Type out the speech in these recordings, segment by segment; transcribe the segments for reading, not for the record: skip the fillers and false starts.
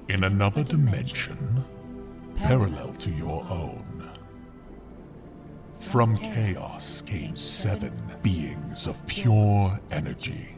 In another dimension, parallel to your own, from chaos came 7 beings of pure energy.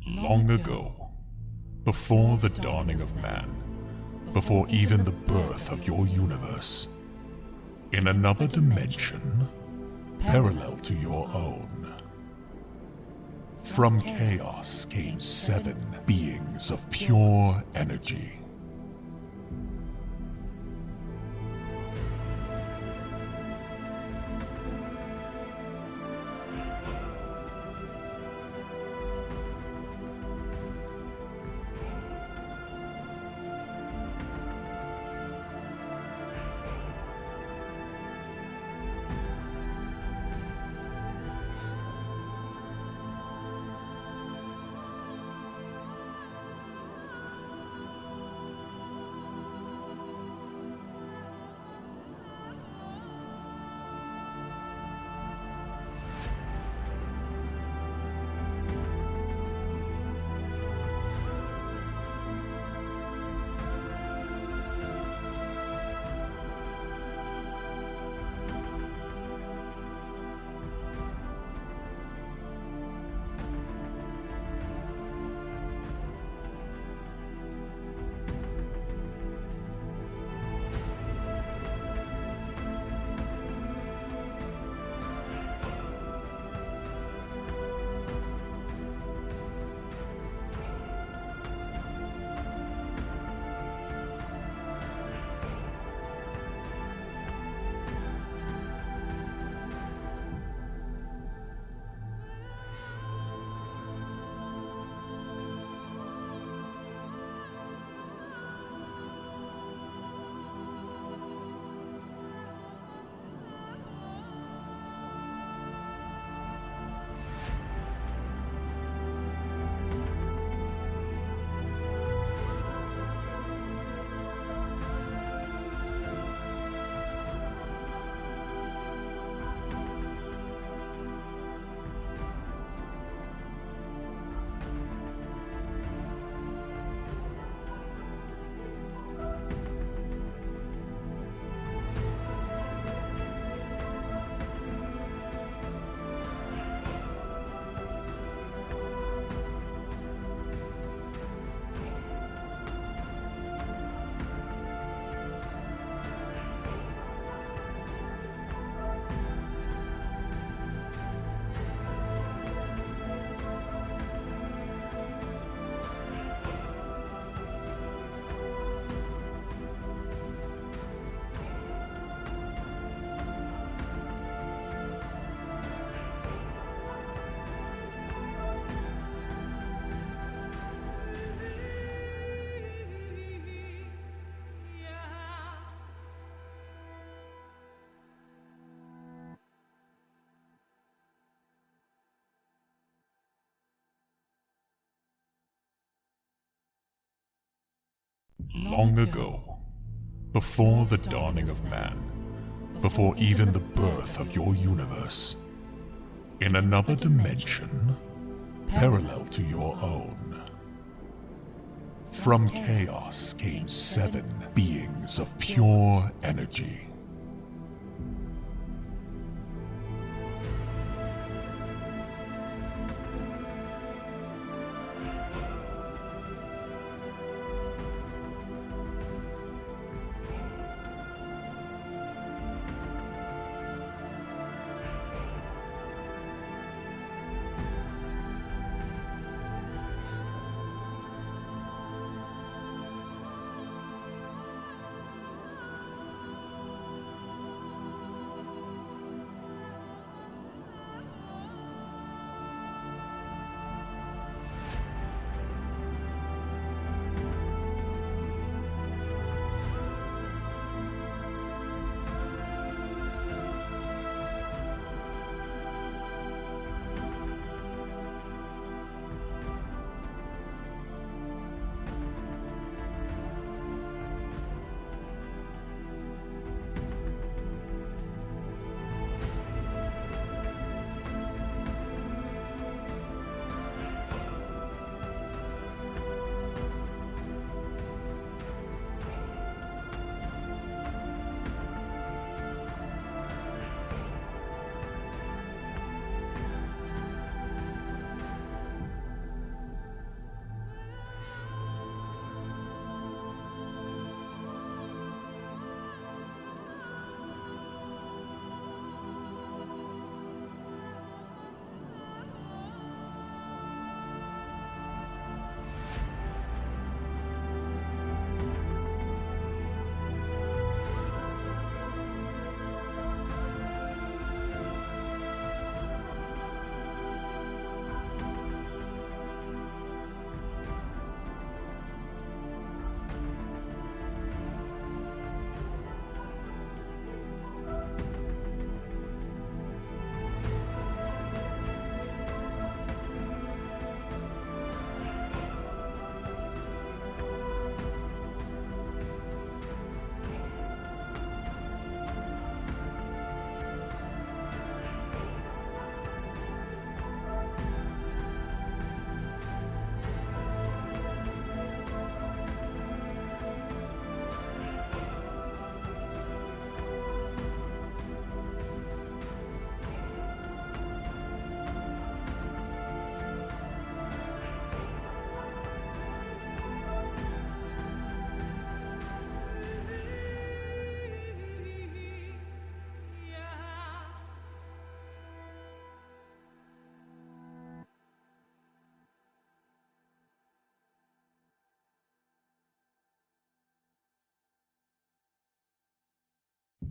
Long ago, before the dawning of man, before even the birth of your universe, in another dimension, parallel to your own, from chaos came 7 beings of pure energy. Long ago, before the dawning of man, before even the birth of your universe, in another dimension, parallel to your own, from chaos came 7 beings of pure energy.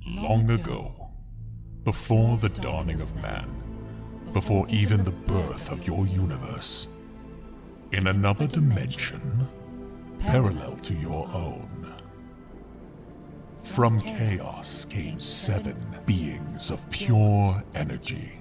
Long ago, before the dawning of man, before even the birth of your universe, in another dimension, parallel to your own, from chaos came 7 beings of pure energy.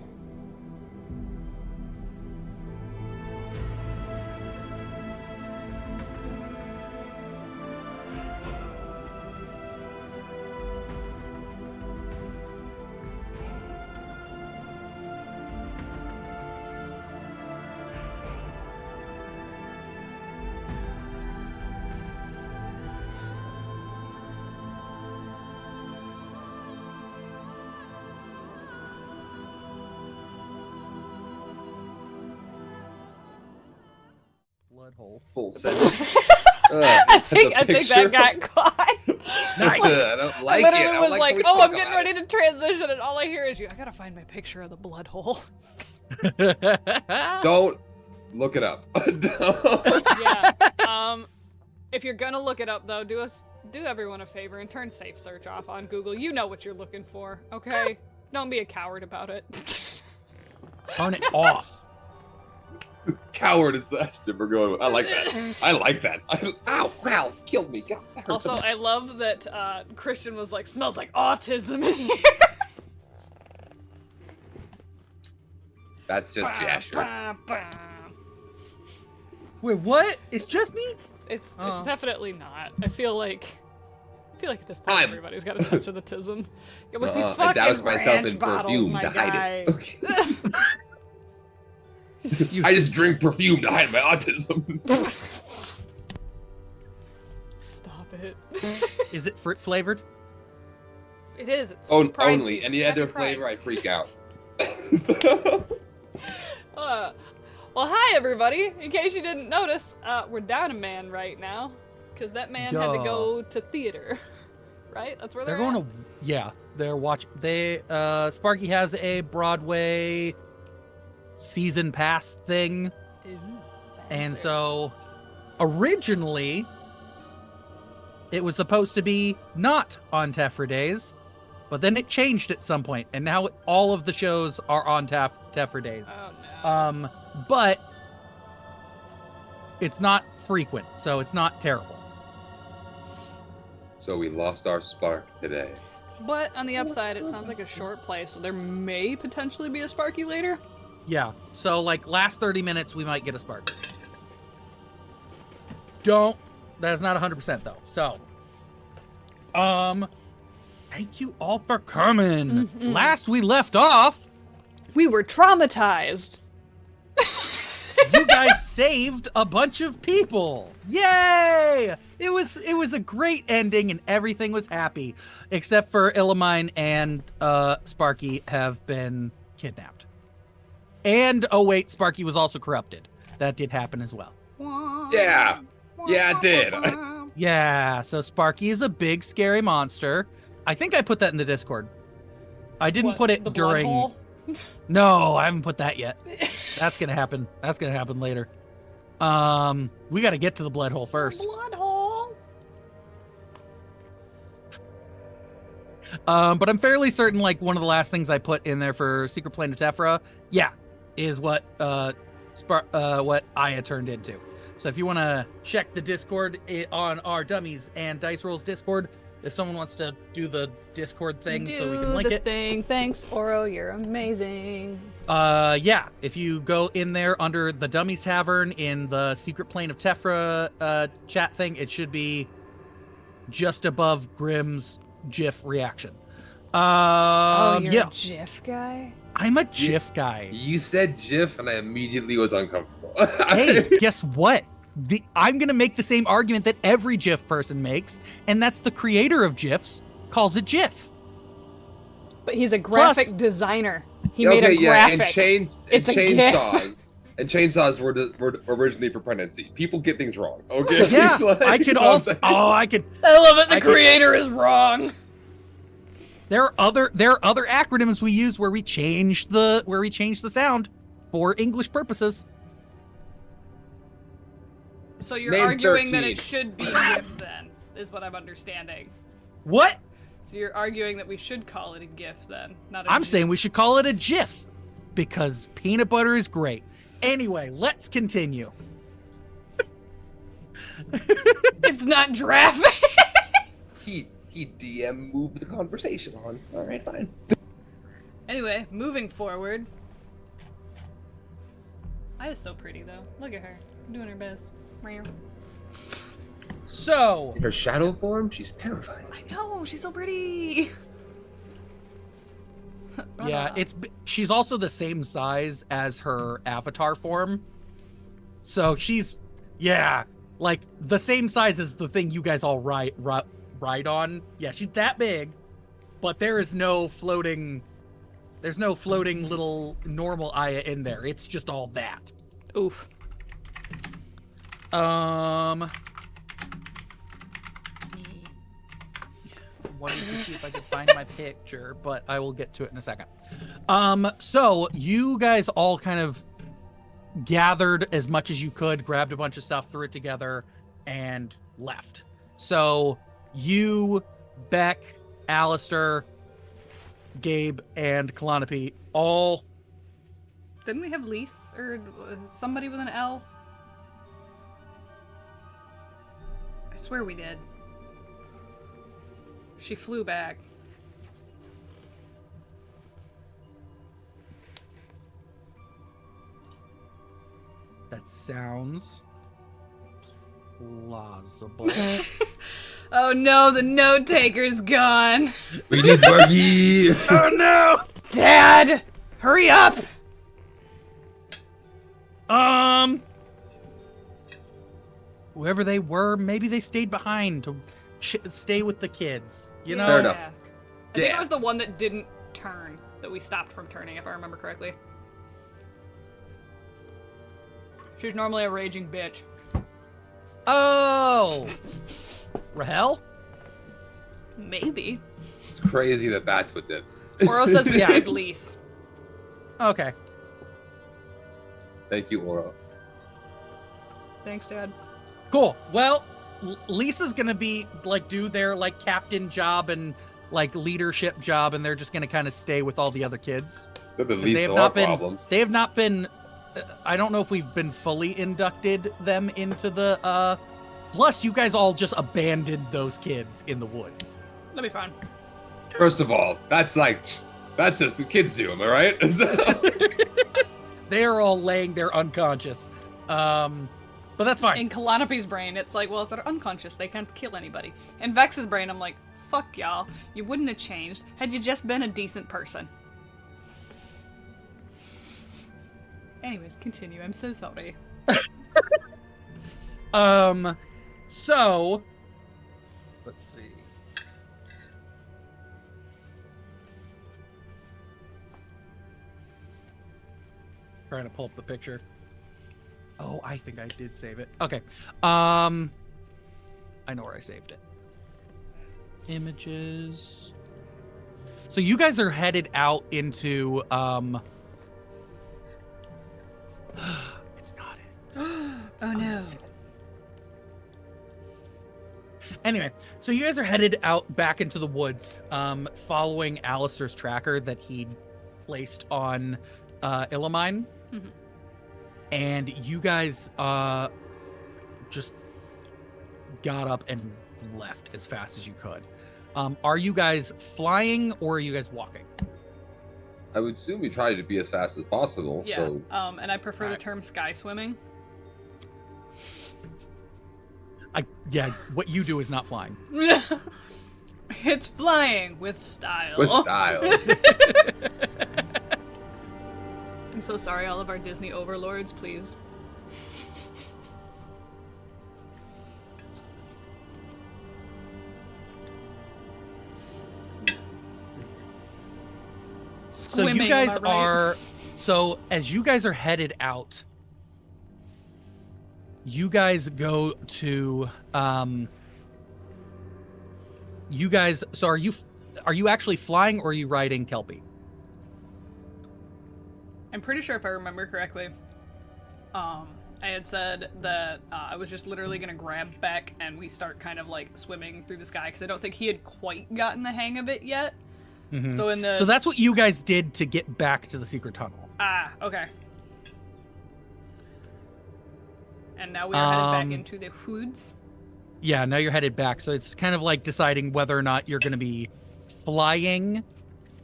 Hole. Full sentence. I think that got caught. Not good. I don't like I literally it. was like, "Oh, I'm getting ready to transition," and all I hear is you. I gotta find my picture of the blood hole. Don't look it up. Yeah. If you're gonna look it up though, do everyone a favor and turn safe search off on Google. You know what you're looking for, okay? Don't be a coward about it. Turn it off. Coward is the hashtag we're going with. I like that. I like that. Ow, wow, killed me. God, Also, I love that Christian was like, smells like autism in here. That's just Jasher. Wait, what? It's just me? It's Oh. definitely not. I feel like at this point everybody's got a touch of the tism. Yeah, with these I fucking douse myself ranch in bottles, perfume my to guy. hide it. Okay. I just drink perfume to hide my autism. Stop it. Is it fruit flavored? It is. It's Oh, Pride only season. any Happy other Pride. flavor, I freak out. So- Well, hi everybody. In case you didn't notice, we're down a man right now, because that man had to Yeah. go to theater. Right? That's where They're they're going at? to, yeah, they're watching. Sparky has a Broadway season pass thing. Ooh, And fancy. so originally it was supposed to be not on Tephra days, but then it changed at some point, and now all of the shows are on Tephra days. Oh no. But it's not frequent, so it's not terrible. So we lost our spark today. But on the upside, it sounds like a short play, so there may potentially be a Sparky later. Yeah, so like last 30 minutes we might get a spark. That's not 100% though. So thank you all for coming. Last we left off, We were traumatized. you guys saved a bunch of people. Yay! It was a great ending and everything was happy, except for Illamine and Sparky have been kidnapped. And oh wait, Sparky was also corrupted. That did happen as well. Yeah. Yeah, it did. Yeah, so Sparky is a big scary monster. I think I put that in the Discord. I didn't What, put it the blood during. hole? No, I haven't put that yet. That's gonna happen. That's gonna happen later. We gotta get to the blood hole first. Blood hole. But I'm fairly certain like one of the last things I put in there for Secret Plane of Tephra, is what what Aya turned into. So if you want to check the Discord on our Dummies and Dice Rolls Discord, if someone wants to do the Discord thing so we can link the it. thing. Thanks, Oro. You're amazing. If you go in there under the Dummies Tavern in the Secret Plane of Tephra chat thing, it should be just above Grimm's GIF reaction. Oh, you're yeah, a GIF guy? I'm a GIF guy. You said GIF, and I immediately was uncomfortable. Hey, guess what? I'm gonna make the same argument that every GIF person makes, and that's the creator of GIFs calls it GIF. But he's a graphic Plus- designer. He made a yeah, graphic. and a chainsaws. And chainsaws were originally for pregnancy. People get things wrong. Okay. Yeah, Like, I could so also. I'm saying- I could. I love it. The I could- creator is wrong. There are other acronyms we use where we change the sound for English purposes. So you're Name arguing that 13. it should be GIF then, is what I'm understanding. What? So you're arguing that we should call it a GIF then, not a I'm GIF. saying we should call it a GIF because peanut butter is great. Anyway, let's continue. It's not graphic. He DM moved the conversation on. All right, fine. Anyway, moving forward. Aya's so pretty though. Look at her. Doing her best. Meow. So, In her shadow form, she's terrifying. I know, she's so pretty. yeah, she's also the same size as her avatar form. So she's, like the same size as the thing you guys all ride on. Yeah, she's that big, but there's no floating little normal Aya in there. It's just all that. Oof. Wanted to see if I could find my picture, but I will get to it in a second. So you guys all kind of gathered as much as you could, grabbed a bunch of stuff, threw it together, and left. So you, Beck, Alistair, Gabe, and Kalanope all... Didn't we have Lise or somebody with an L? I swear we did. She flew back. That sounds plausible. Oh no, the note taker's gone. We need Sparky. Oh no! Dad, hurry up. Whoever they were, maybe they stayed behind to stay with the kids. You know? Fair enough. I think Yeah. it was the one that didn't turn that we stopped from turning, if I remember correctly. She's normally a raging bitch. Oh! Rahel? Maybe. It's crazy that that's what did. Oro says we Yeah. saved Lise. Okay. Thank you, Oro. Thanks, Dad. Cool. Well, Lisa's gonna be like do their like captain job and like leadership job, and they're just gonna kind of stay with all the other kids. They're the They least have of our not been. problems. They have not been. I don't know if we've been fully inducted them into the. Plus, you guys all just abandoned those kids in the woods. That'll be fun. First of all, that's just the kids do, am I right? They are all laying there unconscious. But that's fine. In Kalanope's brain, it's like, well, if they're unconscious, they can't kill anybody. In Vex's brain, I'm like, fuck y'all. You wouldn't have changed had you just been a decent person. Anyways, continue. I'm so sorry. So let's see. Trying to pull up the picture. Oh, I think I did save it. Okay. I know where I saved it. Images. So you guys are headed out into it's not it. Oh no. Anyway, so you guys are headed out back into the woods, following Alistair's tracker that he placed on Illamine. Mhm. And you guys just got up and left as fast as you could. Are you guys flying or are you guys walking? I would assume we try to be as fast as possible. Yeah. So And I prefer the Alright. term sky swimming. Yeah, what you do is not flying. It's flying with style. with style. I'm so sorry, all of our Disney overlords, please. So Swimming, you guys am I right? are so as you guys are headed out, you guys go to you guys so are you actually flying or are you riding Kelpie? I'm pretty sure if I remember correctly, I had said that I was just literally gonna grab Beck and we start kind of like swimming through the sky because I don't think he had quite gotten the hang of it yet. Mhm. So in the So that's what you guys did to get back to the secret tunnel. okay. And now we are headed back Um, into the woods. Yeah, now you're headed back. So it's kind of like deciding whether or not you're going to be flying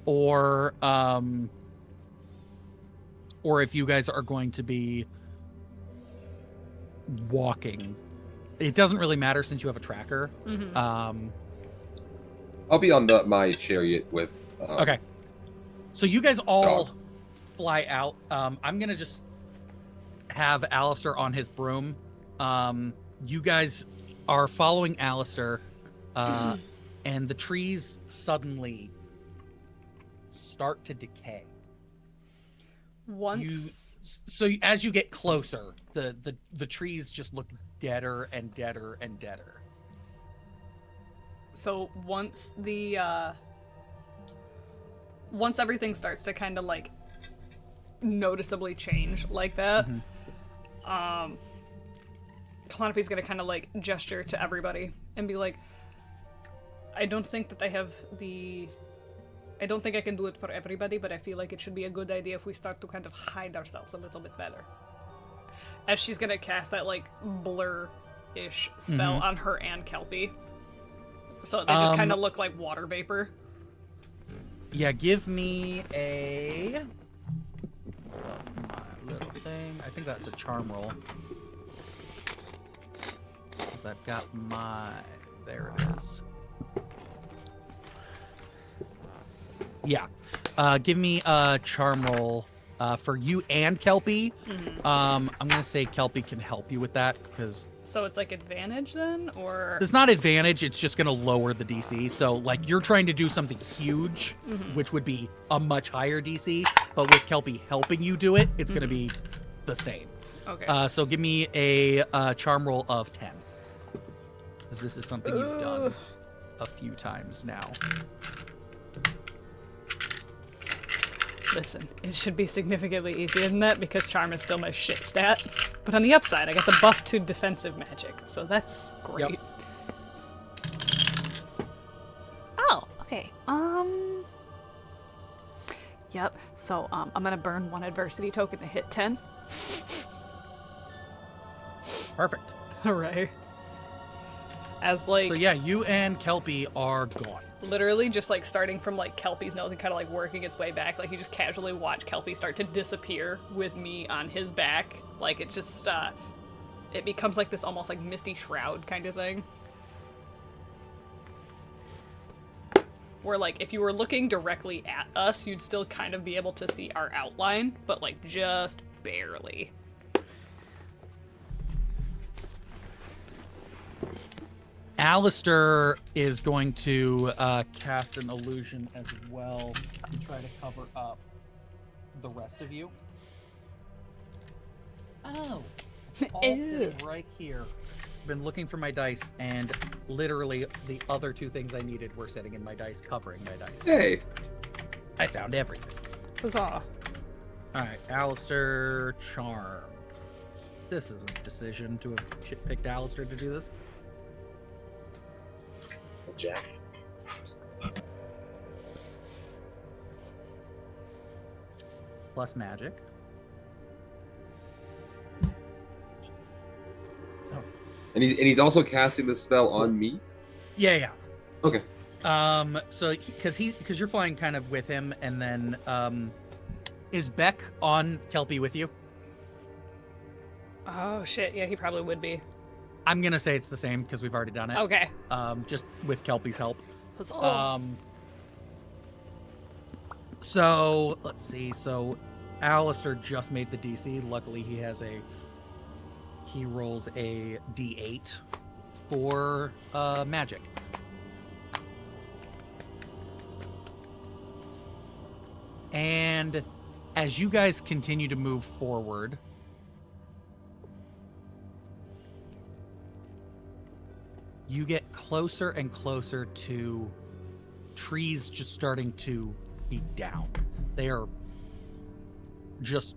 or if you guys are going to be walking. It doesn't really matter since you have a tracker. Mhm. I'll be on my chariot with. Okay. So you guys all Dog. fly out. I'm going to just have Alistair on his broom. You guys are following Alistair, and the trees suddenly start to decay. Once So as you get closer, the trees just look deader and deader and deader. So once once everything starts to kind of like noticeably change like that, Kalanope's gonna kind of like gesture to everybody and be like, I don't think that I have I don't think I can do it for everybody, but I feel like it should be a good idea if we start to kind of hide ourselves a little bit better. As she's gonna cast that like blur-ish spell on her and Kelpie. So they just kind of look like water vapor. Yeah, give me a my little thing. I think that's a charm roll. Because I've got my... There it is. Yeah. Give me a charm roll for you and Kelpie. I'm going to say Kelpie can help you with that because... So it's like advantage then, or? It's not advantage, it's just going to lower the DC. So, like, you're trying to do something huge, which would be a much higher DC, but with Kelpie helping you do it, it's going to be the same. Okay. So give me a charm roll of 10. Because this is something you've done a few times now. Listen, it should be significantly easier than that because charm is still my shit stat. But on the upside, I got the buff to defensive magic, so that's great. Yep. Oh, okay. Yep. So I'm gonna burn one adversity token to hit 10. Perfect. Hooray. As like So yeah, you and Kelpie are gone. literally just like starting from like Kelpie's nose and kind of like working its way back. Like you just casually watch Kelpie start to disappear with me on his back. Like it's just it becomes like this almost like misty shroud kind of thing. Where like if you were looking directly at us, you'd still kind of be able to see our outline, but like just barely. Alistair is going to cast an illusion as well to try to cover up the rest of you. Oh, all sitting right here. Been looking for my dice, and literally the other two things I needed were sitting in my dice, covering my dice. Hey. I found everything. Huzzah. Alright, Alistair Charm. This is a decision to have picked Alistair to do this. Jack. Plus magic. And he's also casting the spell on me? Yeah. Okay. So because you're flying kind of with him, and then is Beck on Kelpie with you? Oh shit, yeah, he probably would be. I'm gonna say it's the same because we've already done it. Okay. Just with Kelpie's help. Huzzah. So let's see. So Alistair just made the DC. Luckily, he rolls a D8 for magic. And as you guys continue to move forward, you get closer and closer to trees just starting to be down. They are just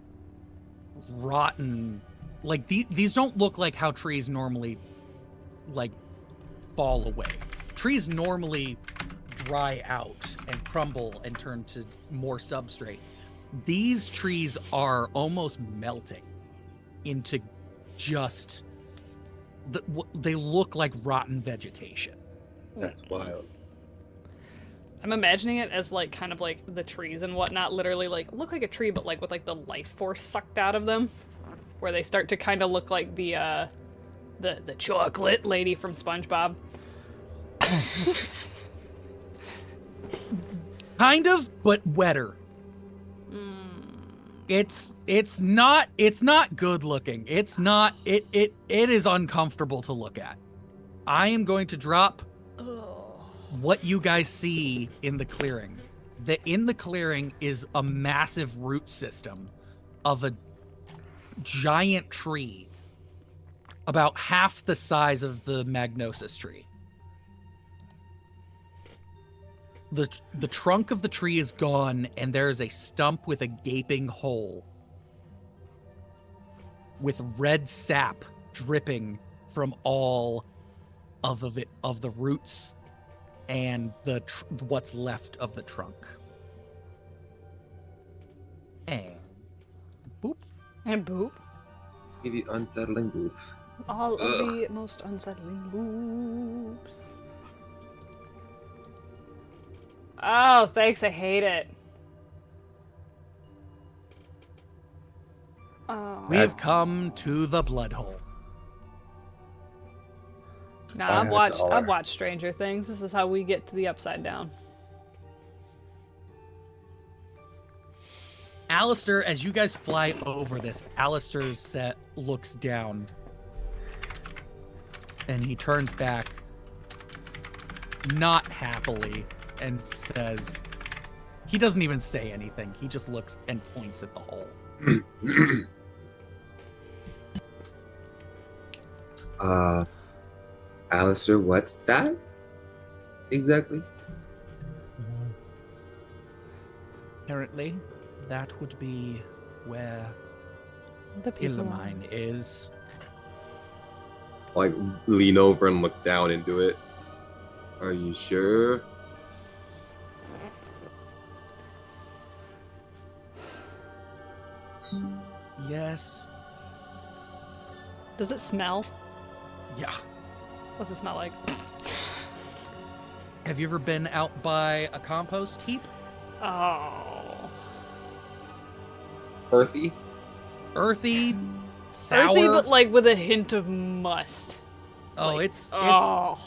rotten. Like these don't look like how trees normally like fall away. Trees normally dry out and crumble and turn to more substrate. These trees are almost melting into just they look like rotten vegetation. That's wild. I'm imagining it as like kind of like the trees and whatnot literally like look like a tree but like with like the life force sucked out of them, where they start to kind of look like the chocolate lady from SpongeBob. Kind of, but wetter. It's not good looking. It is uncomfortable to look at. I am going to drop what you guys see in the clearing. In the clearing is a massive root system of a giant tree about half the size of the magnosis tree. The trunk of the tree is gone, and there is a stump with a gaping hole with red sap dripping from all of the roots and what's left of the trunk. And boop. And boop. Maybe unsettling boop. All of the most unsettling boops. Oh, thanks, I hate it. Oh. We've come to the blood hole. Nah, I had to I've watched Stranger Things. This is how we get to the upside down. Alistair, as you guys fly over this, Alistair's set looks down. And he turns back, not happily, and says, he doesn't even say anything. He just looks and points at the hole. Alistair, what's that? Exactly. Apparently, that would be where The people. Illamine is. Like, lean over and look down into it. Are you sure? Yes. Does it smell? Yeah. What's it smell like? Have you ever been out by a compost heap? Oh. Earthy? Earthy, sour. Earthy, but like with a hint of must. Oh, Like, it's oh.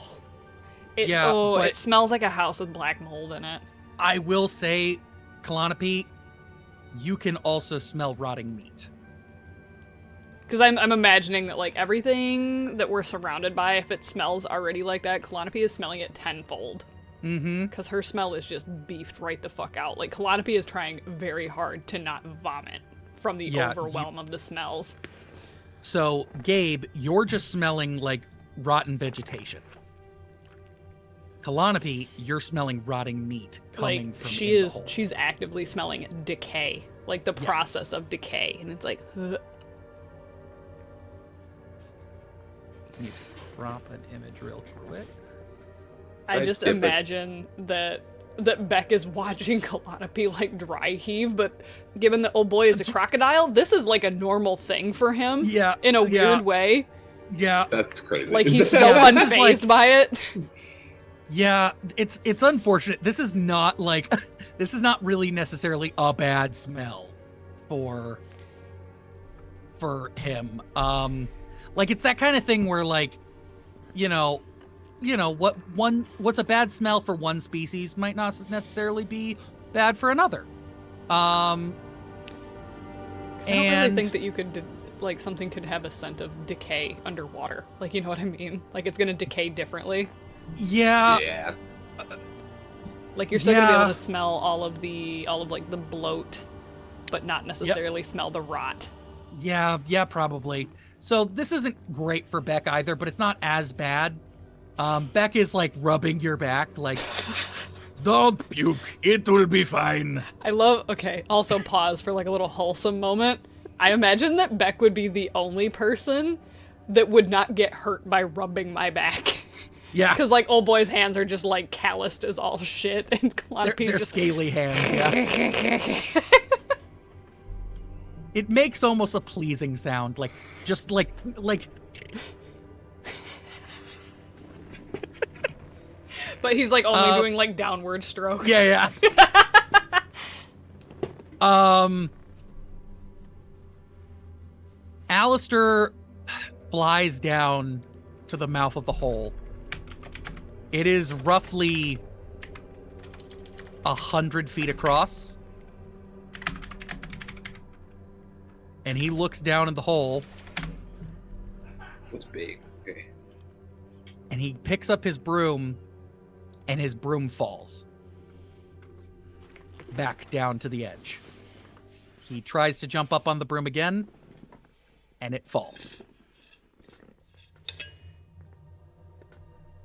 Yeah, but- it smells like a house with black mold in it. I will say, Kalanapi, you can also smell rotting meat. Because I'm imagining that like everything that we're surrounded by, if it smells already like that, Kalanapi is smelling it tenfold. Mm-hmm. Because her smell is just beefed right the fuck out. Like Kalanapi is trying very hard to not vomit from the Yeah, overwhelm of the smells. So, Gabe, you're just smelling like rotten vegetation. Kalanapi, you're smelling rotting meat coming Like from she in the hole. she's actively smelling decay, like the Yeah. process of decay, and it's like, ugh. Can you drop an image real quick? I Right, just yeah, but- imagine that Beck is watching Kalanapi like dry heave, but given that old boy is a crocodile, this is like a normal thing for him. Yeah, In a yeah. weird way. Yeah, That's crazy. Like he's so Yeah, this is unfazed by it. yeah, it's unfortunate. This is not like this is not really necessarily a bad smell for him. Like it's that kind of thing where like, you know what's a bad smell for one species might not necessarily be bad for another. I don't really And- think that you could like something could have a scent of decay underwater. Like you know what I mean? Like it's gonna decay differently. Yeah, Yeah. Like you're still gonna be Yeah. able to smell all of like the bloat, but not necessarily smell the rot. yeah, probably. So this isn't great for Beck either, but it's not as bad. Beck is like rubbing your back, like, don't puke, it will be fine. I love. Okay, also pause for like a little wholesome moment. I imagine that Beck would be the only person that would not get hurt by rubbing my back. Yeah, Because like old boy's hands are just like calloused as all shit, and they're Kalanapi's just scaly hands, yeah. It makes almost a pleasing sound, like, just like, But he's like only Uh, doing like downward strokes. yeah. Alistair flies down to the mouth of the hole. It is roughly 100 feet across. And he looks down in the hole It's big. Okay. and he picks up his broom and his broom falls back down to the edge. He tries to jump up on the broom again and it falls.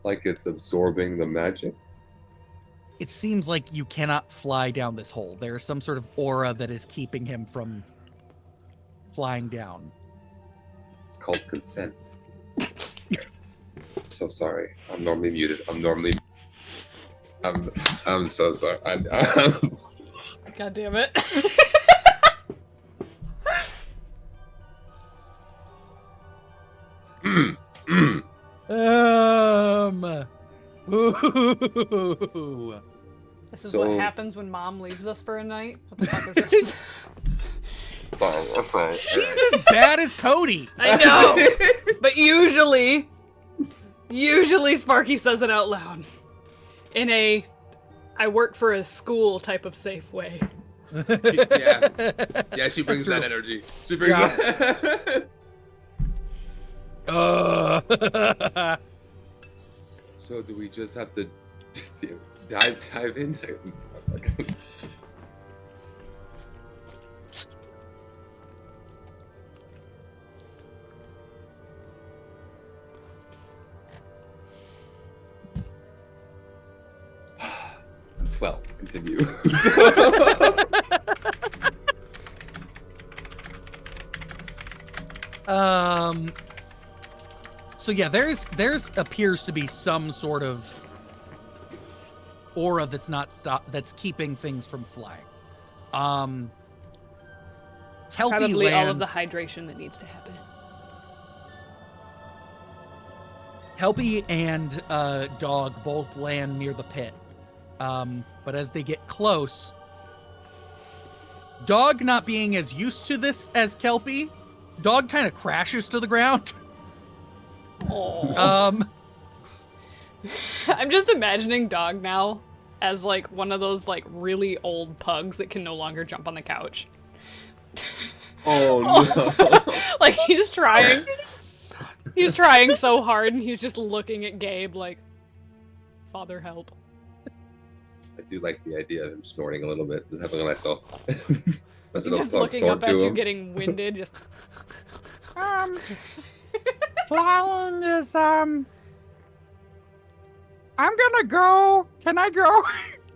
Like it's absorbing the magic. It seems like you cannot fly down this hole. There is some sort of aura that is keeping him from flying down. It's called consent. So sorry. I'm normally muted. I'm so sorry. God damn it. Ooh. This is So- what happens when mom leaves us for a night. What the fuck is this? sorry. I'm sorry. She's as bad as Cody. I know. But usually Usually Sparky says it out loud. In a I work for a school type of safe way. Yeah, she brings that energy. She brings that. So do we just have to dive in? I'm 12. Continue. So yeah, there's appears to be some sort of aura that's keeping things from flying. Kelpie Probably lands, all of the hydration that needs to happen. Kelpie and Dog both land near the pit. But as they get close, Dog, not being as used to this as Kelpie, Dog kind of crashes to the ground. I'm just imagining Dog now as like one of those like really old pugs that can no longer jump on the couch. Oh no. Like he's trying so hard and he's just looking at Gabe like, Father help. I do like the idea of him snorting a little bit, just having a nice little, He's just looking up at you getting winded, just Clown is I'm gonna go. Can I go?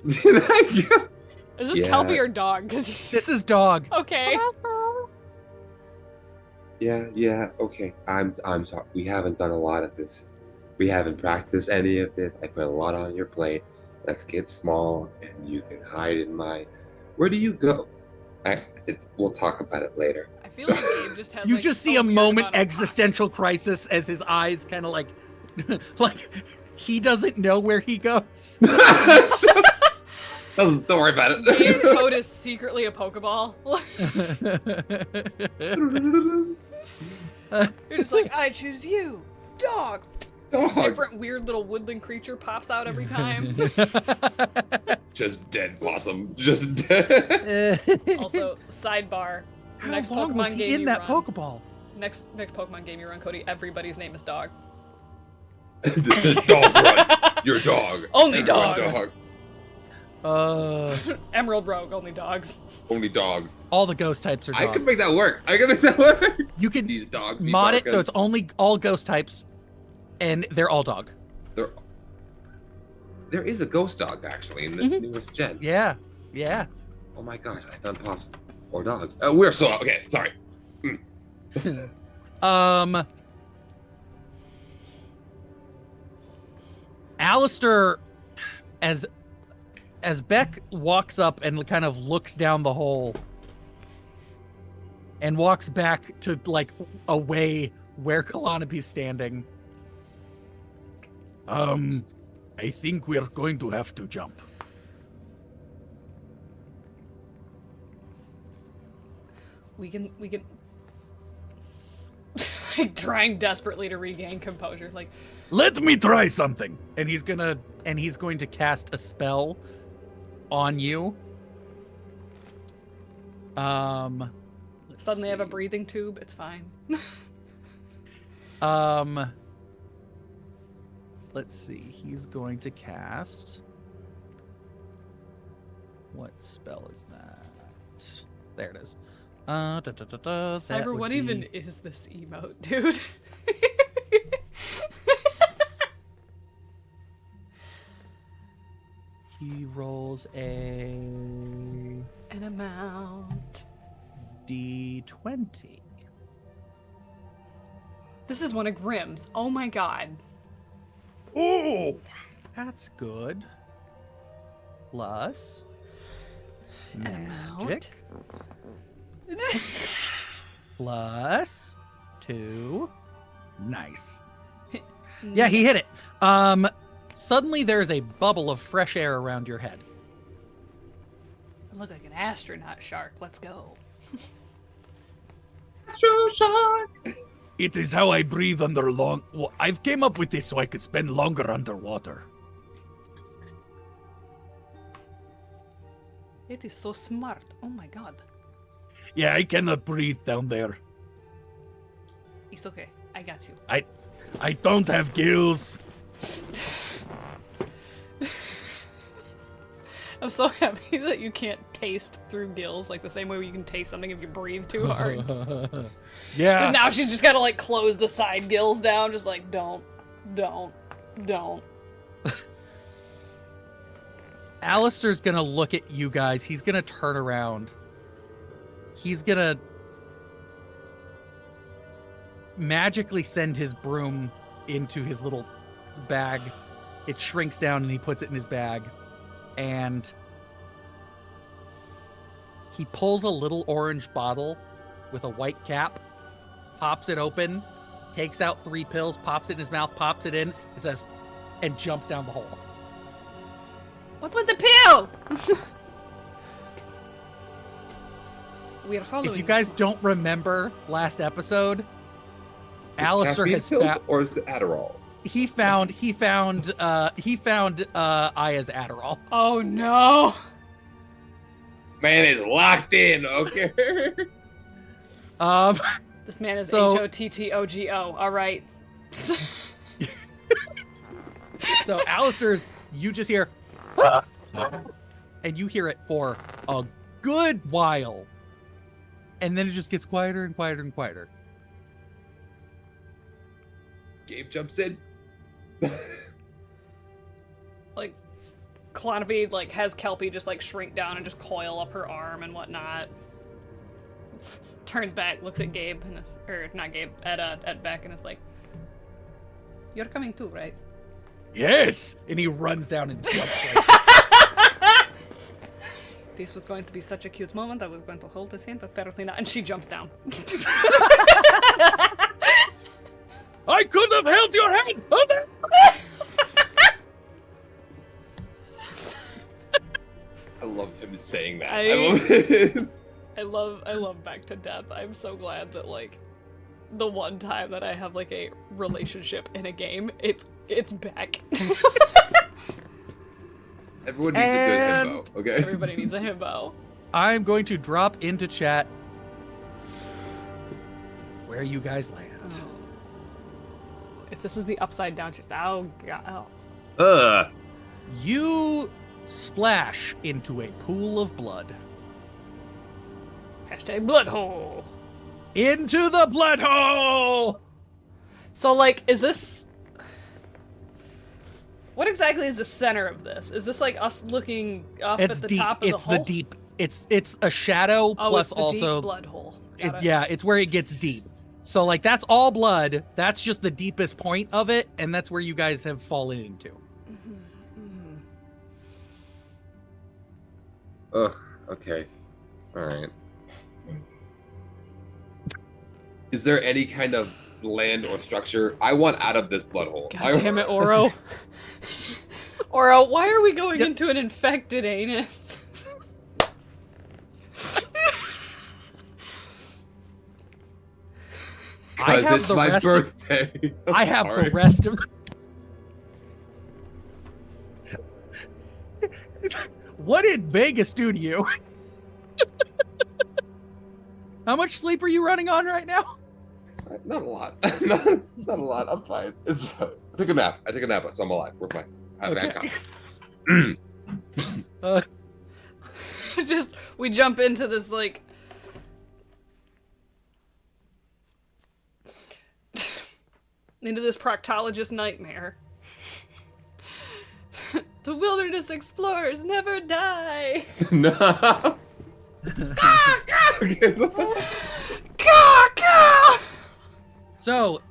Is this Yeah. Kelpie or Dog? Cause This is Dog. okay. Yeah, okay. I'm sorry. We haven't done a lot of this. We haven't practiced any of this. I put a lot on your plate. Let's get small and you can hide in my... Where do you go? We'll talk about it later. I feel like Gabe just has You like, just see a a weird moment amount of existential pockets. crisis as his eyes kind of like, like he doesn't know where he goes. Don't worry about it. Gabe's coat is secretly a Pokeball. You're just like, I choose you, Dog. Dog. Different weird little woodland creature pops out every time. Just dead possum. Just dead. Also, sidebar. How Next long Pokemon was he game in you that run. Pokeball? Next Pokemon game you run, Cody, everybody's name is Dog. Dog run. Your dog. Only Everyone dogs. Dog. Emerald Rogue, only dogs. Only dogs. All the ghost types are I dog. can make that work. I can make that work. You can These dogs. be mod it so barking. it's only all ghost types, and they're all dog. There is a ghost dog actually in this newest gen. Yeah. Oh my gosh, I thought possible. Or dog. We're so okay. Sorry. Alistair, as Beck walks up and kind of looks down the hole and walks back to like away where Kalanapi's standing. I think we're going to have to jump. We can like trying desperately to regain composure. Like, Let me try something. And he's going to cast a spell on you. Let's suddenly have a see. breathing tube, it's fine. Let's see. He's going to cast. What spell is that? There it is. That Cyber, would what be- even is this emote, dude? He rolls a An amount. D20. This is one of Grimm's. Oh my god. Oh, that's good. Plus magic. Plus 2. Nice. Yeah, he hit it. Suddenly there's a bubble of fresh air around your head. I look like an astronaut shark. Let's go. Astro shark. It is how I breathe under long. Well, I've came up with this so I could spend longer underwater. It is so smart. Oh my god. Yeah, I cannot breathe down there. It's okay. I got you. I don't have gills. I'm so happy that you can't taste through gills like the same way you can taste something if you breathe too hard. Yeah. 'Cause now she's just gotta like close the side gills down, just like don't. Alistair's gonna look at you guys. He's gonna turn around. He's gonna magically send his broom into his little bag. It shrinks down and he puts it in his bag. And he pulls a little orange bottle with a white cap, pops it open, takes out 3 pills, pops it in his mouth, pops it in, and says, and jumps down the hole. What was the pill? We are following. If you guys don't remember last episode, Alistair has pills found, or is it Adderall? he found Aya's Adderall. Oh no. Man is locked in. Okay. This man is So- HOTTOGO. All right. So Alistair's, you just hear, and you hear it for a good while, and then it just gets quieter and quieter and quieter. Gabe jumps in. Like, Clonopy like has Kelpie just like shrink down and just coil up her arm and whatnot. Turns back, looks at Gabe and or not Gabe, at Beck and is like, "You're coming too, right?" Yes. And he runs down and jumps right. This was going to be such a cute moment. I was going to hold his hand, but apparently not. And she jumps down. I could have held your hand. I love him saying that. I- I love it. I love Beck to death. I'm so glad that like the one time that I have like a relationship in a game, it's Beck. Everyone needs a good himbo, okay? Everybody needs a himbo. I'm going to drop into chat where you guys land. If this is the upside down shit, oh god. Ugh. You splash into a pool of blood. Hashtag blood hole. Into the blood hole! So like, is this? What exactly is the center of this? Is this like us looking up It's at the deep. top of It's the hole? the deep. It's a shadow Oh, plus it's the also deep blood hole. Got it. yeah, it's where it gets deep. So like that's all blood. That's just the deepest point of it, and that's where you guys have fallen into. Ugh. Okay. All right. Is there any kind of land or structure? I want out of this blood hole. God damn it, Oro. Oro, why are we going into an infected anus? I have it's the my rest of, birthday. I have Sorry. the rest of. What did Vegas do to you? How much sleep are you running on right now? Not a lot. not a lot. I'm fine. I took a nap. So I'm alive. We're fine. Okay. Just, we jump into this, like... into this proctologist nightmare. The wilderness explorers never die! No. So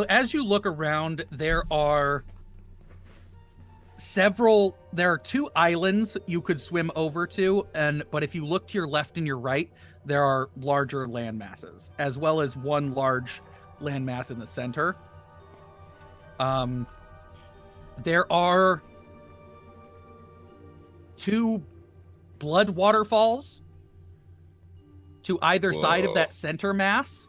as you look around, there are 2 islands you could swim over to, but if you look to your left and your right, there are larger land masses, as well as one large landmass in the center. There are 2 blood waterfalls to either side of Whoa. that center mass.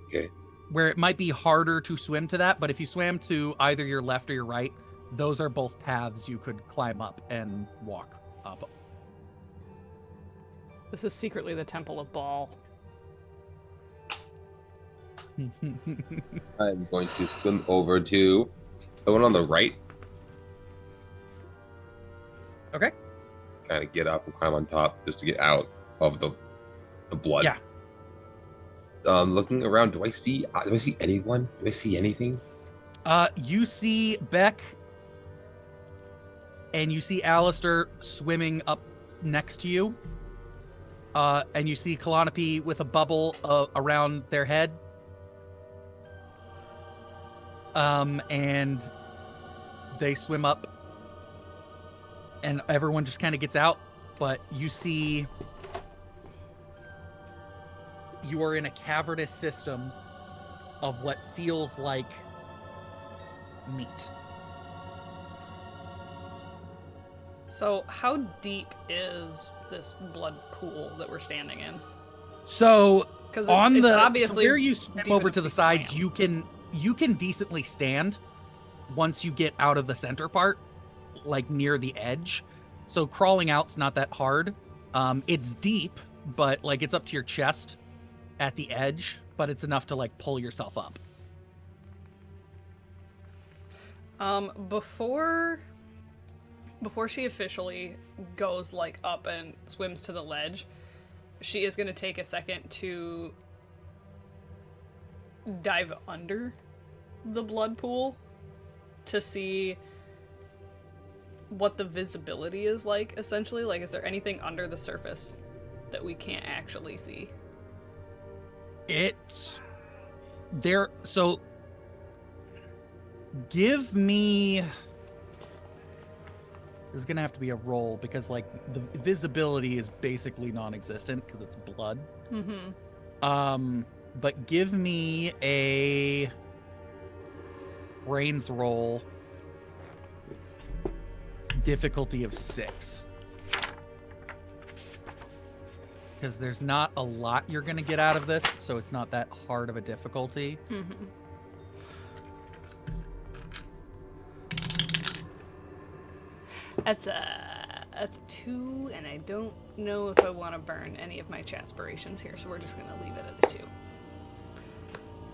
Okay. Where it might be harder to swim to that, but if you swam to either your left or your right, those are both paths you could climb up and walk up. This is secretly the Temple of Baal. I'm going to swim over to the one on the right. Okay. Kind of get up and climb on top just to get out of the blood. Yeah. Looking around, do I see anyone? Do I see anything? You see Beck and you see Alistair swimming up next to you. And you see Calliope with a bubble around their head. And they swim up. And everyone just kind of gets out. But you see... You are in a cavernous system of what feels like meat. So, how deep is this blood pool that we're standing in? So, Because on it's the obviously where you swim deep over enough to the be sides, swam. you can decently stand once you get out of the center part, like near the edge. So crawling out's not that hard. It's deep, but like it's up to your chest at the edge, but it's enough to like pull yourself up. Before she officially goes like up and swims to the ledge, she is going to take a second to dive under the blood pool to see what the visibility is like, essentially. Like, is there anything under the surface that we can't actually see? It's there. So give me... There's gonna have to be a roll because like the visibility is basically non-existent because it's blood. Mm-hmm. But give me a brains roll, difficulty of 6, because there's not a lot you're gonna get out of this, so it's not that hard of a difficulty. Mm-hmm. That's a 2, and I don't know if I want to burn any of my chaspirations here, so we're just gonna leave it at a 2.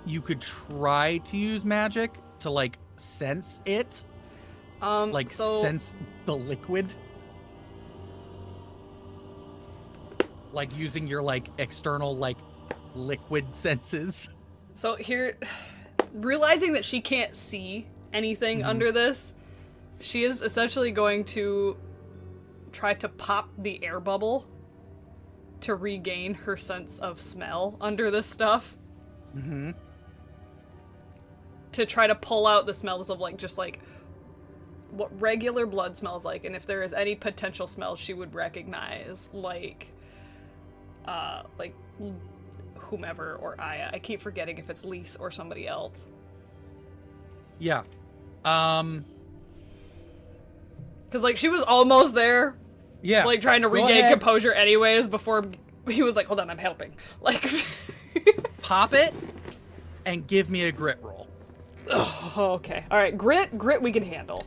You could try to use magic to like sense it, like sense the liquid, like using your like external like liquid senses. So here, realizing that she can't see anything under this, she is essentially going to try to pop the air bubble to regain her sense of smell under this stuff. Mm-hmm. To try to pull out the smells of like just like what regular blood smells like, and if there is any potential smells she would recognize, like whomever or Aya. I keep forgetting if it's Lise or somebody else. Yeah. Because like she was almost there. Yeah. Like trying to Go regain ahead. composure anyways before he was like, hold on, I'm helping. Like Pop it and give me a grit roll. oh, okay. Alright, grit we can handle.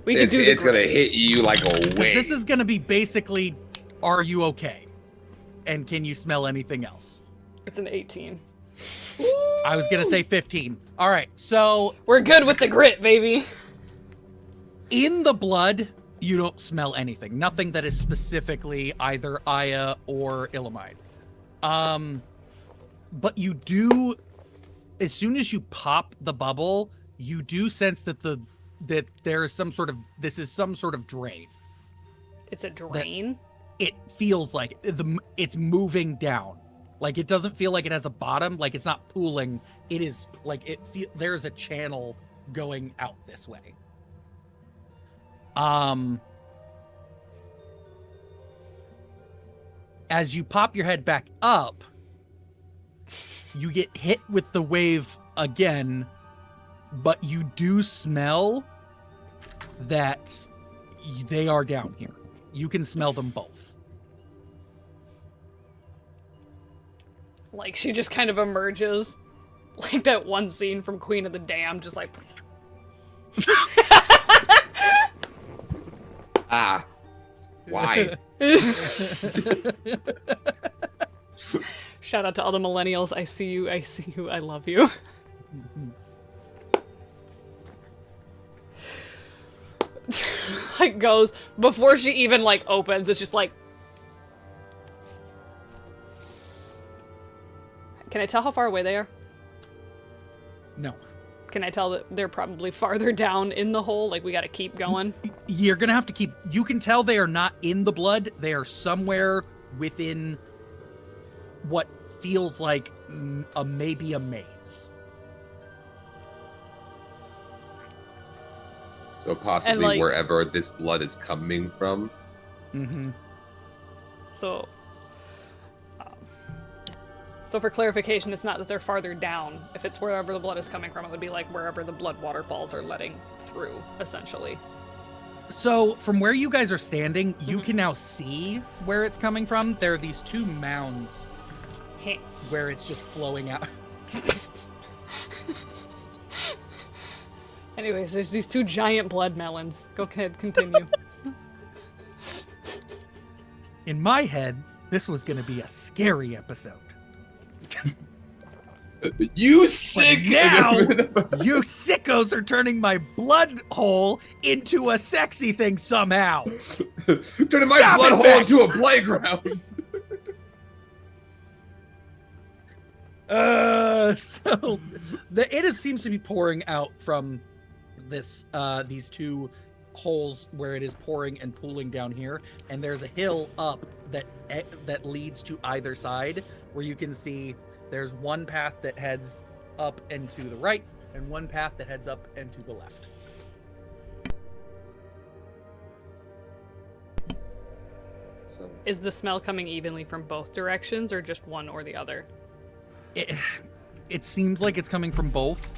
We can do the It's gonna grit. hit you like a wave. This is gonna be basically, are you okay? And can you smell anything else? It's an 18. I was gonna say 15. All right, so We're good with the grit, baby. in the blood, you don't smell anything. Nothing that is specifically either Aya or Illamide. But you do, as soon as you pop the bubble, you do sense that that there is some sort of drain. It's a drain. It feels like it's moving down. Like it doesn't feel like it has a bottom. Like it's not pooling. It is like there's a channel going out this way. As you pop your head back up, you get hit with the wave again, but you do smell that they are down here. You can smell them both. Like she just kind of emerges Like that one scene from Queen of the Damned, just like... Ah. Why? Shout out to all the millennials. I see you, I love you. Like goes, before she even like opens, it's just like... Can I tell how far away they are? No. Can I tell that they're probably farther down in the hole? Like, we gotta keep going? You're gonna have to keep... You can tell they are not in the blood. They are somewhere within what feels like maybe a maze. So possibly like- wherever this blood is coming from. Mm-hmm. So... So for clarification, it's not that they're farther down. If it's wherever the blood is coming from, it would be like wherever the blood waterfalls are letting through, essentially. So from where you guys are standing, you can now see where it's coming from. There are these two mounds Heh. where it's just flowing out. Anyways, there's these two giant blood melons. Go ahead, continue. In my head, this was going to be a scary episode. You sick! Now, you sickos are turning my blood hole into a sexy thing somehow. Turning my Stop blood it, hole Max! into a playground. So it seems to be pouring out from this these two holes where it is pouring and pooling down here, and there's a hill up that leads to either side, where you can see there's one path that heads up and to the right, and one path that heads up and to the left. So, Is the smell coming evenly from both directions, or just one or the other? It seems like it's coming from both,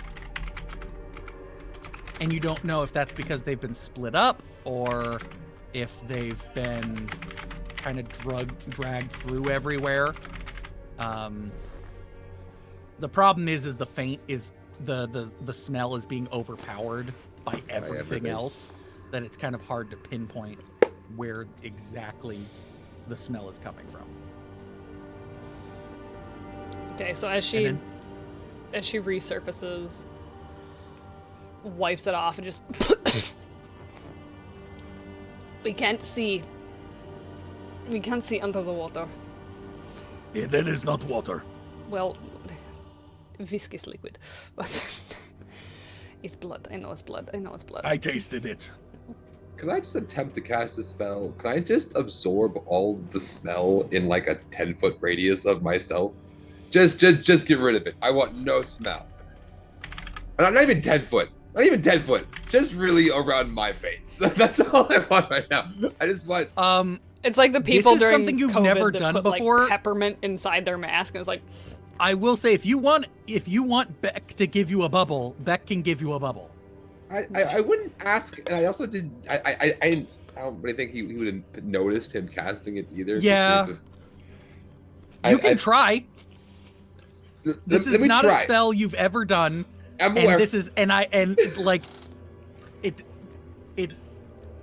and you don't know if that's because they've been split up or if they've been kind of dragged through everywhere. The problem is the faint is the smell is being overpowered by everything else, that it's kind of hard to pinpoint where exactly the smell is coming from. Okay, so as she resurfaces, wipes it off, and just... We can't see. We can't see under the water. Yeah, that is not water. Well, viscous liquid. But it's blood. I know it's blood. I know it's blood. I tasted it. can I just attempt to cast a spell? Can I just absorb all the smell in like a 10-foot radius of myself? Just get rid of it. I want no smell. Not even 10 foot. Not even 10 foot. Just really around my face. That's all I want right now. I just want. It's like the people is during something you've COVID never that done put, before. like, peppermint inside their mask, and it's like, I will say, if you want Beck to give you a bubble, Beck can give you a bubble. I wouldn't ask, and I also didn't. I don't really think he would have noticed him casting it either. Yeah. You can try. This is not a spell you've ever done. I'm aware. And this is like it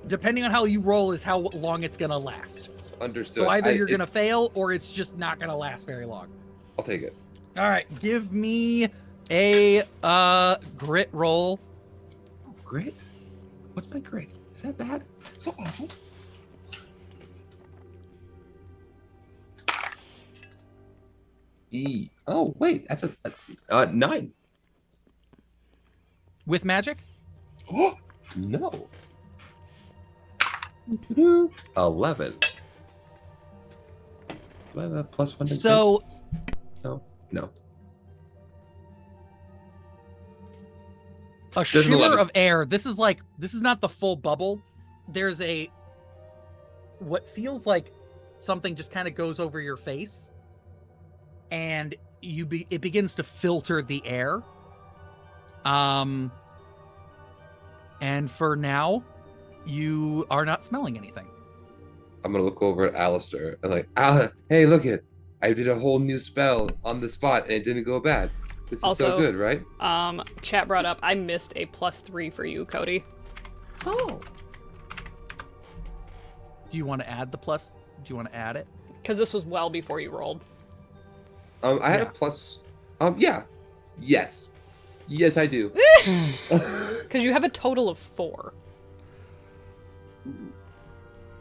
depending on how you roll is how long it's gonna last. Understood. So either you're gonna fail or it's just not gonna last very long. I'll take it. All right, give me a grit roll. Grit? What's my grit? Is that bad? So awful. Oh wait, that's a 9. With magic? Oh no. 11. Do I have a +1 to So grit? No. a There's an shimmer 11. of air. This is not the full bubble. There's what feels like something just kind of goes over your face, and it begins to filter the air. And for now, you are not smelling anything. I'm gonna look over at Alistair and like, hey, look it! I did a whole new spell on the spot and it didn't go bad. This is Also, so good, right? Chat brought up, I missed a +3 for you, Cody. Oh. Do you want to add the plus? Do you want to add it? Because this was well before you rolled. I had Yeah. a plus. Yeah. Yes. Yes, I do. Because you have a total of 4.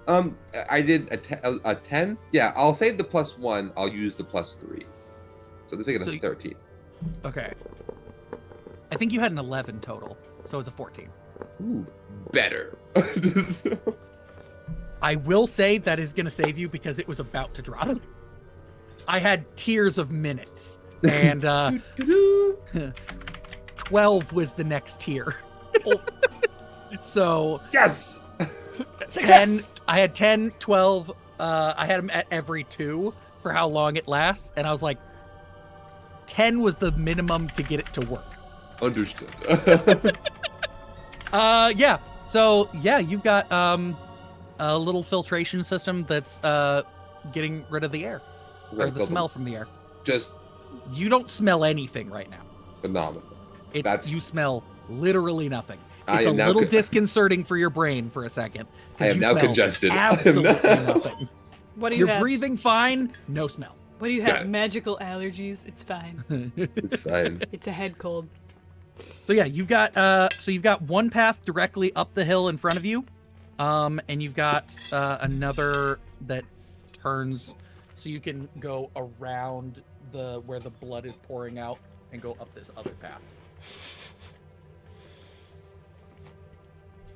I did a 10. Yeah, I'll save the +1. I'll use the +3. So let's make it So a 13. Okay. I think you had an 11 total, so it's a 14. Ooh, better. I will say that is going to save you because it was about to drop. I had tears of minutes, and 12 was the next tier. Oh. So Yes. 10, I had 10, 12, I had them at every 2 for how long it lasts, and I was like, 10 was the minimum to get it to work. Understood. Yeah. So yeah, you've got a little filtration system that's getting rid of the air or the smell from the air. Just You don't smell anything right now. phenomenal. You smell literally nothing. I It's a am now little co- disconcerting for your brain for a second. 'cause I am you now smell congested. I am Absolutely now- nothing. What do you You're have? breathing fine, no smell. What do you Got have? it. Magical allergies? It's fine. It's fine. It's a head cold. So yeah, you've got one path directly up the hill in front of you, and you've got another that turns, so you can go around where the blood is pouring out and go up this other path.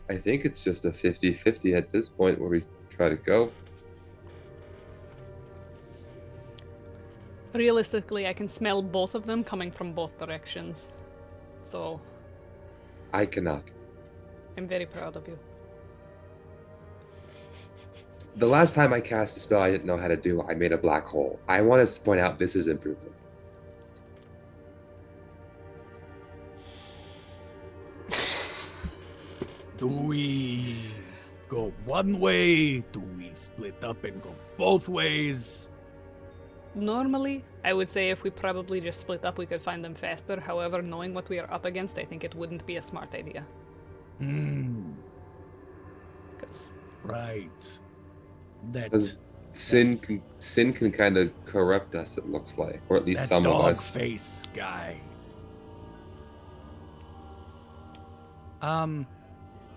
I think it's just a 50-50 at this point where we try to go. Realistically, I can smell both of them coming from both directions. So, I cannot. I'm very proud of you. The last time I cast a spell I didn't know how to do, I made a black hole. I want to point out this is improvement. Do we go one way? Do we split up and go both ways? Normally, I would say if we probably just split up, we could find them faster. However, knowing what we are up against, I think it wouldn't be a smart idea. Hmm. 'Cause Right. That Because sin can kind of corrupt us, it looks like. Or at least that some of dog us. face guy.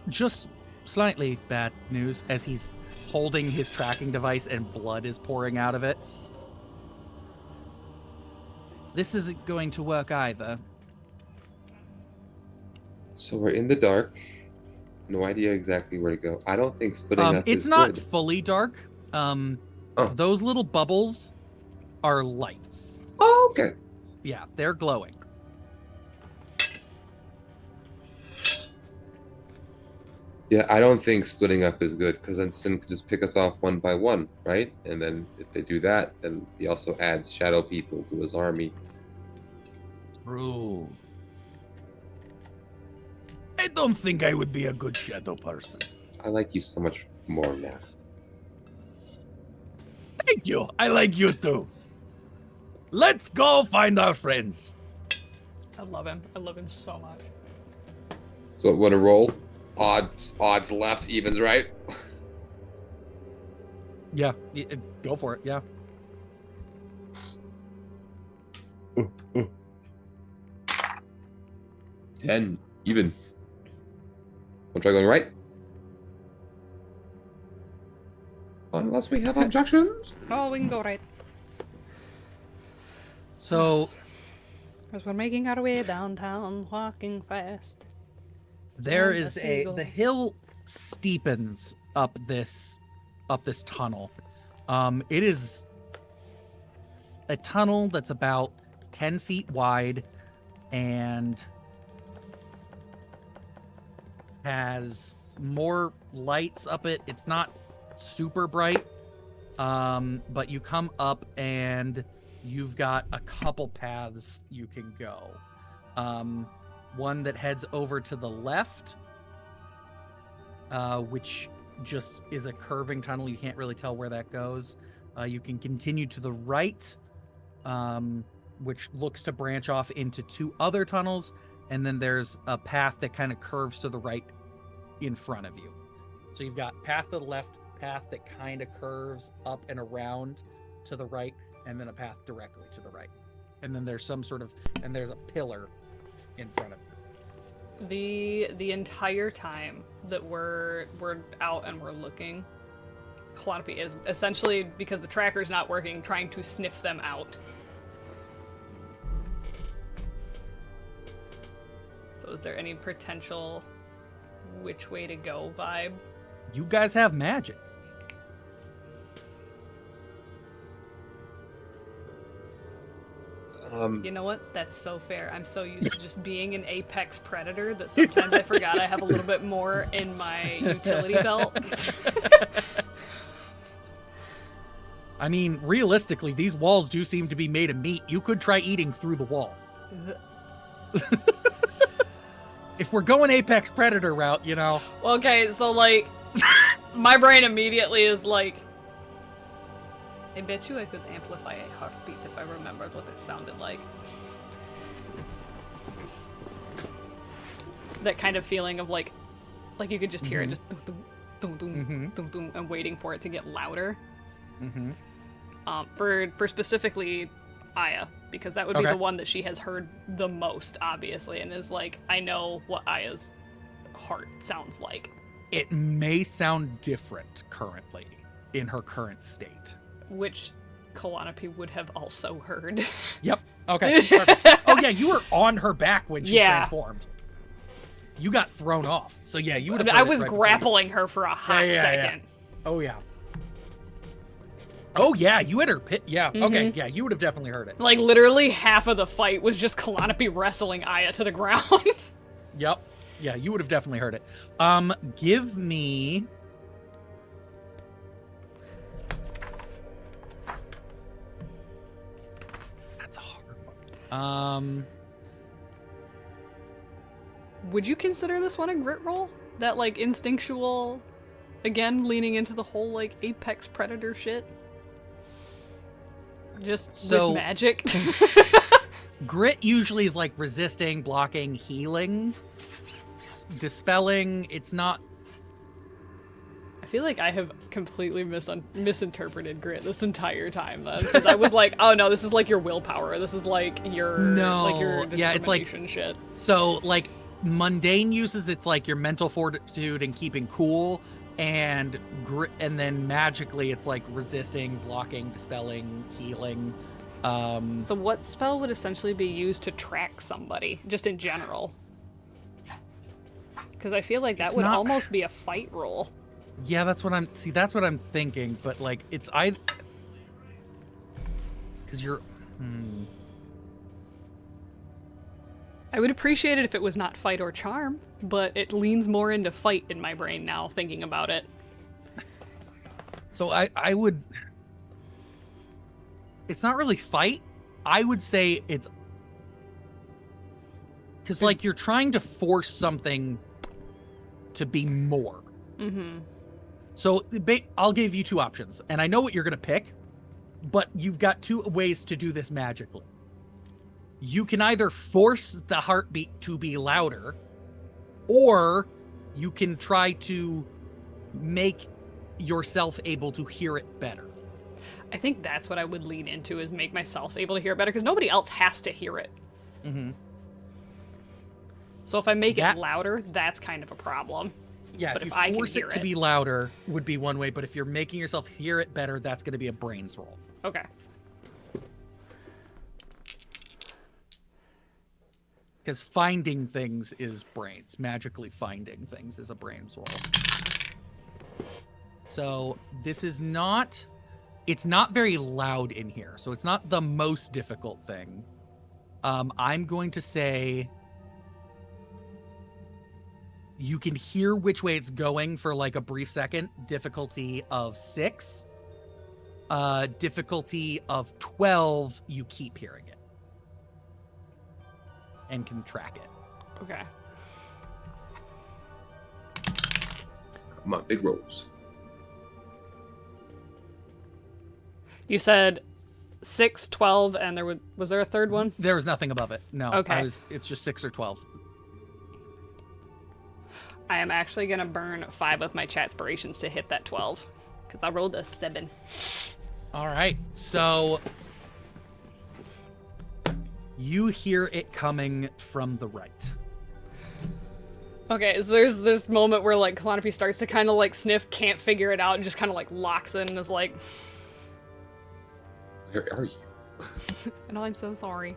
Just slightly bad news as he's holding his tracking device and blood is pouring out of it. This isn't going to work either. So we're in the dark. No idea exactly where to go. I don't think splitting up It's is not good. fully dark. Oh. Those little bubbles are lights. Oh, okay. Yeah, they're glowing. Yeah, I don't think splitting up is good because then Sin could just pick us off one by one, right? And then if they do that, then he also adds shadow people to his army. True. I don't think I would be a good shadow person. I like you so much more now. Thank you. I like you too. Let's go find our friends. I love him. I love him so much. So what, want to roll? Odds left, evens right. Yeah, go for it. Yeah. 10, even. Want to try going right? Unless we have objections. Oh, we can go right. So As we're making our way downtown, walking fast. there And a is seagull. the hill steepens up this tunnel. It is a tunnel that's about 10 feet wide and has more lights up it. It's not super bright, but you come up and you've got a couple paths you can go. One that heads over to the left, which just is a curving tunnel. You can't really tell where that goes. You can continue to the right, which looks to branch off into 2 other tunnels, and then there's a path that kind of curves to the right in front of you. So you've got path to the left, path that kind of curves up and around to the right, and then a path directly to the right. And then there's there's a pillar in front of you. The entire time that we're out and we're looking, Calliope is essentially, because the tracker's not working, trying to sniff them out. So is there any potential which way to go vibe? You guys have magic. You know what? That's so fair. I'm so used to just being an apex predator that sometimes I forgot I have a little bit more in my utility belt. I mean, realistically, these walls do seem to be made of meat. You could try eating through the wall. If we're going apex predator route, you know. Okay, so like, my brain immediately is like, I bet you I could amplify a heartbeat if I remembered what it sounded like. That kind of feeling of like you could just hear it just dum dum dum dum dum, and waiting for it to get louder. For specifically Aya, because that would be the one that she has heard the most, obviously, and is like, I know what Aya's heart sounds like. It may sound different currently in her current state. Which Calliope would have also heard. Yep. Okay. Perfect. Oh yeah, you were on her back when she transformed. You got thrown off. So yeah, you would have. I was grappling her for a hot second. Yeah. Oh yeah. Oh yeah, you had her pit. Yeah. Okay. Yeah, you would have definitely heard it. Like literally half of the fight was just Calliope wrestling Aya to the ground. Yep. Yeah, you would have definitely heard it. Give me. Would you consider this one a grit roll? That like instinctual, again leaning into the whole like apex predator shit? Just with magic? Grit usually is like resisting, blocking, healing, dispelling. It's not. I feel like I have completely misinterpreted grit this entire time then, because I was like, oh no, this is like your willpower. This is like your determination shit. So like mundane uses, it's like your mental fortitude and keeping cool, and grit, and then magically it's like resisting, blocking, dispelling, healing. So what spell would essentially be used to track somebody, just in general? Because I feel like that would almost be a fight roll. Yeah, that's what I'm thinking, but like it's because you're I would appreciate it if it was not fight or charm, but it leans more into fight in my brain now, thinking about it. So I would, it's not really fight. I would say it's because like you're trying to force something to be more. So I'll give you 2 options, and I know what you're going to pick, but you've got 2 ways to do this magically. You can either force the heartbeat to be louder, or you can try to make yourself able to hear it better. I think that's what I would lean into, is make myself able to hear it better, because nobody else has to hear it. So if I make it louder, that's kind of a problem. Yeah, but if you force it to be louder would be one way, but if you're making yourself hear it better, that's going to be a brains roll. Okay. Because finding things is brains. Magically finding things is a brains roll. So this is not... It's not very loud in here, so it's not the most difficult thing. I'm going to say... You can hear which way it's going for like a brief second. Difficulty of 6. Difficulty of 12, you keep hearing it. And can track it. Okay. Come on, big rolls. You said 6, 12, and was there a third one? There was nothing above it. No. Okay. It's just 6 or 12. I am actually gonna burn 5 of my chatspirations to hit that 12. Because I rolled a 7. All right. So you hear it coming from the right. Okay, so there's this moment where like Calliope starts to kind of like sniff, can't figure it out, and just kind of like locks in and is like, Where are you? "And I'm so sorry."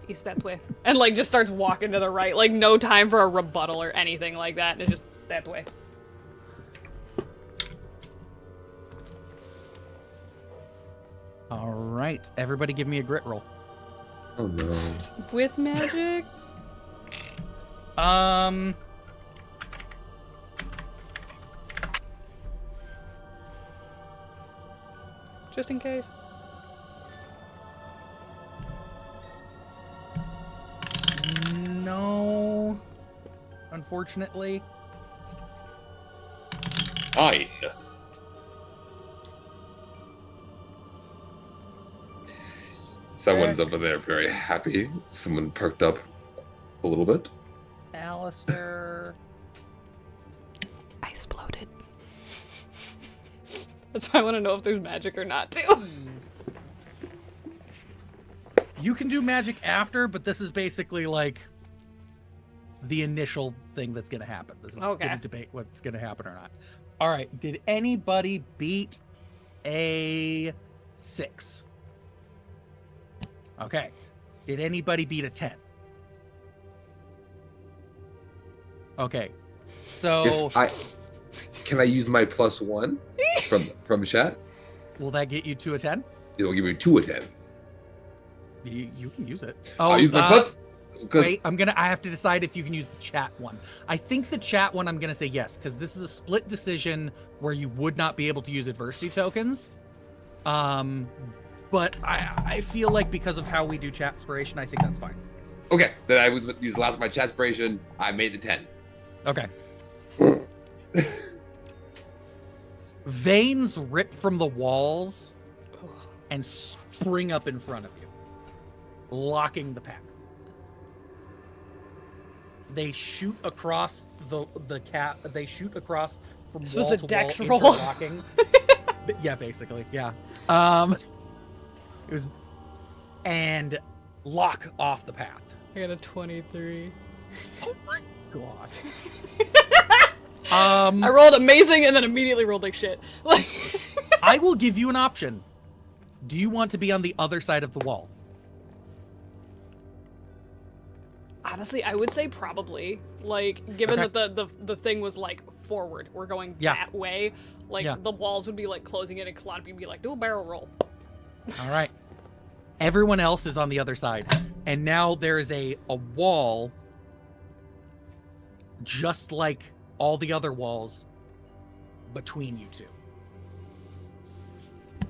He's that way, and like just starts walking to the right, like no time for a rebuttal or anything like that. It's just that way. All right. Everybody give me a grit roll. Oh no. With magic. Just in case. No. Unfortunately. 9. Someone's over there very happy. Someone perked up a little bit. Alistair. I exploded. That's why I want to know if there's magic or not too. You can do magic after, but this is basically like the initial thing that's going to happen. This is Okay. going to debate what's going to happen or not. All right. Did anybody beat a 6? Okay. Did anybody beat a 10? Okay. So Can I use my +1 from chat? will that get you to a 10? It'll give me 2 of 10. You can use it. I'll use my plus. Wait, I have to decide if you can use the chat one. I think the chat one I'm gonna say yes, because this is a split decision where you would not be able to use adversity tokens. But I feel like because of how we do chat inspiration, I think that's fine. Okay, then I would use the last of my chat inspiration. I made the 10. Okay. Veins rip from the walls and spring up in front of you, blocking the path. They shoot across the cat. They shoot across from This wall was a to dex wall, roll. interlocking. Yeah, basically, yeah. It was, and lock off the path. I got a 23. Oh my gosh. I rolled amazing and then immediately rolled like shit. Like I will give you an option. Do you want to be on the other side of the wall? honestly, I would say probably. Like, given Okay. that the thing was like forward, we're going Yeah. that way. Like Yeah. the walls would be like closing in, and Kalani would be like, "Do a barrel roll." All right. Everyone else is on the other side. And now there is a wall just like all the other walls between you two.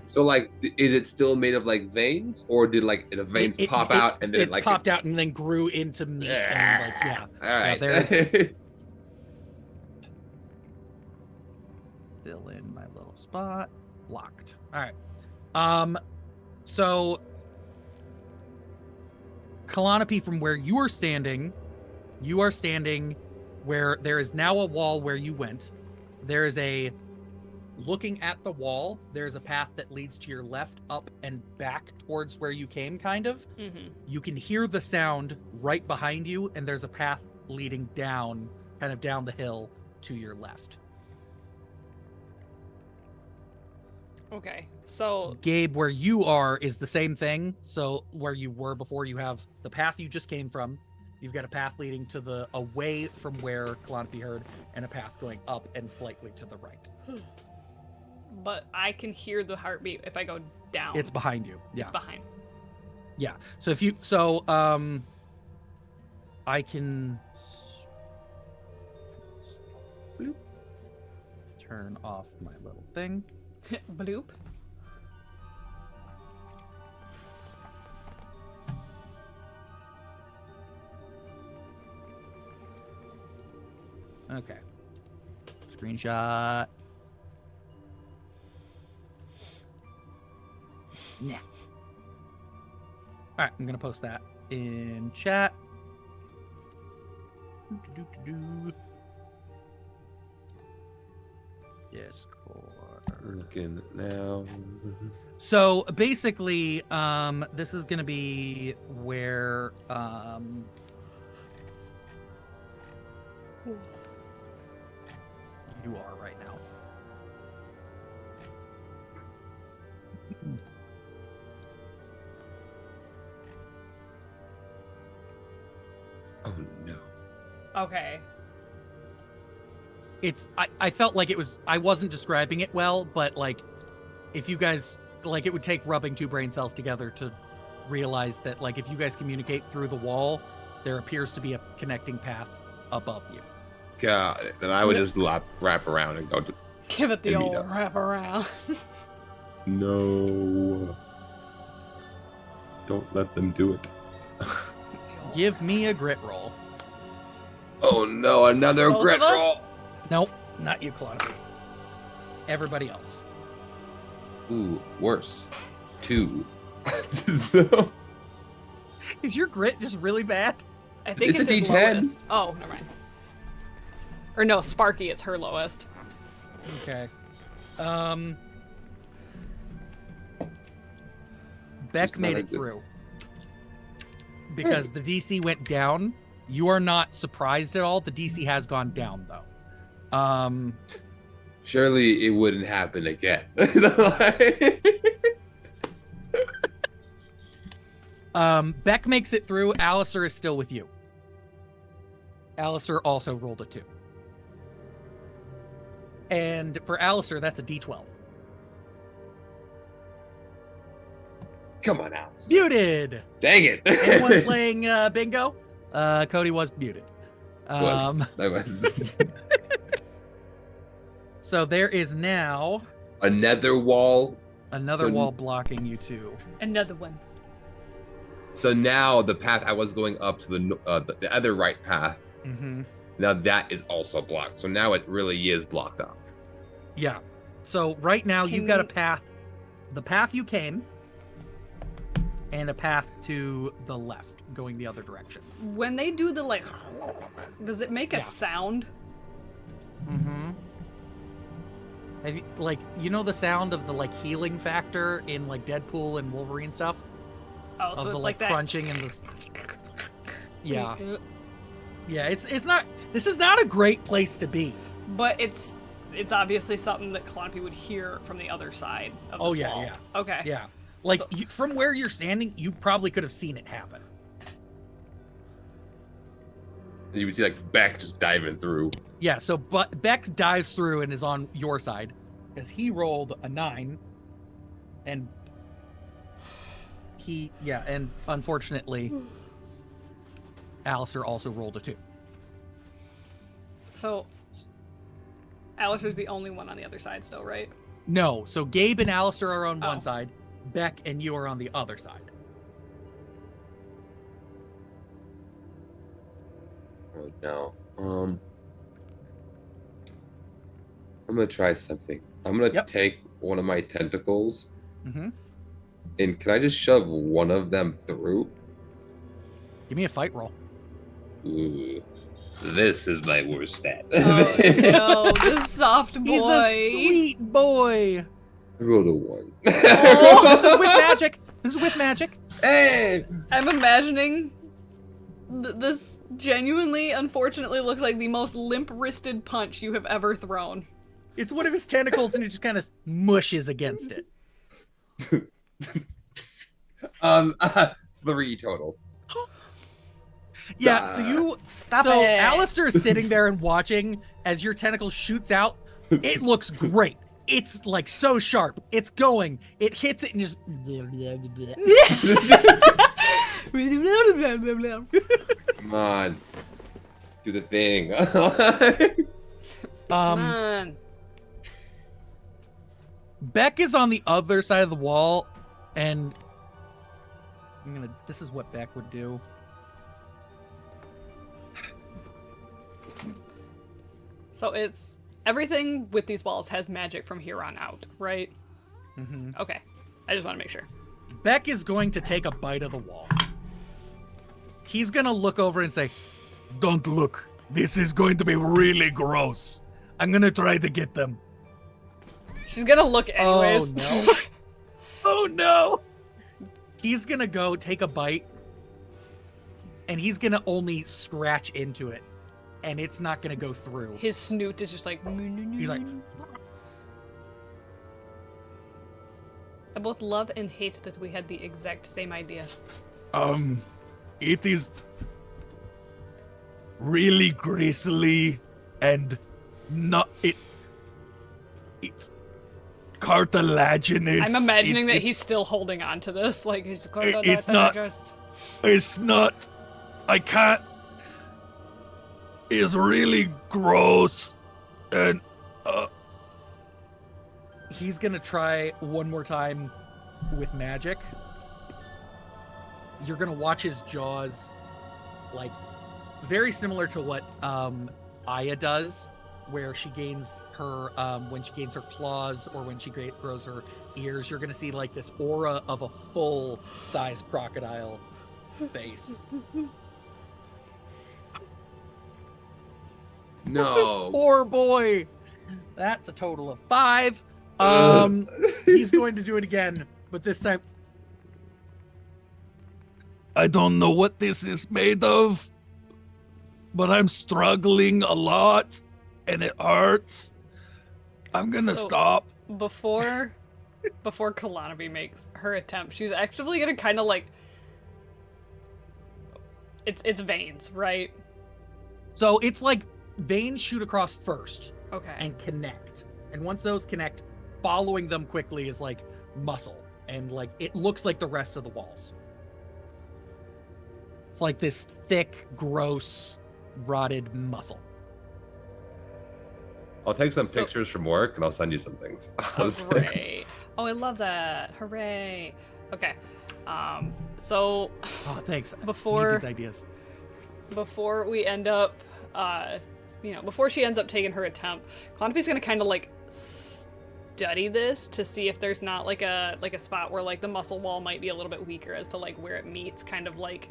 So, like, is it still made of like veins, or did like the veins pop out and then it like popped out and then grew into meat and like yeah. All right. there's still in my little spot. Locked. All right. So Kalanopi, from where you are standing where there is now a wall where you went. There is looking at the wall, there's a path that leads to your left, up and back towards where you came, kind of. Mm-hmm. You can hear the sound right behind you, and there's a path leading down, kind of down the hill to your left. Okay, so Gabe, where you are is the same thing. So where you were before, you have the path you just came from. You've got a path leading to away from where Kalanopi heard, and a path going up and slightly to the right. but I can hear the heartbeat if I go down. It's behind you. Yeah. It's behind. Yeah. So I can bloop, turn off my little thing. Bloop. Okay. Screenshot. Nah. All right, I'm gonna post that in chat. Discord. Looking now. So basically, this is gonna be where you are right now. Oh no. Okay. I felt like I wasn't describing it well, but like if you guys like it would take rubbing two brain cells together to realize that like if you guys communicate through the wall, there appears to be a connecting path above you. God, then I would just wrap around and go to. Give it the And meet old up. wrap around. No. Don't let them do it. Give me a grit roll. Oh no, another Both grit of us? roll. Nope, not you, Claudia. Everybody else. Ooh, worse. 2. So, Is your grit just really bad? I think It's it's a his D10. lowest. Oh, never mind. Or no, Sparky, it's her lowest. Okay. Beck Just not made a it good- through. Because the DC went down. You are not surprised at all. The DC has gone down though. surely it wouldn't happen again. Beck makes it through. Alistair is still with you. Alistair also rolled a 2. And for Alistair, that's a D12. Come on, Alex. Muted. Dang it. Anyone playing bingo? Cody was muted. I was. So there is now Another wall. another So- wall blocking you two. Another one. So now the path I was going up to the other right path. Mm-hmm. Now that is also blocked. So now it really is blocked off. Yeah. So right now you've got a path, the path you came, and a path to the left, going the other direction. When they do the like, does it make a Yeah. sound? Mm-hmm. Have you, like, you know the sound of the like healing factor in like Deadpool and Wolverine stuff? Oh, Of so the it's like that. crunching and the yeah. Yeah, it's not, this is not a great place to be. But it's obviously something that Clompy would hear from the other side of this Oh, yeah, wall. yeah. Okay. Yeah. Like So- you, from where you're standing, you probably could have seen it happen. And you would see like Beck just diving through. Yeah, so but Bex dives through and is on your side because he rolled a 9 and and unfortunately Alistair also rolled a 2. So, Alistair's the only one on the other side still, right? No, so Gabe and Alistair are on Oh. one side, Beck and you are on the other side. Oh no. I'm gonna try something. I'm gonna Yep. take one of my tentacles Mm-hmm. and can I just shove one of them through? Give me a fight roll. Ooh. This is my worst stat. Oh no, this soft boy. He's a sweet boy. I rolled a 1. Oh, this is with magic. This is with magic. Hey! I'm imagining this genuinely, unfortunately, looks like the most limp-wristed punch you have ever thrown. It's one of his tentacles and it just kind of mushes against it. 3 total. Yeah, so Stop so it. Alistair is sitting there and watching as your tentacle shoots out. It looks great. It's like so sharp. It's going. It hits it and just. Come on. Do the thing. Come on. Beck is on the other side of the wall, and this is what Beck would do. So it's everything with these walls has magic from here on out, right? Mm-hmm. Okay. I just want to make sure. Beck is going to take a bite of the wall. He's going to look over and say, Don't look. This is going to be really gross. I'm gonna try to get them. She's gonna look anyways. Oh, no. Oh no! He's going to go take a bite, and he's going to only scratch into it, and it's not going to go through. His snoot is just like... He's like, I both love and hate that we had the exact same idea. It is really gristly and not it's cartilaginous. I'm imagining that It's- he's still holding on to this, like he's It's not- It's not. I can't. It's really gross, and he's going to try one more time with magic. You're going to watch his jaws, like, very similar to what Aya does, where she gains her, when she gains her claws or when she grows her ears, you're going to see, like, this aura of a full-size crocodile face. No. Poor boy! That's a total of 5. He's going to do it again, but this time... I don't know what this is made of, but I'm struggling a lot, and it hurts. I'm gonna So- stop. Before Kalanavi makes her attempt, she's actively gonna kind of like... It's veins, right? So it's like veins shoot across first Okay. and connect. And once those connect, following them quickly is like muscle. And like it looks like the rest of the walls. It's like this thick, gross, rotted muscle. I'll take some So- pictures from work and I'll send you some things. Oh, great. Oh, I love that. Hooray. Okay. So Oh, thanks. I need Before- these ideas. before we end up, before she ends up taking her attempt, Clonapi's gonna kind of like study this to see if there's not like a spot where like the muscle wall might be a little bit weaker as to like where it meets, kind of like,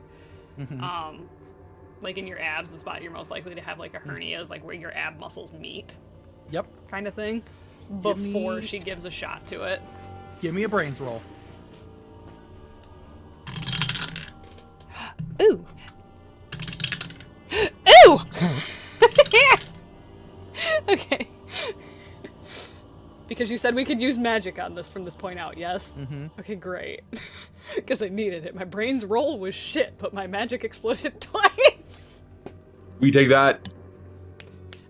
Mhm. like in your abs, the spot you're most likely to have like a hernia is like where your ab muscles meet, Yep. kind of thing. Give Before me- she gives a shot to it. Give me a brains roll. Ooh. Ooh! Okay. Because you said we could use magic on this from this point out, yes? Mm-hmm. Okay, great. Because I needed it. My brain's roll was shit, but my magic exploded twice. We take that.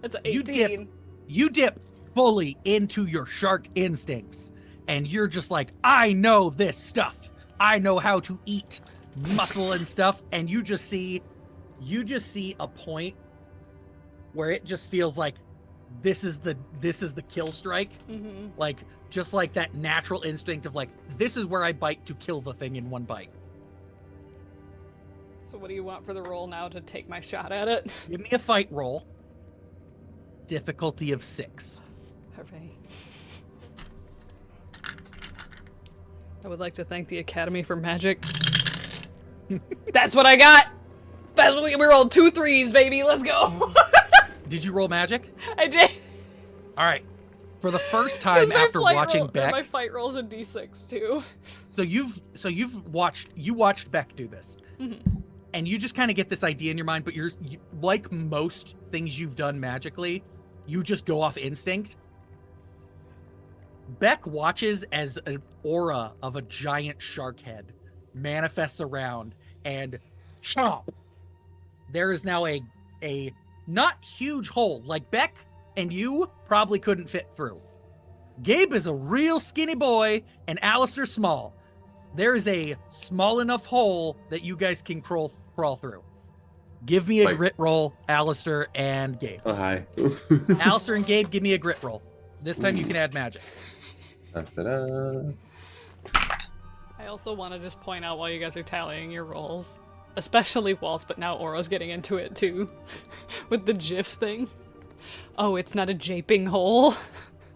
That's an You 18. dip. You dip fully into your shark instincts, and you're just like, I know this stuff. I know how to eat muscle and stuff, and you just see a point where it just feels like this is the kill strike. Mm-hmm. Like just like that natural instinct of like, this is where I bite to kill the thing in one bite. So what do you want for the roll now to take my shot at it? Give me a fight roll. Difficulty of 6. Hooray. I would like to thank the Academy for Magic. That's what I got! That's what we rolled 2 3s, baby. Let's go! Did you roll magic? I did! All right. For the first time My after flight watching roll, Beck, my fight rolls a d6 too. you've watched Beck do this, Mhm. and you just kind of get this idea in your mind. But you, like most things you've done magically, you just go off instinct. Beck watches as an aura of a giant shark head manifests around, and chomp! There is now a not huge hole. Like Beck and you probably couldn't fit through. Gabe is a real skinny boy, and Alistair small. There is a small enough hole that you guys can crawl through. Give me a Like- grit roll, Alistair and Gabe. Oh, hi. Alistair and Gabe, give me a grit roll. This time you can add magic. Da-da-da. I also want to just point out while you guys are tallying your rolls, especially Waltz, but now Oro's getting into it too, with the GIF thing. Oh, it's not a japing hole.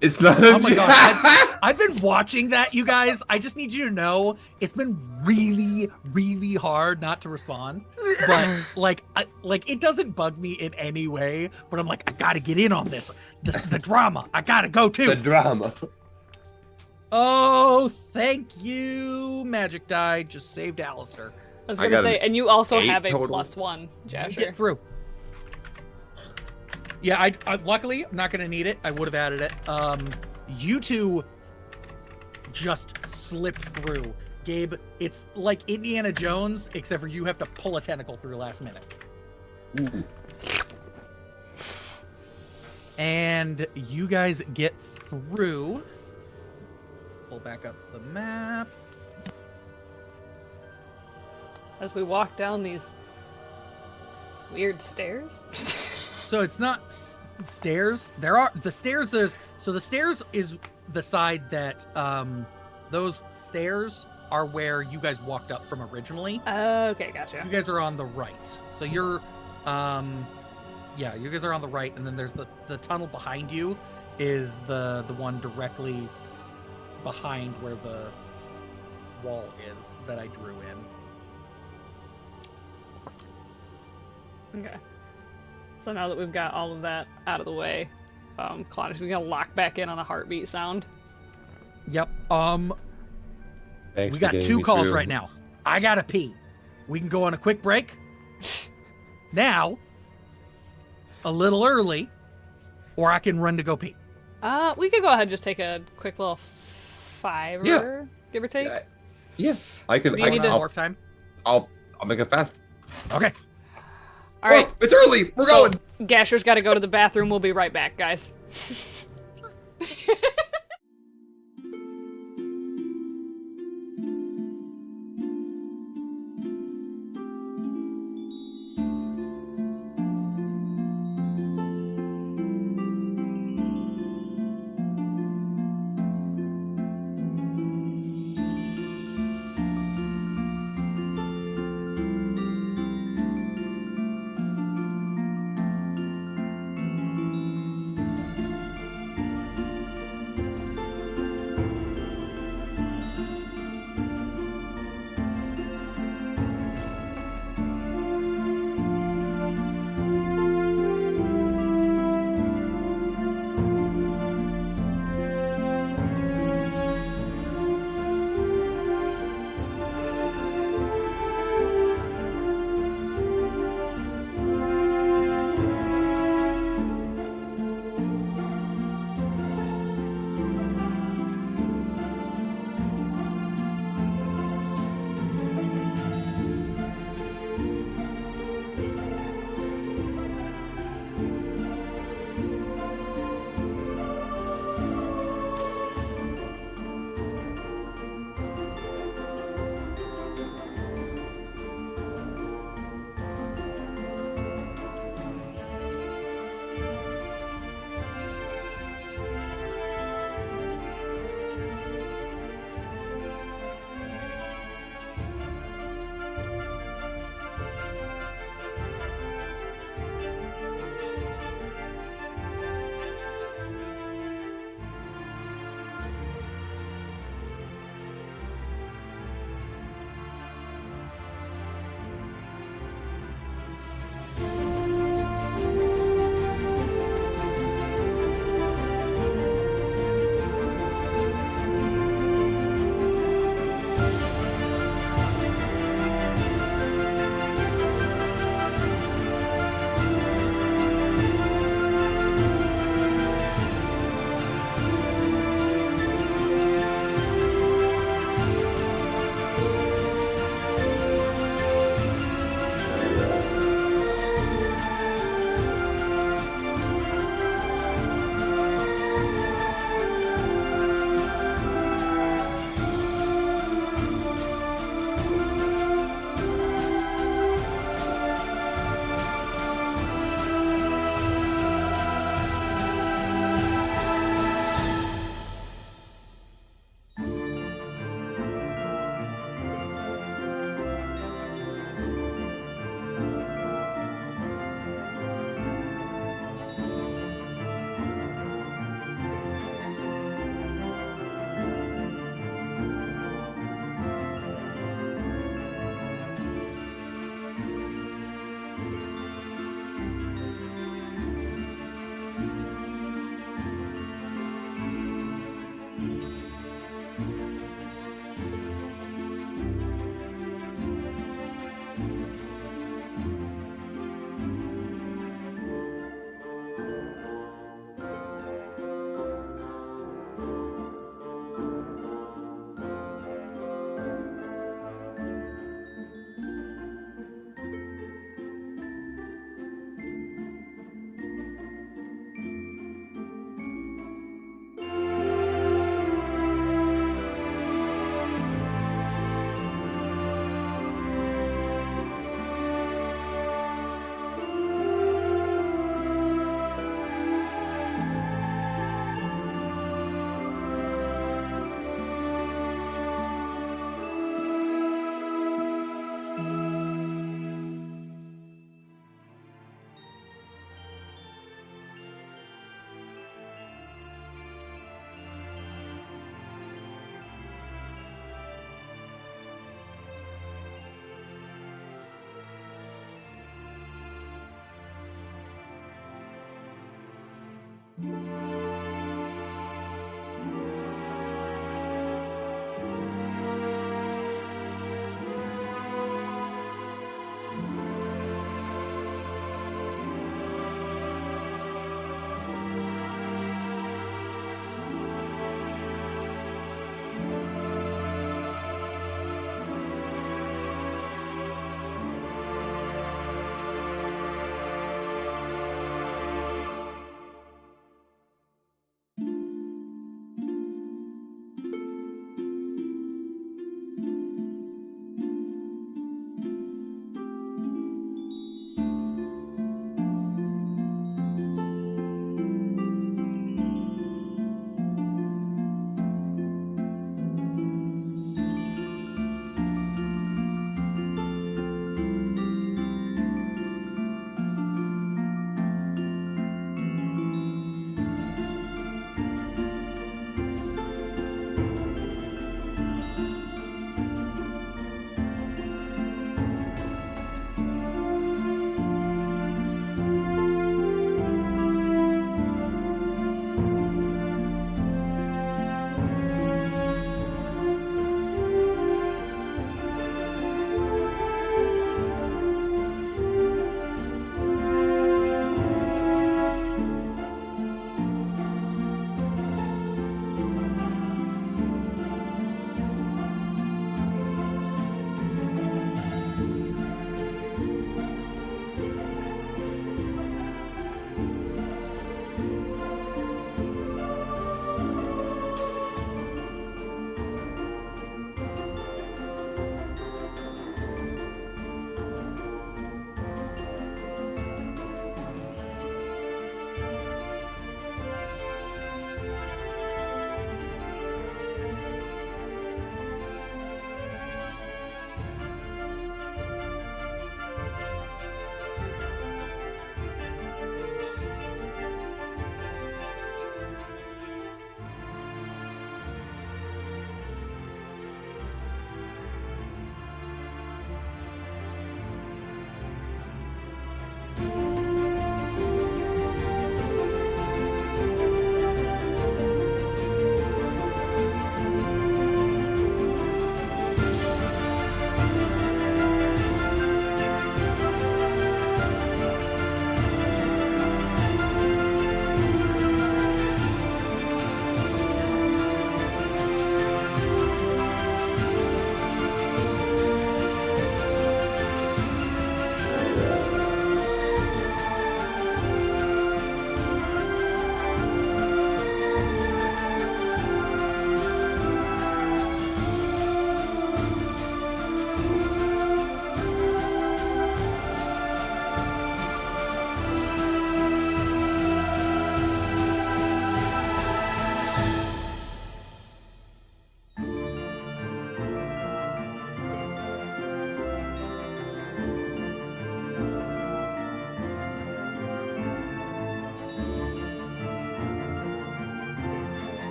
It's not a Oh my god, I've been watching that, you guys. I just need you to know it's been really, really hard not to respond. But like, it doesn't bug me in any way. But I'm like, I gotta get in on this. The drama. I gotta go too. the drama. Oh, thank you, Magic Die. Just saved Alistair. I was I gonna got say, an and you also 8 have a total. +1, You Jasher. get through. Yeah, I luckily I'm not gonna need it. I would have added it. You two just slipped through. Gabe, it's like Indiana Jones, except for you have to pull a tentacle through last minute. Ooh. And you guys get through. Pull back up the map. As we walk down these weird stairs. So it's not stairs. There are the stairs. The stairs is the side that those stairs are where you guys walked up from originally. Okay, gotcha. You guys are on the right. So you're yeah, you guys are on the right, and then there's the tunnel behind you is the one directly behind where the wall is that I drew in. Okay. So now that we've got all of that out of the way, Claudius, we gonna lock back in on the heartbeat sound. Yep. Thanks We for got getting 2 me calls through. right now. I gotta pee. We can go on a quick break. Now, a little early, or I can run to go pee. We could go ahead and just take a quick little 5, Yeah. give or take. Yes, I can. Do you I need can to- Morph time. I'll make it fast. Okay. All right, Oh, it's early. We're so going. Gasher's got to go to the bathroom. We'll be right back, guys.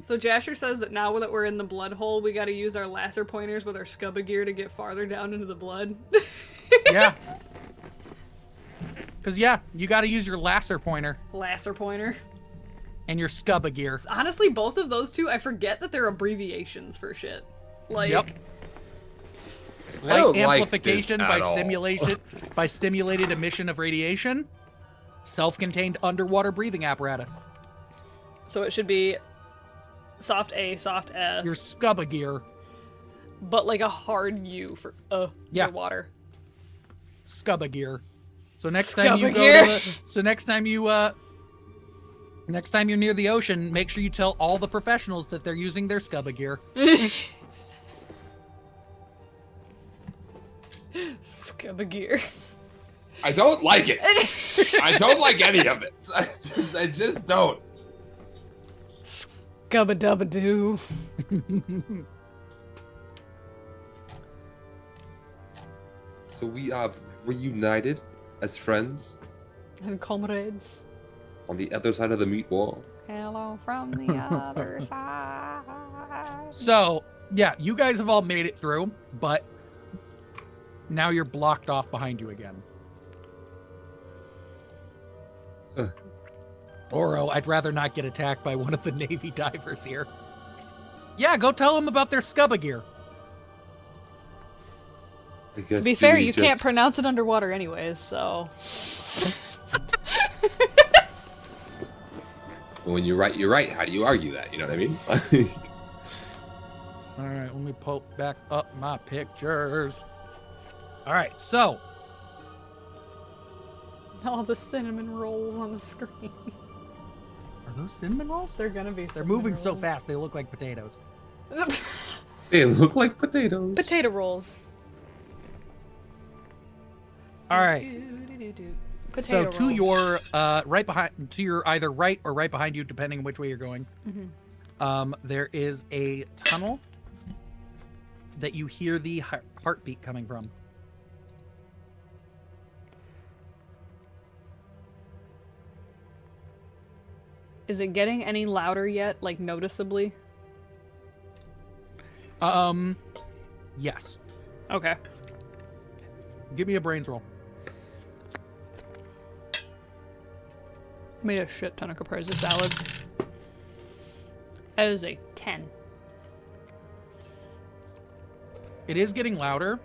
So Jasher says that now that we're in the blood hole, we gotta use our laser pointers with our scuba gear to get farther down into the blood. Yeah. Because, yeah, you got to use your laser pointer Laser pointer. and your scuba gear. Honestly, both of those two, I forget that they're abbreviations for shit. Like, Yep. I Light don't like amplification this by at all. simulation by stimulated emission of radiation. Self-contained underwater breathing apparatus. so it should be soft A, soft S, Your scuba gear. but like a hard U for Yeah. for water. Scuba gear. So next time you Scuba go gear. to the, so next time you're near the ocean, make sure you tell all the professionals that they're using their scuba gear. Scuba gear. I don't like it. I don't like any of it. I just don't. Gubba dubba doo. So we are reunited as friends And comrades. on the other side of the meat wall. Hello from the other side. So, yeah, you guys have all made it through, but now you're blocked off behind you again. Oro, I'd rather not get attacked by one of the Navy divers here. Yeah, go tell them about their scuba gear. I guess To be do fair, we you can't just- pronounce it underwater anyways, so. When you're right, you're right. How do you argue that? You know what I mean? All right, let me pull back up my pictures. All right, so All the cinnamon rolls on the screen. are those cinnamon rolls? They're gonna be. They're cinnamon moving so rolls. fast they look like potatoes. They look like potatoes. Potato rolls. All right. Do-do-do-do-do. So Potato to rolls. your right behind, to your either right or right behind you, depending on which way you're going, there is a tunnel that you hear the heartbeat coming from. Is it getting any louder yet? Like noticeably? Yes. Okay. Give me a brains roll. Made a shit ton of caprese salad. That is a 10. It is getting louder,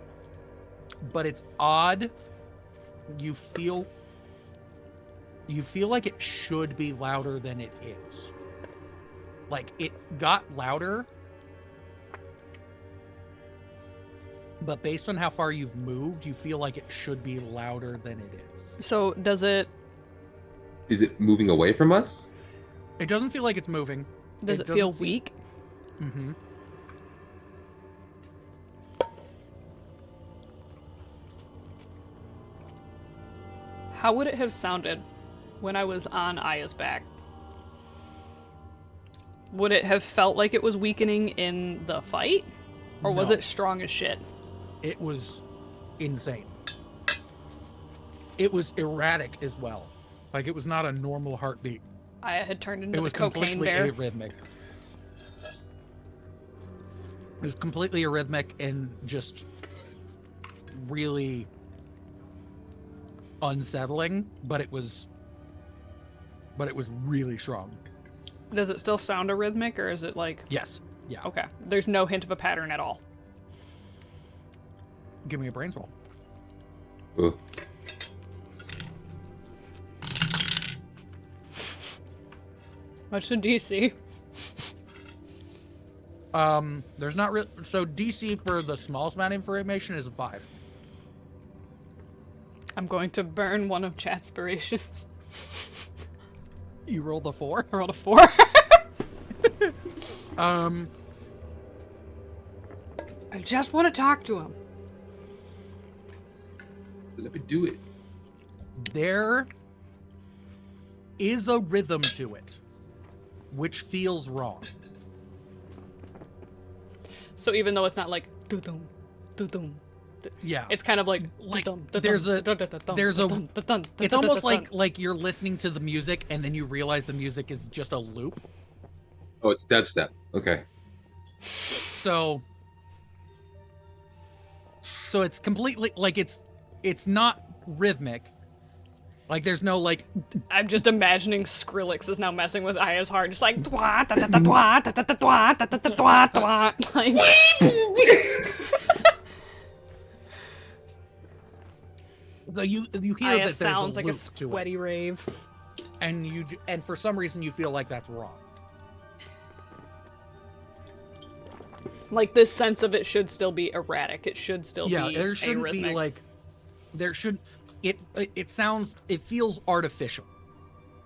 but it's odd. You feel like it should be louder than it is. Like it got louder, but based on how far you've moved, you feel like it should be louder than it is. So does it Is it moving away from us? It doesn't feel like it's moving. does it feel doesn't seem- weak? Mm-hmm. How would it have sounded when I was on Aya's back? Would it have felt like it was weakening in the fight? Or was No. it strong as shit? It was insane. It was erratic as well. Like it was not a normal heartbeat. Aya had turned into It the was cocaine completely bear. arrhythmic. It was completely arrhythmic and just really unsettling, but it was really strong. Does it still sound arrhythmic, or is it like... Yes. Yeah. Okay, there's no hint of a pattern at all. Give me a brains roll. Ugh. What's the DC? There's not real. So DC for the smallest amount of information is a 5. I'm going to burn one of Chatspirations. You rolled a 4. I rolled a 4. I just want to talk to him. Let me do it. There is a rhythm to it, which feels wrong. So even though it's not like doo-dum, doo-dum, Yeah. it's kind of like There's a it's almost like you're listening to the music and then you realize the music is just a loop. Oh, it's dubstep. Okay. So it's completely like it's not rhythmic. Like there's no like I'm just imagining Skrillex is now messing with Aya's heart, just like dwa, da, da, da, dwa, da, da, da, dwa, da, da, da, dwa, dwa. Like, so you hear Aya that there's sounds a like a loop to it, sweaty rave. and for some reason you feel like that's wrong. Like this sense of it should still be erratic. It should still Yeah, be there shouldn't arrhythmic. be like there should it feels artificial.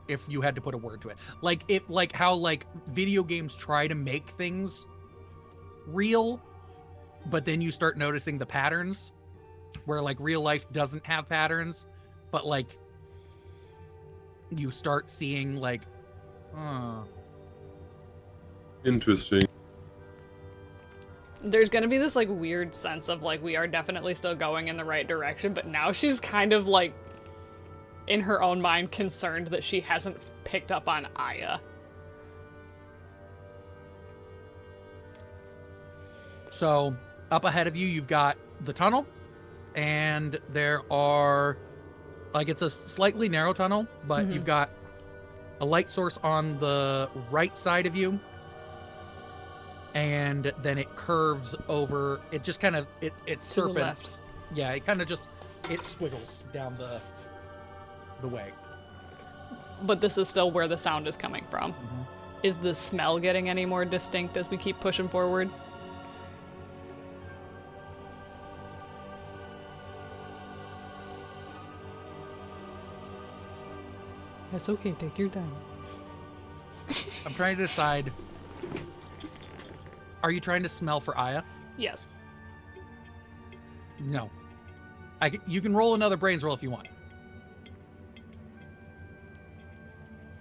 If you had to put a word to it, like how like video games try to make things real, but then you start noticing the patterns where like real life doesn't have patterns, but like you start seeing like Interesting. There's gonna be this like weird sense of like we are definitely still going in the right direction, but now she's kind of like in her own mind concerned that she hasn't picked up on Aya. So up ahead of you, you've got the tunnel, and there are like it's a slightly narrow tunnel, but you've got a light source on the right side of you, and then it curves over. It just kind of it serpents. Yeah, it kind of just it swiggles down the way. But this is still where the sound is coming from. Is the smell getting any more distinct as we keep pushing forward? That's okay, take your time. I'm trying to decide. Are you trying to smell for Aya? Yes. No. You can roll another brains roll if you want.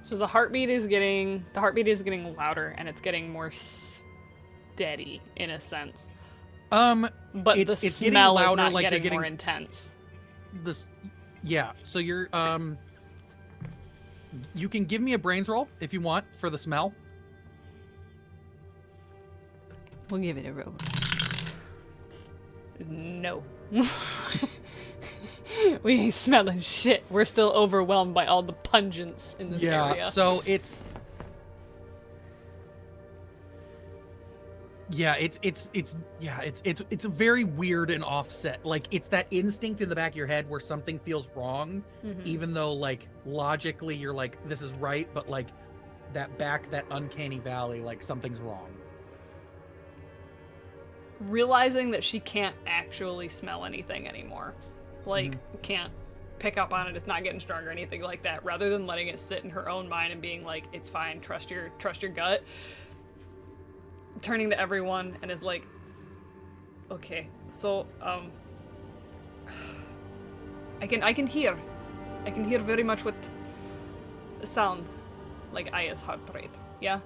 So the heartbeat is getting louder and it's getting more steady in a sense. But it's the getting smell is louder, not like you're getting getting more intense. this. Yeah. So you're you can give me a brains roll if you want for the smell. We'll give it a roll. No. We ain't smelling shit. We're still overwhelmed by all the pungence in this area. So it's it's very weird and offset. Like it's that instinct in the back of your head where something feels wrong, even though like logically you're like this is right, but like that uncanny valley, like something's wrong. Realizing that she can't actually smell anything anymore. Like, can't pick up on it, it's not getting stronger or anything like that. Rather than letting it sit in her own mind and being like, it's fine, trust your gut. Turning to everyone and is like, okay, so, I can hear very much what sounds like Aya's heart rate, yeah?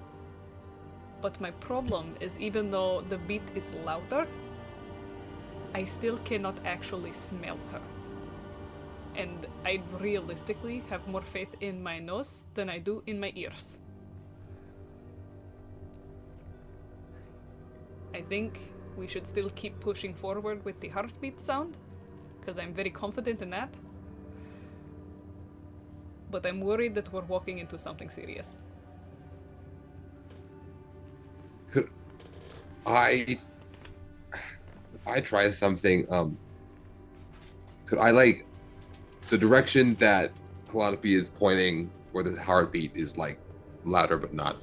But my problem is even though the beat is louder, I still cannot actually smell her. And I realistically have more faith in my nose than I do in my ears. I think we should still keep pushing forward with the heartbeat sound, because I'm very confident in that. But I'm worried that we're walking into something serious. Could I try something? Could I like the direction that Calliope is pointing, where the heartbeat is like louder but not?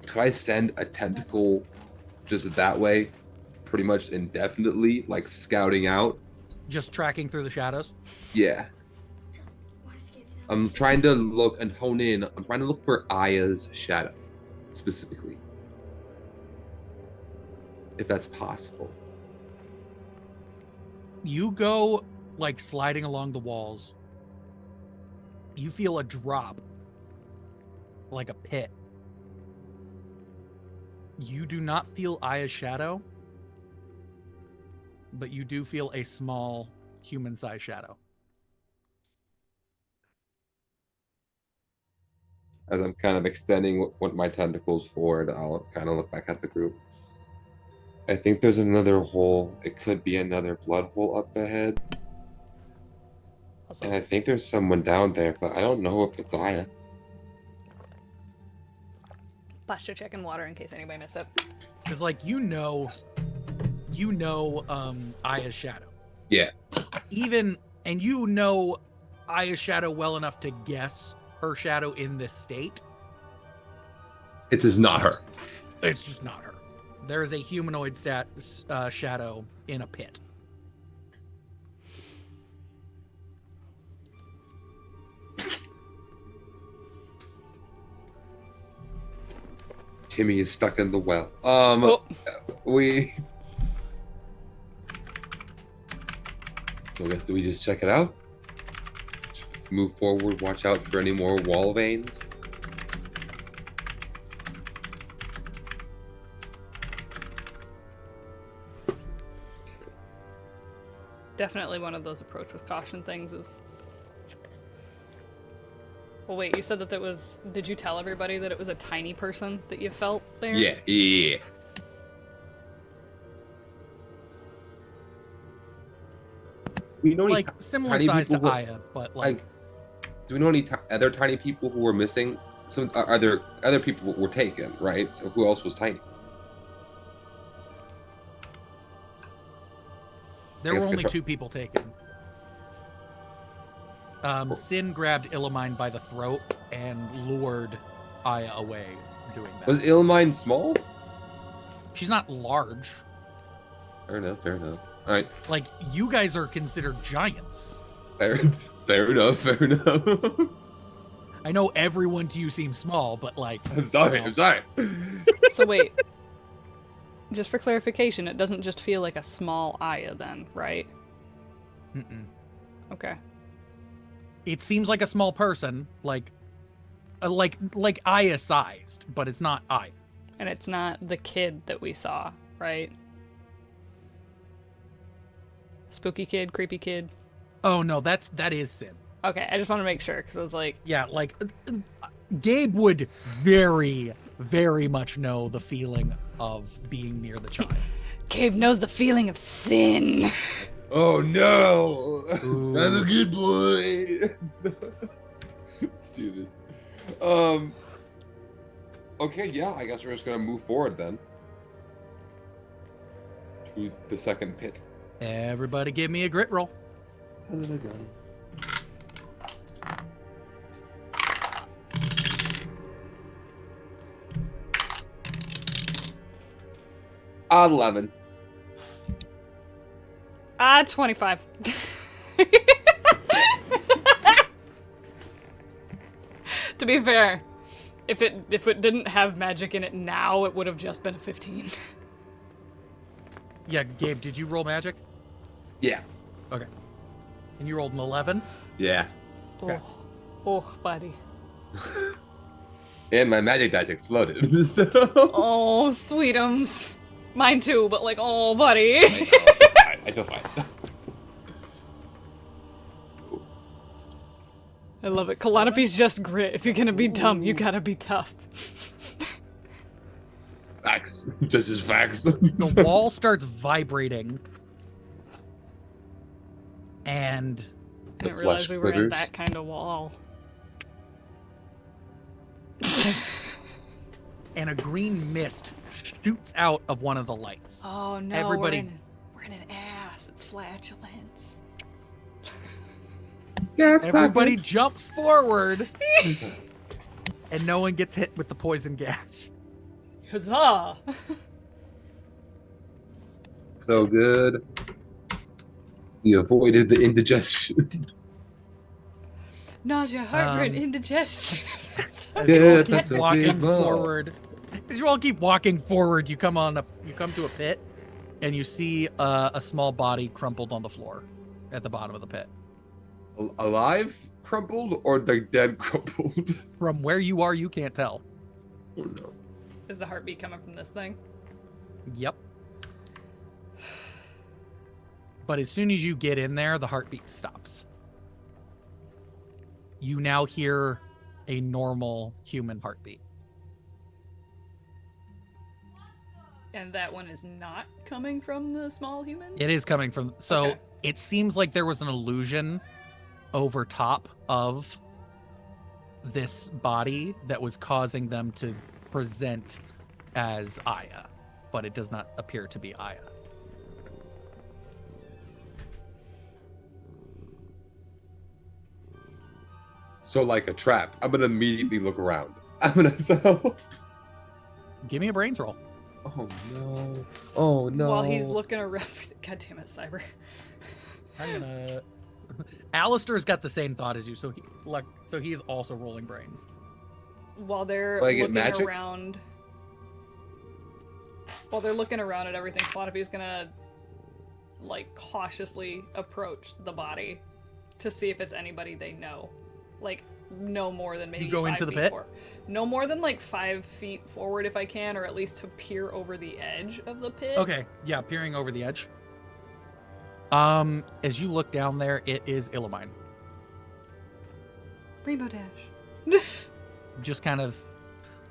Could I send a tentacle just that way, pretty much indefinitely, like scouting out? Just tracking through the shadows? Yeah. I'm trying to look and hone in. I'm trying to look for Aya's shadow, specifically. If that's possible. You go like sliding along the walls. You feel a drop, like a pit. You do not feel Aya's shadow, but you do feel a small human-sized shadow. As I'm kind of extending what my tentacles forward, I'll kind of look back at the group. I think there's another hole. It could be another blood hole up ahead. Also, And I think there's someone down there, but I don't know if it's Aya. posture check and water in case anybody missed it. Because, like, Aya's shadow. Yeah. And you know Aya's shadow well enough to guess her shadow in this state. It is not her. It's just not her. There is a humanoid shadow in a pit. Timmy is stuck in the well. We. So I guess do we just check it out? Move forward. Watch out for any more wall veins. Definitely one of those approach with caution things is... Well, wait, you said that was... Did you tell everybody that it was a tiny person that you felt there? Yeah. We know Like, similar tiny size to people who- Aya, but, like... Do we know any other tiny people who were missing? So are there other people who were taken, right? So who else was tiny? There I were guess only Guitar- 2 people taken. Sin grabbed Illimine by the throat and lured Aya away doing that. Was Ilmine small? She's not large. Fair enough. All right. Like, you guys are considered giants. Fair enough. I know everyone to you seems small, but, like... I'm sorry. you know. I'm sorry. So wait. Just for clarification, it doesn't just feel like a small Aya then, right? Mm-mm. Okay. It seems like a small person, like Aya sized, but it's not Aya. And it's not the kid that we saw, right? Spooky kid, creepy kid. Oh no, that is Sin. Okay, I just want to make sure, because I was like... Yeah, like Gabe would very, very much know the feeling of being near the child. Gabe knows the feeling of sin. Oh no! Ooh. I'm a good boy. Stupid. Okay, yeah. I guess we're just gonna move forward then to the second pit. Everybody give me a grit roll. Son of a gun. Odd 11. 25. To be fair, if it didn't have magic in it now, it would have just been a 15. Yeah, Gabe, did you roll magic? Yeah. Okay. And you rolled an 11? Yeah. Okay. Oh, buddy. And my magic dice exploded. So. Oh, sweetums. Mine too, but like, oh, buddy. It's fine. I feel fine. I love it. Kalanopi's just grit. If you're gonna be dumb, you gotta be tough. Facts. Just as facts. The wall starts vibrating. And I The didn't realize flesh we were in glitters. that kind of wall. a green mist shoots out of one of the lights. Oh no, Everybody- we're in an ass. It's flatulence. Yes, Everybody jumps forward. And no one gets hit with the poison gas. Huzzah! So good. We avoided the indigestion. Nausea, heartburn, Um, indigestion. As you all keep that's walking abysmal. forward, as you all keep walking forward, you come to a pit, and you see a small body crumpled on the floor at the bottom of the pit. Alive crumpled or like dead crumpled? From where you are, you can't tell. Oh no. Is the heartbeat coming from this thing? Yep. But as soon as you get in there, the heartbeat stops. You now hear a normal human heartbeat. And that one is not coming from the small human? It is coming from. So Okay. it seems like there was an illusion over top of this body that was causing them to present as Aya, but it does not appear to be Aya. So like a trap. I'm gonna immediately look around. I'm gonna so. Give me a brains roll. Oh no! Oh no! While he's looking around. God damn it, Cyber. I'm gonna. Alistair's got the same thought as you, so he's also rolling brains. While they're Will I get looking magic? around. While they're looking around at everything, Clodope's gonna like cautiously approach the body to see if it's anybody they know. Like no more than maybe You go 5 into the feet pit? forward. No more than like 5 feet forward if I can, or at least to peer over the edge of the pit. Okay, yeah, peering over the edge. As you look down there, it is Illimine. Rainbow Dash. Just kind of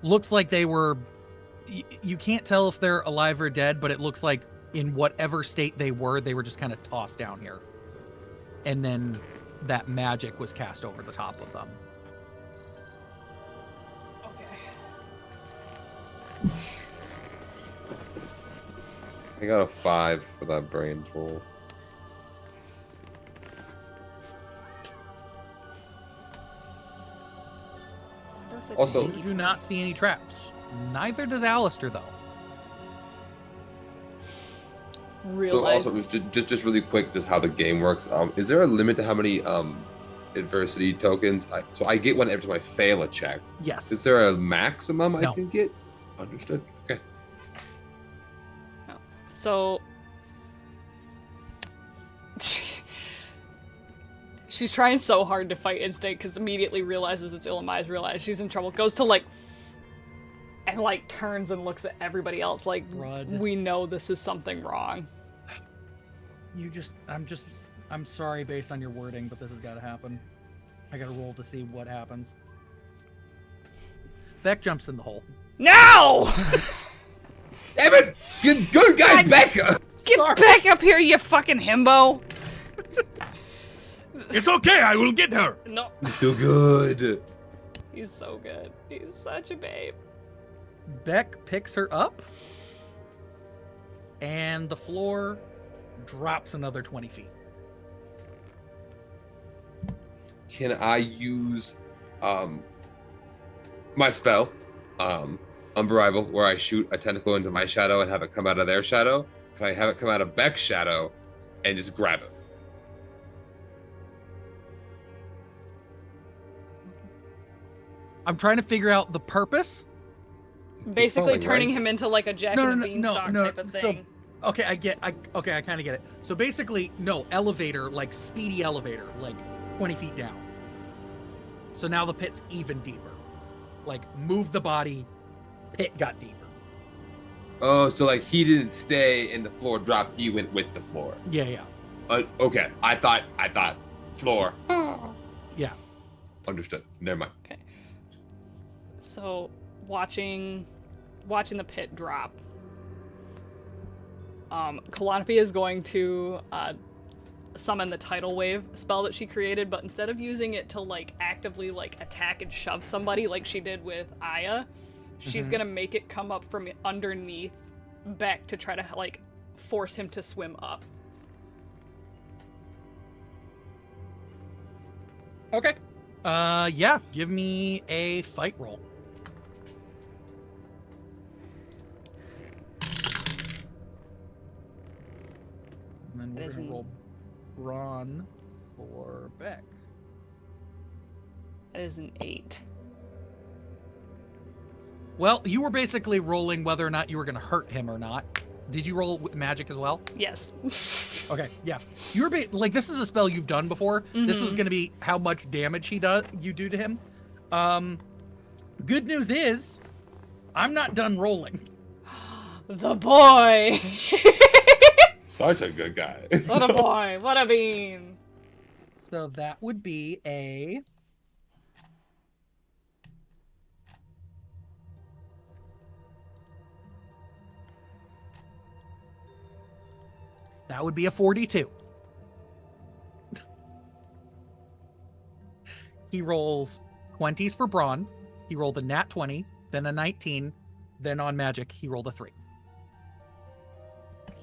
looks like they were. You can't tell if they're alive or dead, but it looks like in whatever state they were just kind of tossed down here. And then that magic was cast over the top of them. Okay. I got a 5 for that brains roll. Also- You do not see any traps. Neither does Alistair, though. So Realize. also, just really quick, just how the game works. Is there a limit to how many adversity tokens? So I get one every time I fail a check. Yes. Is there a maximum No. I can get? Understood. Okay. So she's trying so hard to fight instinct because immediately realizes it's Illimai's, realizes she's in trouble, goes to like and like turns and looks at everybody else like Rud. we know this is something wrong. I'm sorry based on your wording, but this has got to happen. I got to roll to see what happens. Beck jumps in the hole. No! Damn it! Good guy, God. Becca! Get back up here, you fucking himbo! It's okay, I will get her. No, Too good. he's so good. He's such a babe. Beck picks her up, and the floor drops another 20 feet. Can I use my spell, Unbelievable, where I shoot a tentacle into my shadow and have it come out of their shadow? Can I have it come out of Beck's shadow and just grab it? I'm trying to figure out the purpose. Basically falling, turning right? him into like a Jack and the Beanstalk type of So, thing. okay, I kind of get it. So basically, no, elevator, like speedy elevator, like 20 feet down. So now the pit's even deeper. Like, move the body, pit got deeper. Oh, so like he didn't stay and the floor dropped, he went with the floor. Yeah. Okay, I thought floor. Yeah. Understood. Never mind. So watching the pit drop, Calliope is going to summon the tidal wave spell that she created, but instead of using it to like actively like attack and shove somebody like she did with Aya, she's gonna make it come up from underneath Beck to try to like force him to swim up. Okay. Yeah, give me a fight roll. And then That we're is gonna an- roll Brawn for Beck. That is an 8. Well, you were basically rolling whether or not you were going to hurt him or not. Did you roll with magic as well? Yes. Okay, yeah. You were like, this is a spell you've done before. This was going to be how much damage you do to him. Good news is I'm not done rolling. The boy! Such a good guy. What a boy! What a bean! So that would be a... That would be a 42. He rolls 20s for Brawn. He rolled a nat 20, then a 19, then on magic, he rolled a 3.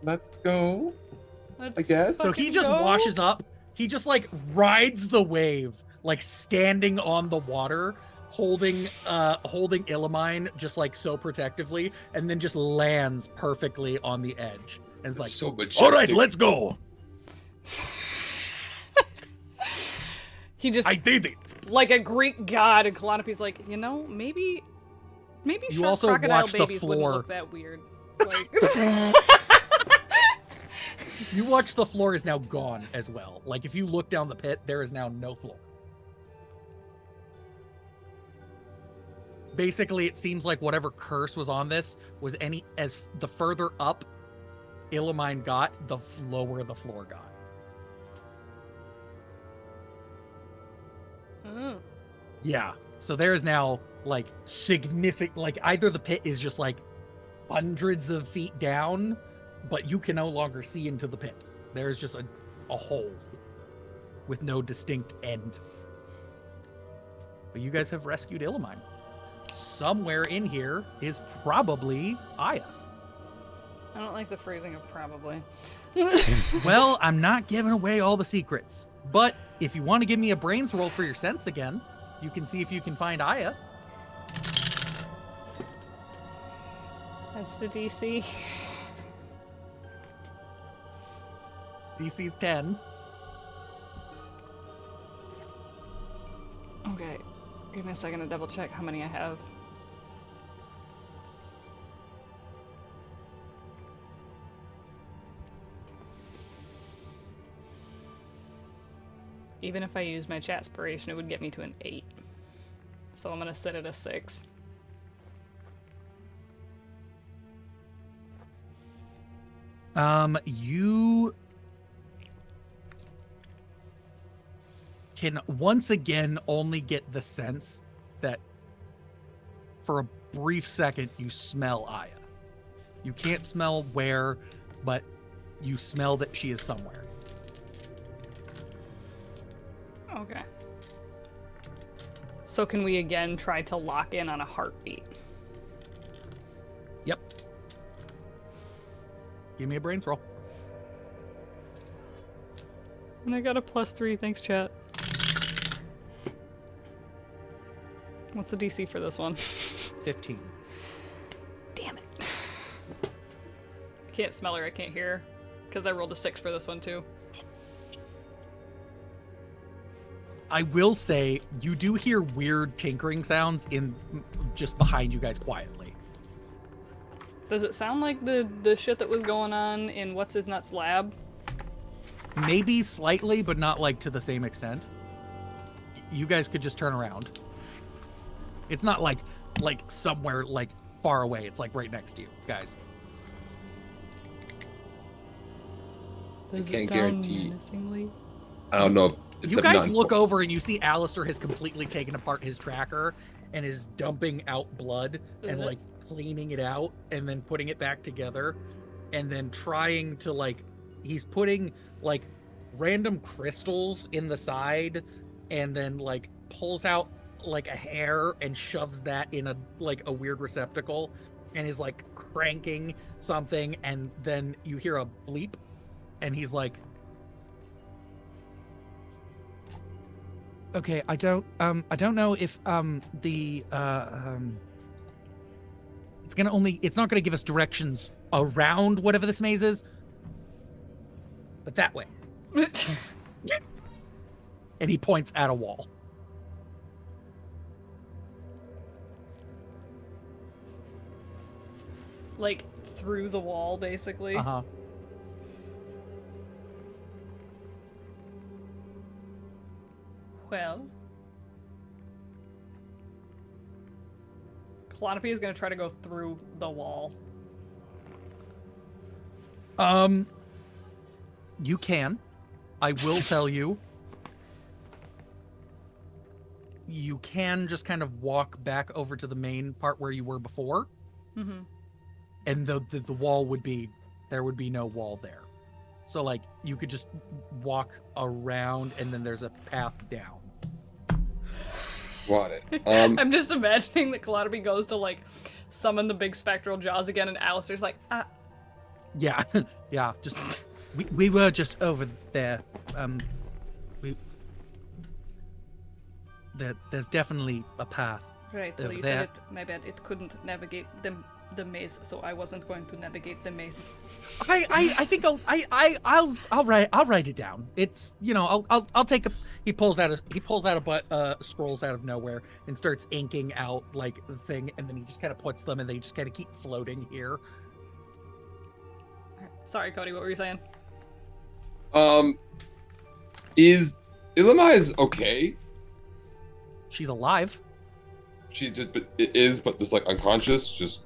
Let's go. Let's I guess. So he fucking just go. washes up. He just like rides the wave, like standing on the water, holding Illimine just like so protectively, and then just lands perfectly on the edge. And it's like, So majestic. All right, let's go. He just, I did it. like a Greek god, and Calliope's like, you know, maybe You shark also crocodile watch the babies wouldn't floor. look that weird. Like, You watch the floor is now gone as well. Like if you look down the pit, there is now no floor. Basically, it seems like whatever curse was on this was as the further up Illimine got, the lower the floor got. oh. Yeah. So there is now like significant, like either the pit is just like hundreds of feet down, but you can no longer see into the pit. There's just a hole with no distinct end. But you guys have rescued Illimine. Somewhere in here is probably Aya. I don't like the phrasing of probably. Well, I'm not giving away all the secrets. But if you want to give me a brains roll for your sense again, you can see if you can find Aya. That's the DC. DC's 10. Okay, give me a second to double check how many I have. Even if I use my chatspiration, it would get me to an 8. So I'm gonna set it a 6. You can once again only get the sense that for a brief second you smell Aya. You can't smell where, but you smell that she is somewhere. Okay. So can we again try to lock in on a heartbeat? Yep. Give me a brains roll. And I got a +3, thanks chat. What's the DC for this one? 15. Damn it. I can't smell her, I can't hear her. Because I rolled a 6 for this one too. I will say you do hear weird tinkering sounds in just behind you guys quietly. Does it sound like the shit that was going on in What's His Nuts lab? Maybe slightly, but not like to the same extent. You guys could just turn around. It's not like somewhere like far away. It's like right next to you, guys. Does can't it sound guarantee- menacingly? I don't know. It's You a guys non- look over and you see Alistair has completely taken apart his tracker and is dumping out blood and Mhm. like cleaning it out and then putting it back together and then trying to like he's putting like random crystals in the side and then like pulls out like a hair and shoves that in a like a weird receptacle and is like cranking something and then you hear a bleep and he's like, okay, I don't know if it's not gonna give us directions around whatever this maze is, but that way. And he points at a wall. Like through the wall, basically. Uh-huh. Well. Calliope is gonna try to go through the wall. You can. I will tell you. You can just kind of walk back over to the main part where you were before. Mm-hmm. And the wall would be, there would be no wall there. So like you could just walk around and then there's a path down. Got it. I'm just imagining that Calliope goes to like summon the big spectral jaws again, and Alistair's like, Yeah, yeah. Just we were just over there. There's definitely a path. right, well Over you there. said it, my bad, it couldn't navigate the maze, so I wasn't going to navigate the maze. I think I'll write it down. It's, you know, I'll take a. He pulls out scrolls out of nowhere and starts inking out like the thing, and then he just kind of puts them, and they just kind of keep floating here. Sorry, Cody, what were you saying? Is Illamai's okay? She's alive. She just but just like unconscious. Just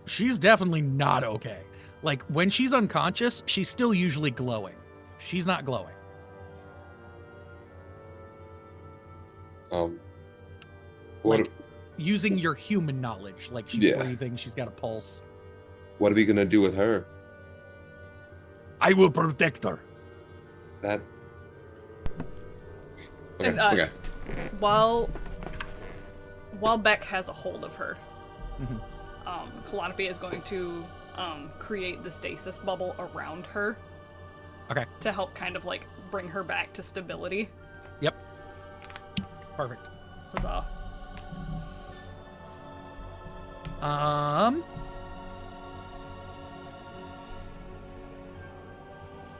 She's definitely not okay. Like when she's unconscious, she's still usually glowing. She's not glowing. what Like, using your human knowledge, like she's Yeah. breathing, she's got a pulse. what are we gonna do with her? I will protect her. Is that okay? And, Okay. While Beck has a hold of her, Mhm. Calliope is going to create the stasis bubble around her. Okay. To help kind of like bring her back to stability. Yep. Perfect. Huzzah.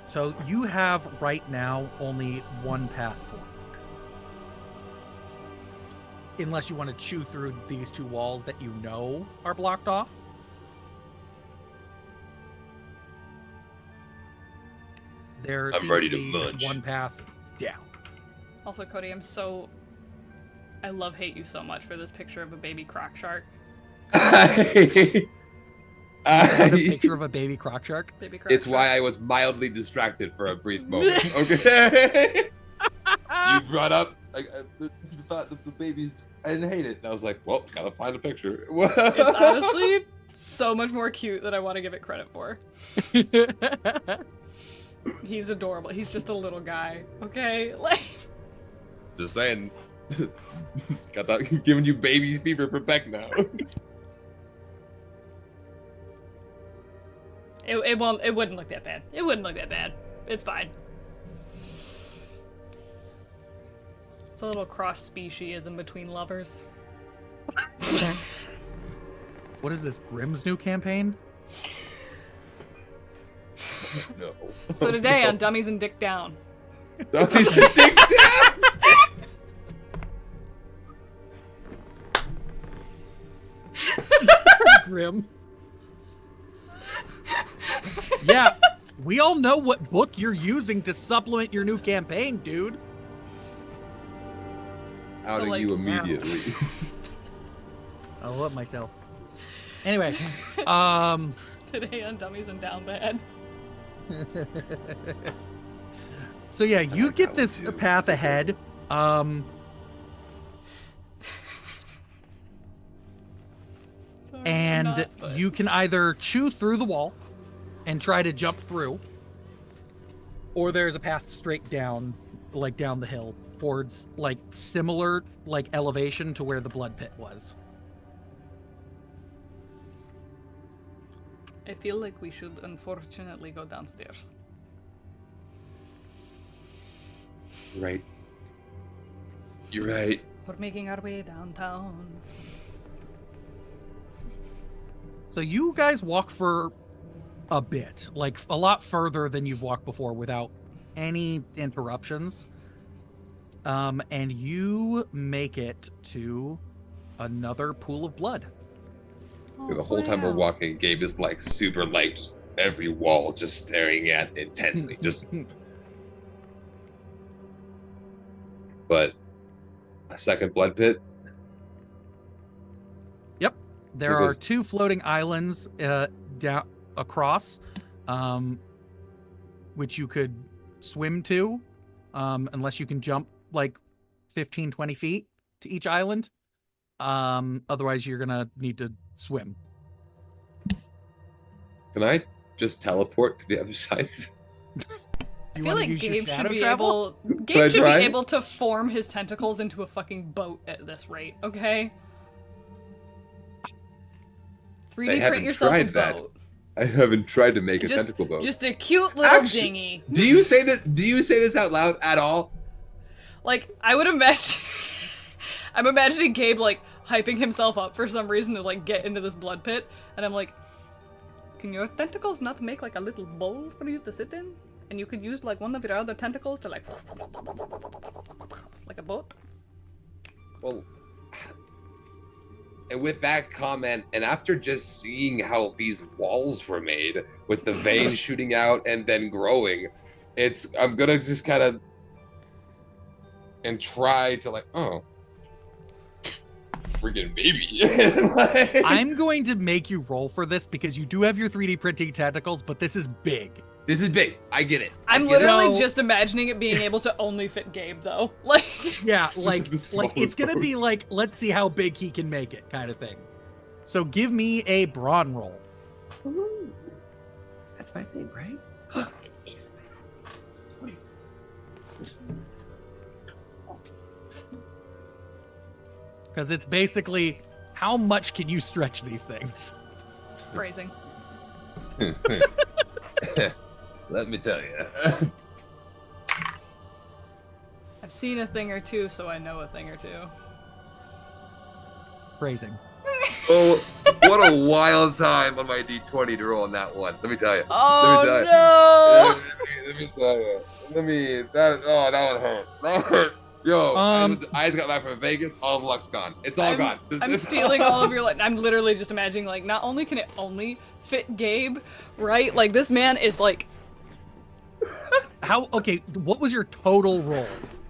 So you have right now only one path forward. Unless you want to chew through these two walls that you know are blocked off. There I'm seems ready to to be just munch. one path down. Also, Cody, I love-hate you so much for this picture of a baby croc shark. I- Find a picture of a baby croc shark. Baby croc It's shark. why I was mildly distracted for a brief moment. Okay. You brought up you thought that the babies. I didn't hate it, and I was like, well, gotta find a picture. It's honestly so much more cute than I want to give it credit for. He's adorable. He's just a little guy. Okay? Like, Just saying. Got that giving you baby fever for Beck now. it wouldn't look that bad. It wouldn't look that bad. It's fine. It's a little cross speciesism between lovers. What is this, Grimm's new campaign? No. So today on Dummies and Dick Down. Dummies and Dick Down. Grim. Yeah, we all know what book you're using to supplement your new campaign, dude. Outing like, you immediately. I love myself. Anyway, Today on Dummies and Down Bad. so yeah, you like get that this one, too. path ahead. Sorry, I'm And not, but- you can either chew through the wall and try to jump through, or there's a path straight down, like down the hill towards like similar like elevation to where the blood pit was. I feel like we should unfortunately go downstairs. Right. You're right. We're making our way downtown. So you guys walk for a bit, like a lot further than you've walked before without any interruptions. And you make it to another pool of blood. The whole time we're walking, Gabe is like super like just every wall, just staring at intensely. Just but a second blood pit. Yep. There It are goes- 2 floating islands down across, which you could swim to, unless you can jump like 15, 20 feet to each island. Otherwise, you're gonna need to swim. Can I just teleport to the other side? I You feel wanna like use your Gabe should shadow be travel? able. I Gabe should try? be able to form his tentacles into a fucking boat at this rate. Okay. 3D print haven't yourself a tried that. boat. I haven't tried to make a Just, tentacle boat. just a cute little Actu- dinghy. Do you say that? Do you say this out loud at all? Like, I would imagine. I'm imagining Gabe, like, hyping himself up for some reason to, like, get into this blood pit. And I'm like, can your tentacles not make, like, a little bowl for you to sit in? And you could use, like, one of your other tentacles to, like a boat? Well, and with that comment, and after just seeing how these walls were made, with the veins shooting out and then growing, I'm gonna just kind of and try to like, oh, freaking baby. Like- I'm going to make you roll for this because you do have your 3D printing tentacles, but this is big. This is big. I get it. I I'm get it. literally So- just imagining it being able to only fit Gabe, though. Like, Yeah, the like it's smallest gonna boat. be like, let's see how big he can make it, kind of thing. So give me a brawn roll. Ooh, that's my thing, right? Because it's basically how much can you stretch these things? phrasing. Let me tell you. I've seen a thing or two, so I know a thing or two. Phrasing. Oh, what a wild time on my D20 to roll on that one. Let me tell you. Oh Let me tell you. no! Let me tell you. That one hurt. That hurt. Yo, I just got back from Vegas. All of luck's gone. It's all gone. I'm stealing all of your. I'm literally just imagining, like, not only can it only fit Gabe, right? Like, this man is like. How? Okay, what was your total roll?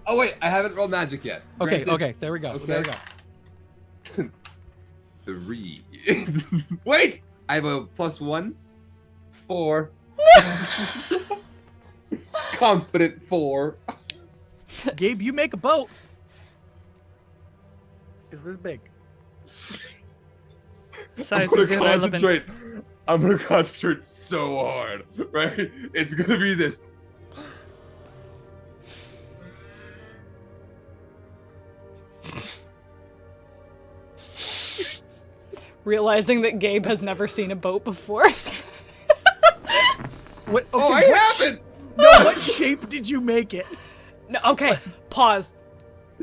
Oh wait, I haven't rolled magic yet. Okay, Granted, okay, there we go. Okay. There we go. 3. Wait, I have a +1, 4. Confident 4. Gabe, you make a boat. Is this big? Size I'm is gonna irrelevant. concentrate. I'm gonna concentrate so hard, right? It's gonna be this. Realizing that Gabe has never seen a boat before. What? Okay, Oh, I haven't. No, what shape did you make it? No, okay, pause.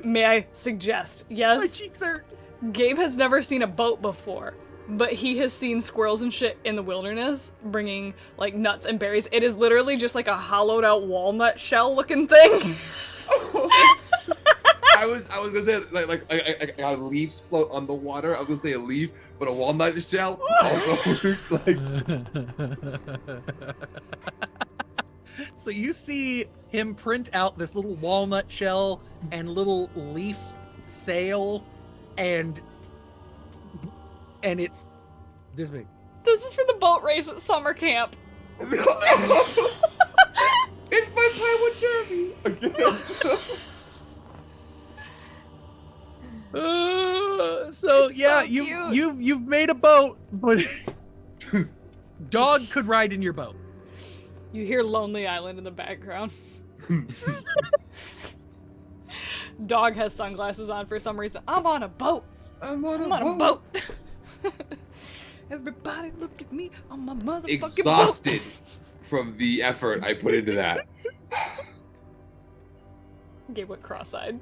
May I suggest? My Yes, cheeks hurt. Gabe has never seen a boat before, but he has seen squirrels and shit in the wilderness bringing, like, nuts and berries. It is literally just like a hollowed out walnut shell looking thing. I was gonna say like leaves float on the water. I was gonna say a leaf, but a walnut shell also looks like. So you see him print out this little walnut shell and little leaf sail, and it's this big. This is for the boat race at summer camp. It's my plywood derby. So It's yeah, so cute. you've made a boat, but dog could ride in your boat. You hear Lonely Island in the background. Dog has sunglasses on for some reason. I'm on a boat. I'm on I'm on a boat. Everybody look at me on my motherfucking Exhausted boat. from the effort I put into that. Gabe went cross-eyed.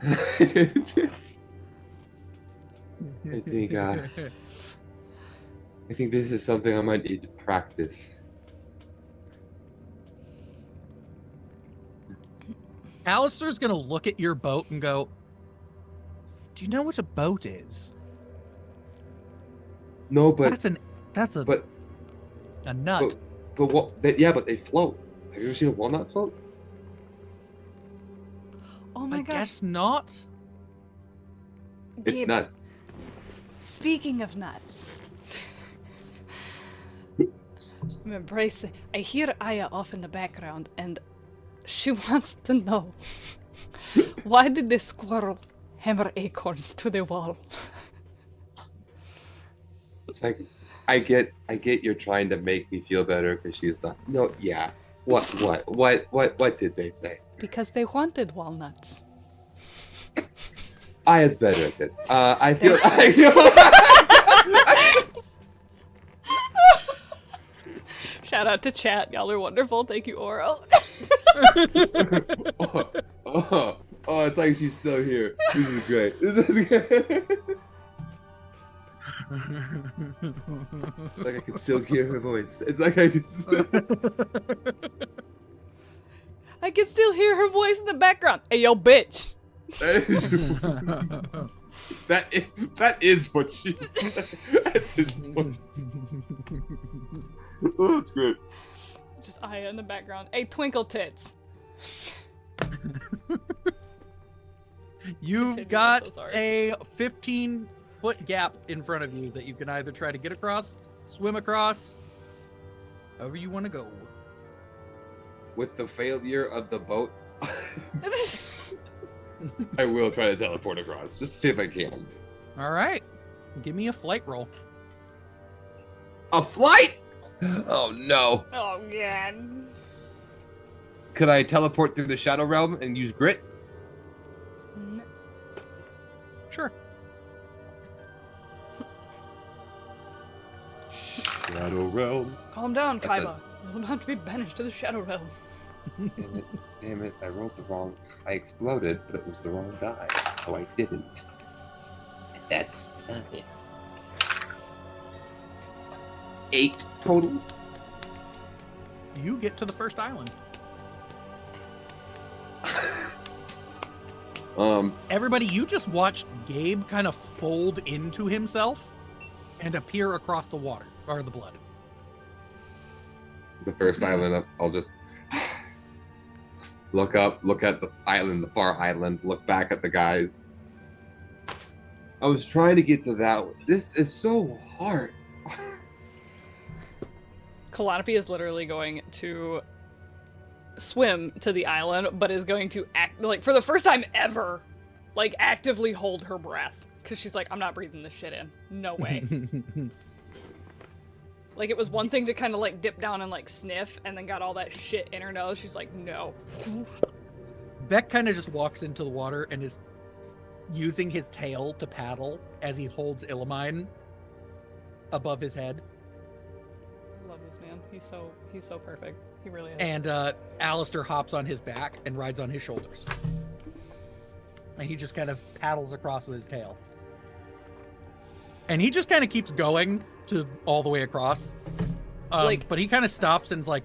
I think this is something I might need to practice. Alistair's gonna look at your boat and go, "Do you know what a boat is? No, but That's a but nut." but what? But they float. Have you ever seen a walnut float? Oh my I gosh. guess not. It's Gabe, nuts. Speaking of nuts, I'm embracing. I hear Aya off in the background, and she wants to know why did the squirrel hammer acorns to the wall? It's like, I get you're trying to make me feel better because she's not. No, yeah. What did they say? Because they wanted walnuts. Aya's better at this. I feel. Shout out to chat. Y'all are wonderful. Thank you, Oral. It's like she's still here. This is great. This is good. It's like I can still hear her voice. It's like I can I can still hear her voice in the background. Hey, yo, bitch. that is what she at this point. Oh, that's great. Just Aya in the background. Hey, twinkle tits. You've Continue, I'm got so sorry. a 15-foot gap in front of you that you can either try to get across, swim across, however you want to go. With the failure of the boat, I will try to teleport across. Just see if I can. All right. Give me a flight roll. A flight? Oh no. Oh, God. Could I teleport through the shadow realm and use grit? Sure. Shadow realm. Calm down, That's Kaiba. You're about to be banished to the Shadow Realm. Damn it, I rolled the wrong. I exploded, but it was the wrong die, so I didn't. That's not it. 8 total. You get to the first island. Everybody, You just watched Gabe kind of fold into himself and appear across the water, or the blood. the first island, I'll just look up, look at the island, the far island, look back at the guys. I was trying to get to that one. This is so hard. Calliope is literally going to swim to the island, but is going to act like for the first time ever, like actively hold her breath because she's like, I'm not breathing this shit in. No way. Like it was one thing to kind of like dip down and like sniff, and then got all that shit in her nose. She's like, no. Beck kind of just walks into the water and is using his tail to paddle as he holds Illimine above his head. I love this man. He's so perfect. He really is. And Alistair hops on his back and rides on his shoulders. And he just kind of paddles across with his tail. And he just kind of keeps going to all the way across. But he kind of stops and's like,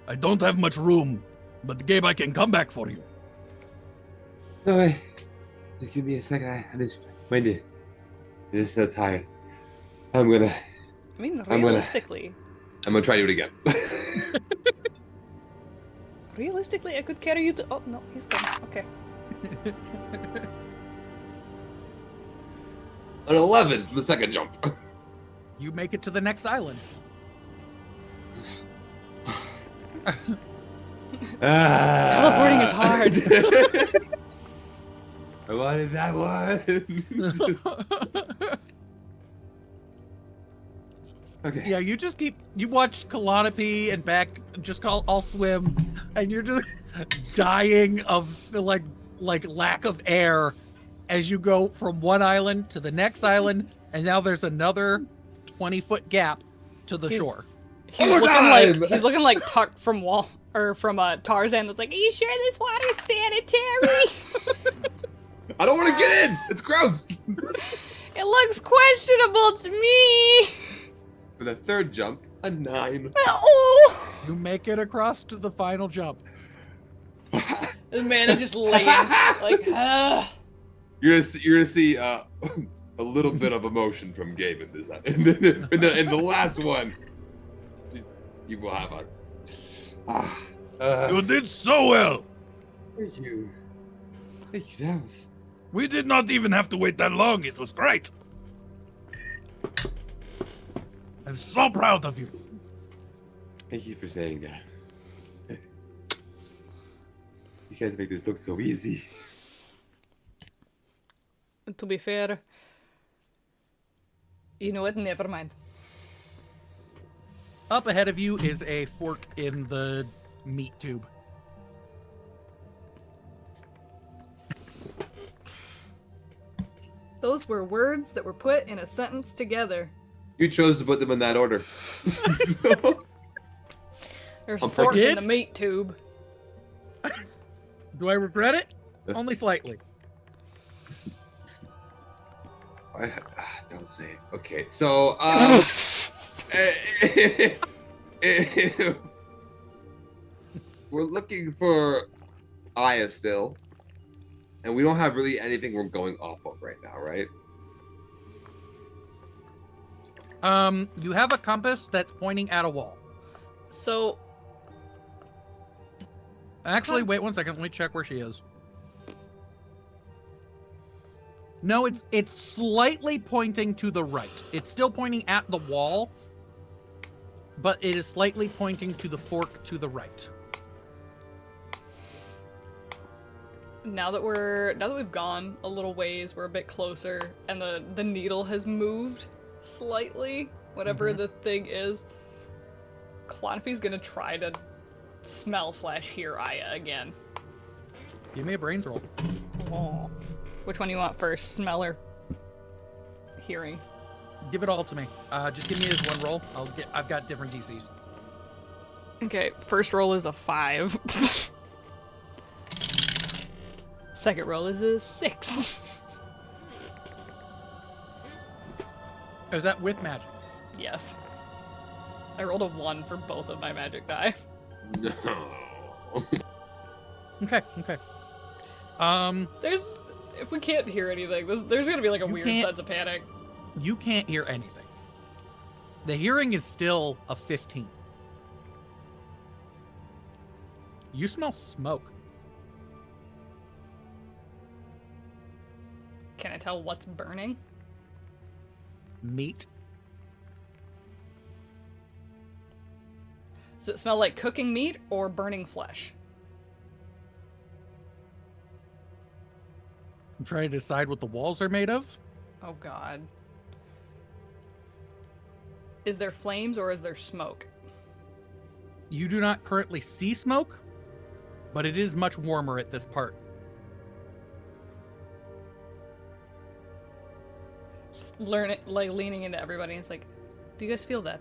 I don't have much room, but Gabe, I can come back for you. No, wait. Just give me a second. I'm just winded. I'm just so tired. I mean, I'm realistically, gonna try to do it again. realistically, I could carry you to. Oh no, he's gone. Okay. An 11 for the second jump. you make it to the next island. Teleporting is hard. I wanted that one. Okay. Yeah, you watch Calliope and Beck just all swim, and you're just dying of like lack of air as you go from one island to the next island, and now there's another 20-foot gap to the shore. He's looking like Tuck from Tarzan. That's like, are you sure this water's sanitary? I don't want to get in. It's gross. It looks questionable to me. For the third jump, a 9. Oh. You make it across to the final jump. This man is just laying like. You're gonna see a little bit of emotion from Gabe in this. In the last one, you will have a. You did so well. Thank you. Thank you. That was. We did not even have to wait that long. It was great. I'm so proud of you. Thank you for saying that. You guys make this look so easy. To be fair, you know what? Never mind. Up ahead of you is a fork in the meat tube. Those were words that were put in a sentence together. You chose to put them in that order. So, There's I'm forks in did? the meat tube. Do I regret it? Only slightly. don't say it. Okay, so we're looking for Aya still, and we don't have really anything we're going off of right now, right? You have a compass that's pointing at a wall. So, Actually, wait 1 second. Let me check where she is. No, it's slightly pointing to the right. It's still pointing at the wall, but it is slightly pointing to the fork to the right. now that we've gone a little ways, we're a bit closer, and the needle has moved slightly, whatever the thing is. Clonopy's gonna try to smell/hear Aya again. Give me a brains roll. Oh. Which one do you want first? Smell or hearing? Give it all to me. Just give me this one roll. I've got different DCs. Okay, first roll is a 5. Second roll is a 6. Is that with magic? Yes. I rolled a 1 for both of my magic die. No. Okay. If we can't hear anything, there's gonna be like a You weird can't- sense of panic. You can't hear anything. The hearing is still a 15. You smell smoke. Can I tell what's burning? Meat. Does it smell like cooking meat or burning flesh? I'm trying to decide what the walls are made of. Oh god. Is there flames or is there smoke? You do not currently see smoke, but it is much warmer at this part. Just leaning into everybody, and it's like, do you guys feel that?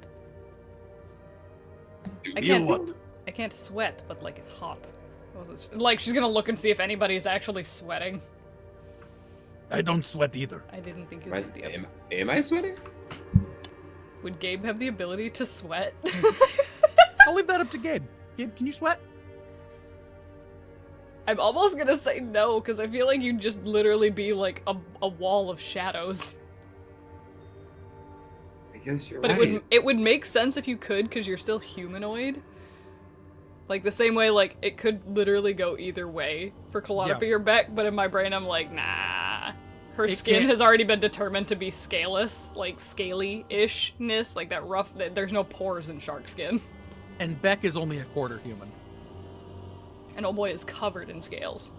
I Feel can't. what? I can't sweat, but like it's hot. Like she's gonna look and see if anybody's actually sweating. I don't sweat either. I didn't think you Am did. am I sweating? Would Gabe have the ability to sweat? I'll leave that up to Gabe. Gabe, can you sweat? I'm almost gonna say no, because I feel like you'd just literally be like a wall of shadows. I guess you're But right. it would make sense if you could, because you're still humanoid. Like the same way, like it could literally go either way for Calliope Yeah. or Beck. But in my brain, I'm like, nah. Her It skin can't- has already been determined to be scaleless, like scaly-ishness, like that rough. There's no pores in shark skin, And Beck is only a quarter human. and oh boy is covered in scales.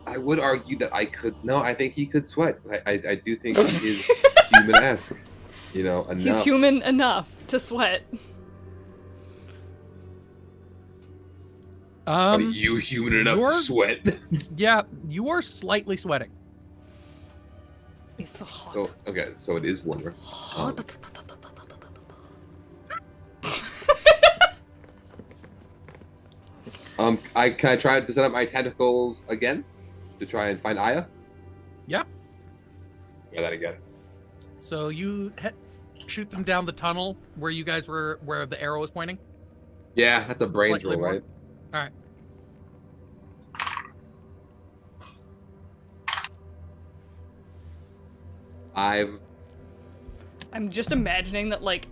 I would argue that I could. No, I think he could sweat. I do think he is human-esque. You know, enough. He's human enough to sweat. Are you human enough to you're- sweat? Yeah, you are slightly sweating. He's so hot. So okay, so it is warmer. Can I try to set up my tentacles again to try and find Aya? Yeah. Try that again. So you shoot them down the tunnel where you guys were, where the arrow was pointing. Yeah, that's a brains Slightly roll, more. right? All right. I'm just imagining that like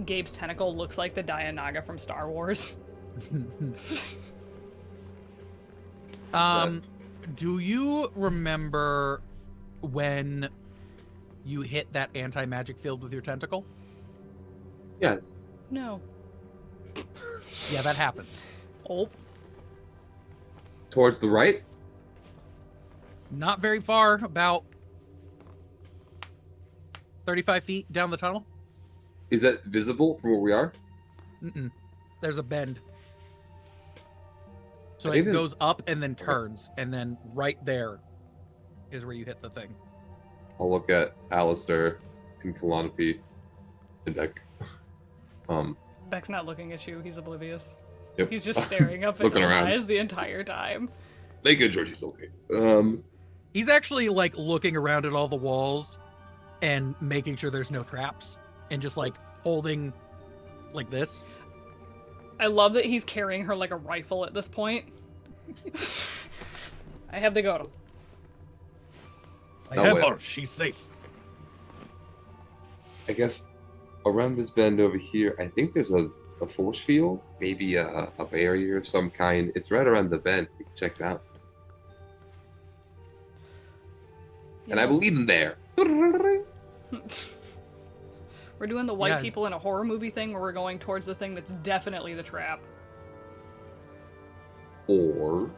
Gabe's tentacle looks like the Dianaga from Star Wars. Do you remember when you hit that anti-magic field with your tentacle? Yes. No. Yeah, that happens. Oh. Towards the right? Not very far, about 35 feet down the tunnel. Is that visible from where we are? Mm-mm. There's a bend. So I it think goes up and then turns, and then right there is where you hit the thing. I'll look at Alistair and Calliope and Beck. Beck's not looking at you. He's oblivious. Yep. He's just staring up at Looking your around. eyes the entire time. Make it, Georgie's okay. He's actually like looking around at all the walls and making sure there's no traps and just like holding like this. I love that he's carrying her like a rifle at this point. I have the girl. I No have way. her. She's safe. I guess around this bend over here, I think there's a force field, maybe a barrier of some kind. It's right around the bend. We can check it out. And I Yes. believe in there. We're doing the white Yes. people in a horror movie thing where we're going towards the thing that's definitely the trap. Or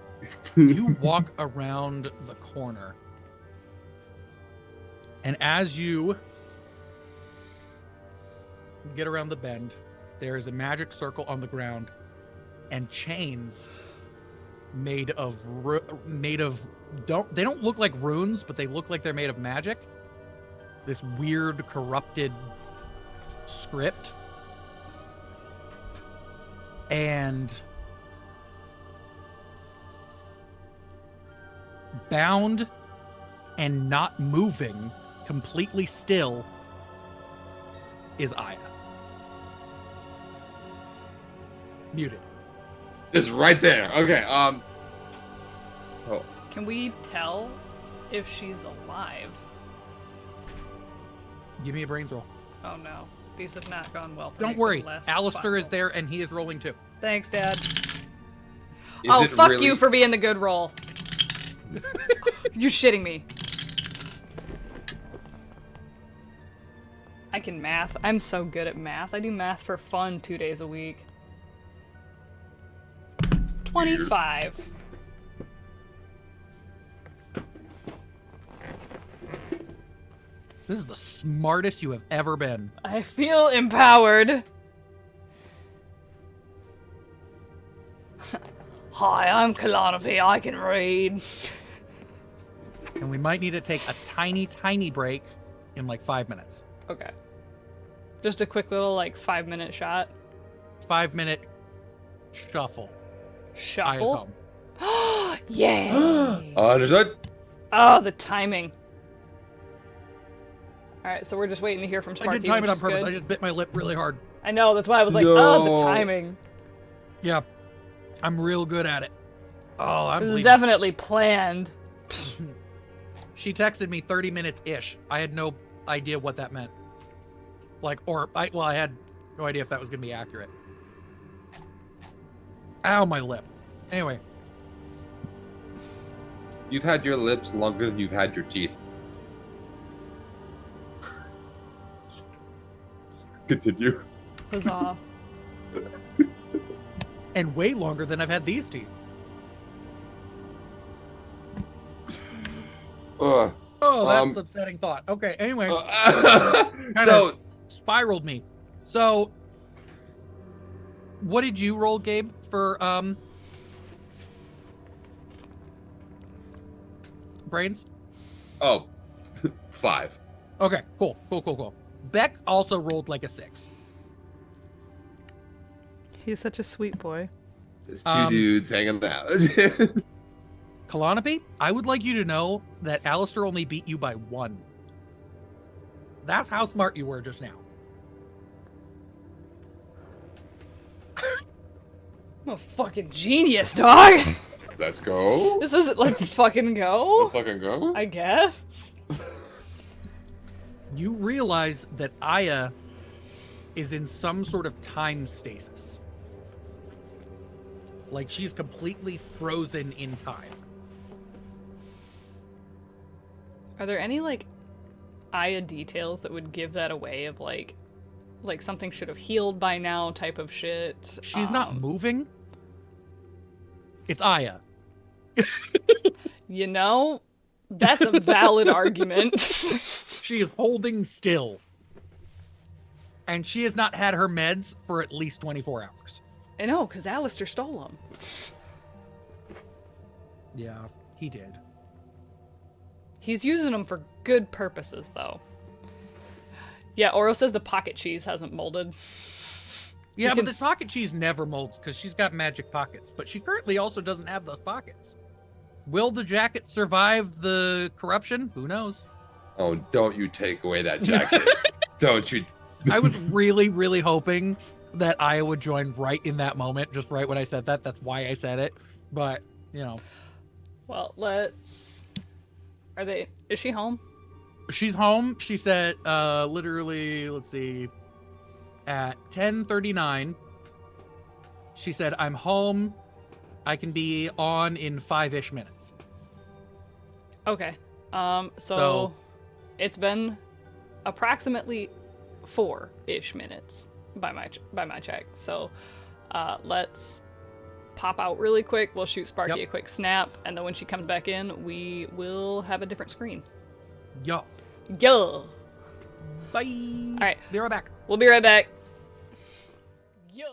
You walk around the corner. And as you get around the bend, there is a magic circle on the ground and chains made of they don't look like runes, but they look like they're made of magic. This weird corrupted script. And bound and not moving, completely still, is Aya. Muted. just right there. Okay. So Can we tell if she's alive? Give me a brains roll. Oh no. These have not gone well for me Don't for worry. the last Alistair 5 is there and he is rolling too. Thanks, Dad. is Oh, it fuck really- you for being the good roll. You're shitting me. I can math. I'm so good at math. I do math for fun 2 days a week. 25. This is the smartest you have ever been. I feel empowered. Hi, I'm Kalanovi. I can read. And we might need to take a tiny, tiny break in like 5 minutes. Okay. Just a quick little, like, 5-minute shot. 5-minute shuffle. Aya's Shuffle. home. Yay! Understood. Oh, the timing. Alright, so we're just waiting to hear from I Sparky. did time it which on is purpose. good. I just bit my lip really hard. I know, that's why I was like, oh, the No. timing. Yeah. I'm real good at it. Oh, I'm This is bleeding. definitely planned. She texted me 30 minutes-ish. I had no idea what that meant. Like, I had no idea if that was going to be accurate. Ow, my lip. Anyway, You've had your lips longer than you've had your teeth. Continue. Huzzah. and way longer than I've had these teeth. Ugh. Oh, that's upsetting thought. Okay, anyway, So spiraled me. So, what did you roll, Gabe, for brains? oh, 5. Okay, cool. Beck also rolled like a 6. He's such a sweet boy. Just two dudes hanging out. Kalanopi, I would like you to know that Alistair only beat you by 1. That's how smart you were just now. I'm a fucking genius, dog. Let's go. This isn't. Let's fucking go. Let's fucking go. I guess. You realize that Aya is in some sort of time stasis. Like she's completely frozen in time. Are there any like Aya details that would give that away of like like something should have healed by now type of shit. She's not moving. It's Aya. You know, that's a valid argument. She is holding still. And she has not had her meds for at least 24 hours. I know, because Alistair stole them. Yeah, he did. He's using them for good purposes, though. Yeah, Oro says the pocket cheese hasn't molded. Yeah, You but can the pocket cheese never molds because she's got magic pockets. But she currently also doesn't have those pockets. Will the jacket survive the corruption? Who knows? Oh, don't you take away that jacket. Don't you. I was really, really hoping that Aya would join right in that moment, just right when I said that. That's why I said it. But, you know. Well, let's... Is she home? She's home. She said, literally, let's see, at 10:39, she said, I'm home. I can be on in 5-ish minutes. Okay. So it's been approximately 4-ish minutes by my check. So let's pop out really quick. We'll shoot Sparky a quick snap, and then when she comes back in, we will have a different screen. Yo. Yo. Bye. All right. Be right back. We'll be right back. Yo.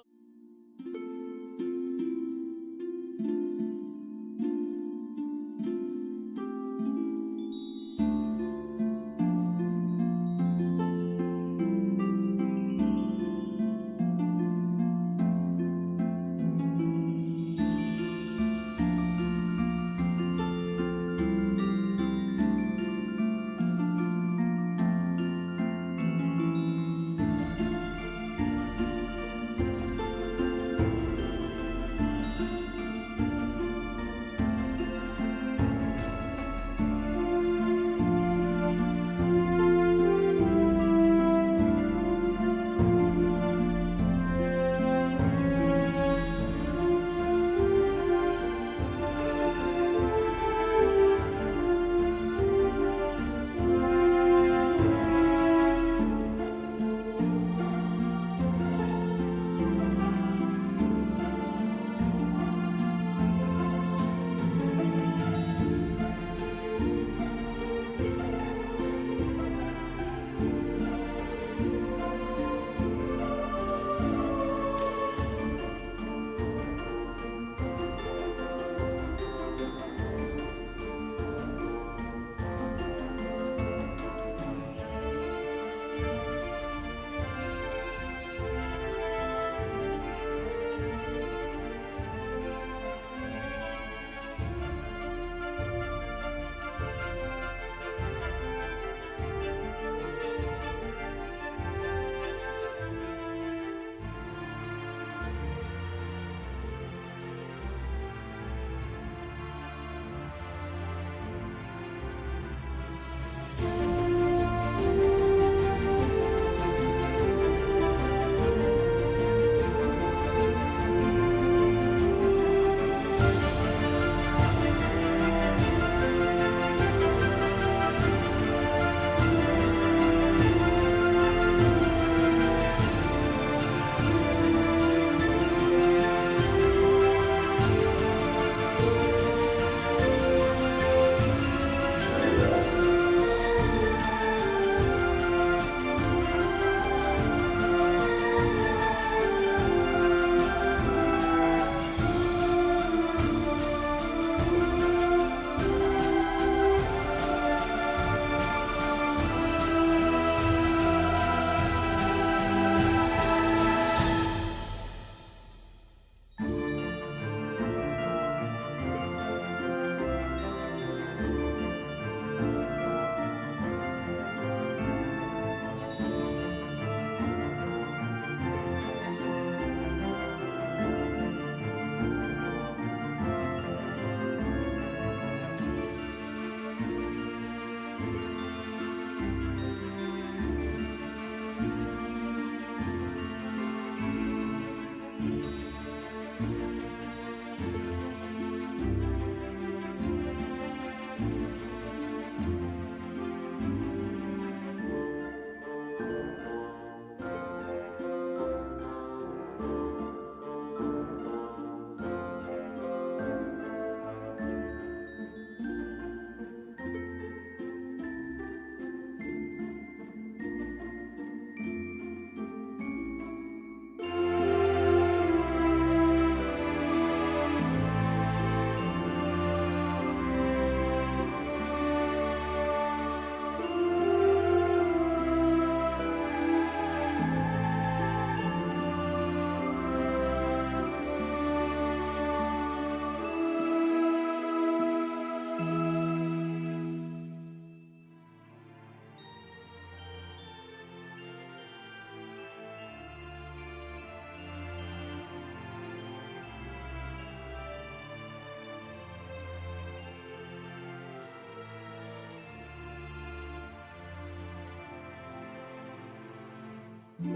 We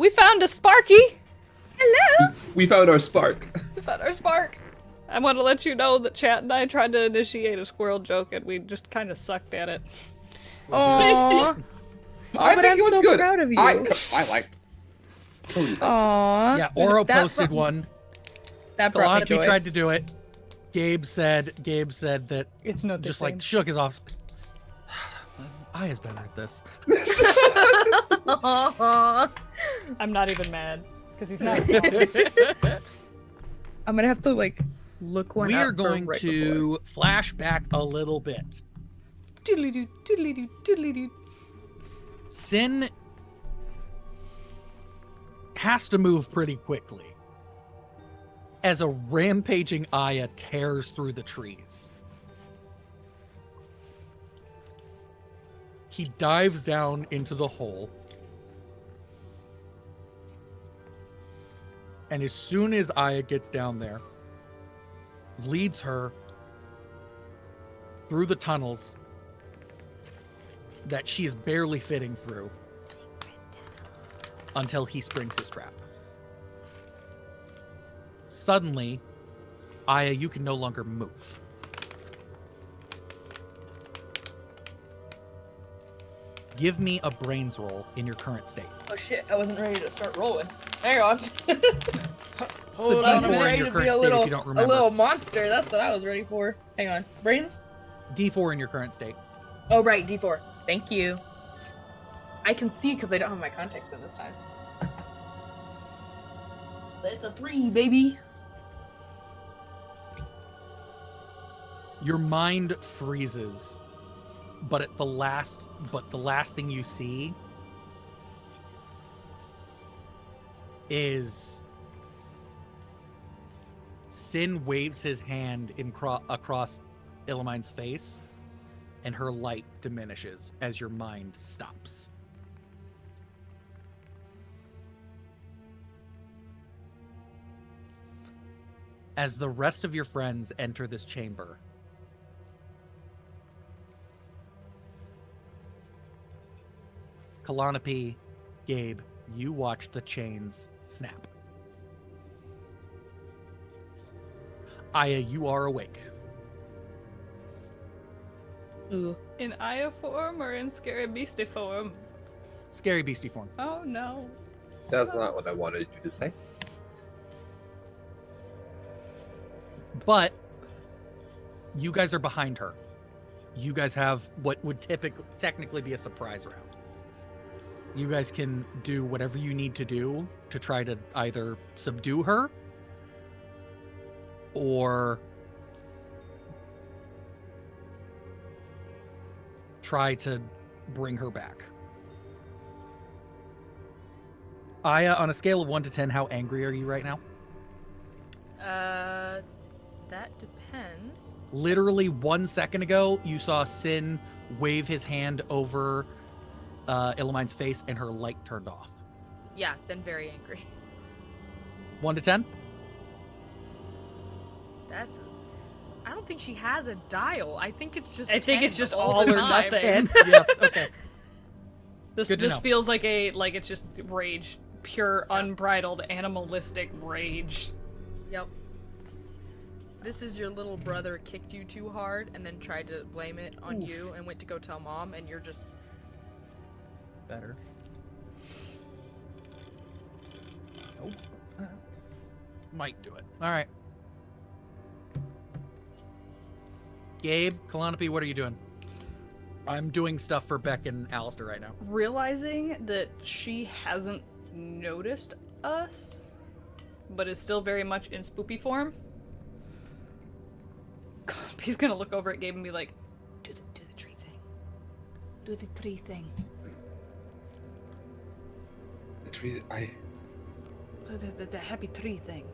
found a Sparky! Hello! We found our spark. We found our Spark! I want to let you know that Chat and I tried to initiate a squirrel joke and we just kind of sucked at it. Aww. I but think I'm it was so good. proud of you. I like. Aww. Yeah, Oro That posted brought- one. That brought me Kalanapi joy. tried to do it. Gabe said that It's not the just same. like shook his off. Aya's better at this. Aww. I'm not even mad, because he's not. I'm gonna have to like look one We up are going for right to flash back a little bit. Doodly-doo, doodly-doo, doodly-doo. Sin has to move pretty quickly as a rampaging Aya tears through the trees. He dives down into the hole. And as soon as Aya gets down there, leads her through the tunnels that she is barely fitting through until he springs his trap. Suddenly, Aya, you can no longer move. Give me a brains roll in your current state. Oh shit, I wasn't ready to start rolling. Hang on. Hold I on, was in ready your to current be a state if little, you don't a remember. little monster. That's what I was ready for. Hang on. Brains? D4 in your current state. Oh, right. D4. Thank you. I can see because I don't have my contacts in this time. That's a 3, baby. Your mind freezes, but the last thing you see is Sin waves his hand across Illimine's face, and her light diminishes as your mind stops. As the rest of your friends enter this chamber, Kalanapi, Gabe, you watch the chains snap. Aya, you are awake. Ooh. In Aya form or in Scary Beastie form? Scary beastie form. Oh no. That's not what I wanted you to say. But you guys are behind her. You guys have what would technically be a surprise round. You guys can do whatever you need to do to try to either subdue her or try to bring her back. Aya, on a scale of 1 to 10, how angry are you right now? That depends. Literally 1 second ago, you saw Sin wave his hand over Illimine's face and her light turned off. Yeah, then very angry. 1 to 10? That's. I don't don't think she has a dial. I think it's just. I think 10 it's just all all the or time. nothing. Yeah. Okay. This Good to know. feels like it's just rage, pure unbridled animalistic rage. Yep. This is your little brother kicked you too hard and then tried to blame it on you and went to go tell mom, and you're just. Better. Nope. Might do it. All right. Gabe, Kalanopi, what are you doing? I'm doing stuff for Beck and Alistair right now. Realizing that she hasn't noticed us, but is still very much in spoopy form, he's gonna look over at Gabe and be like, do the tree thing. Do the tree thing. The tree. The happy tree thing.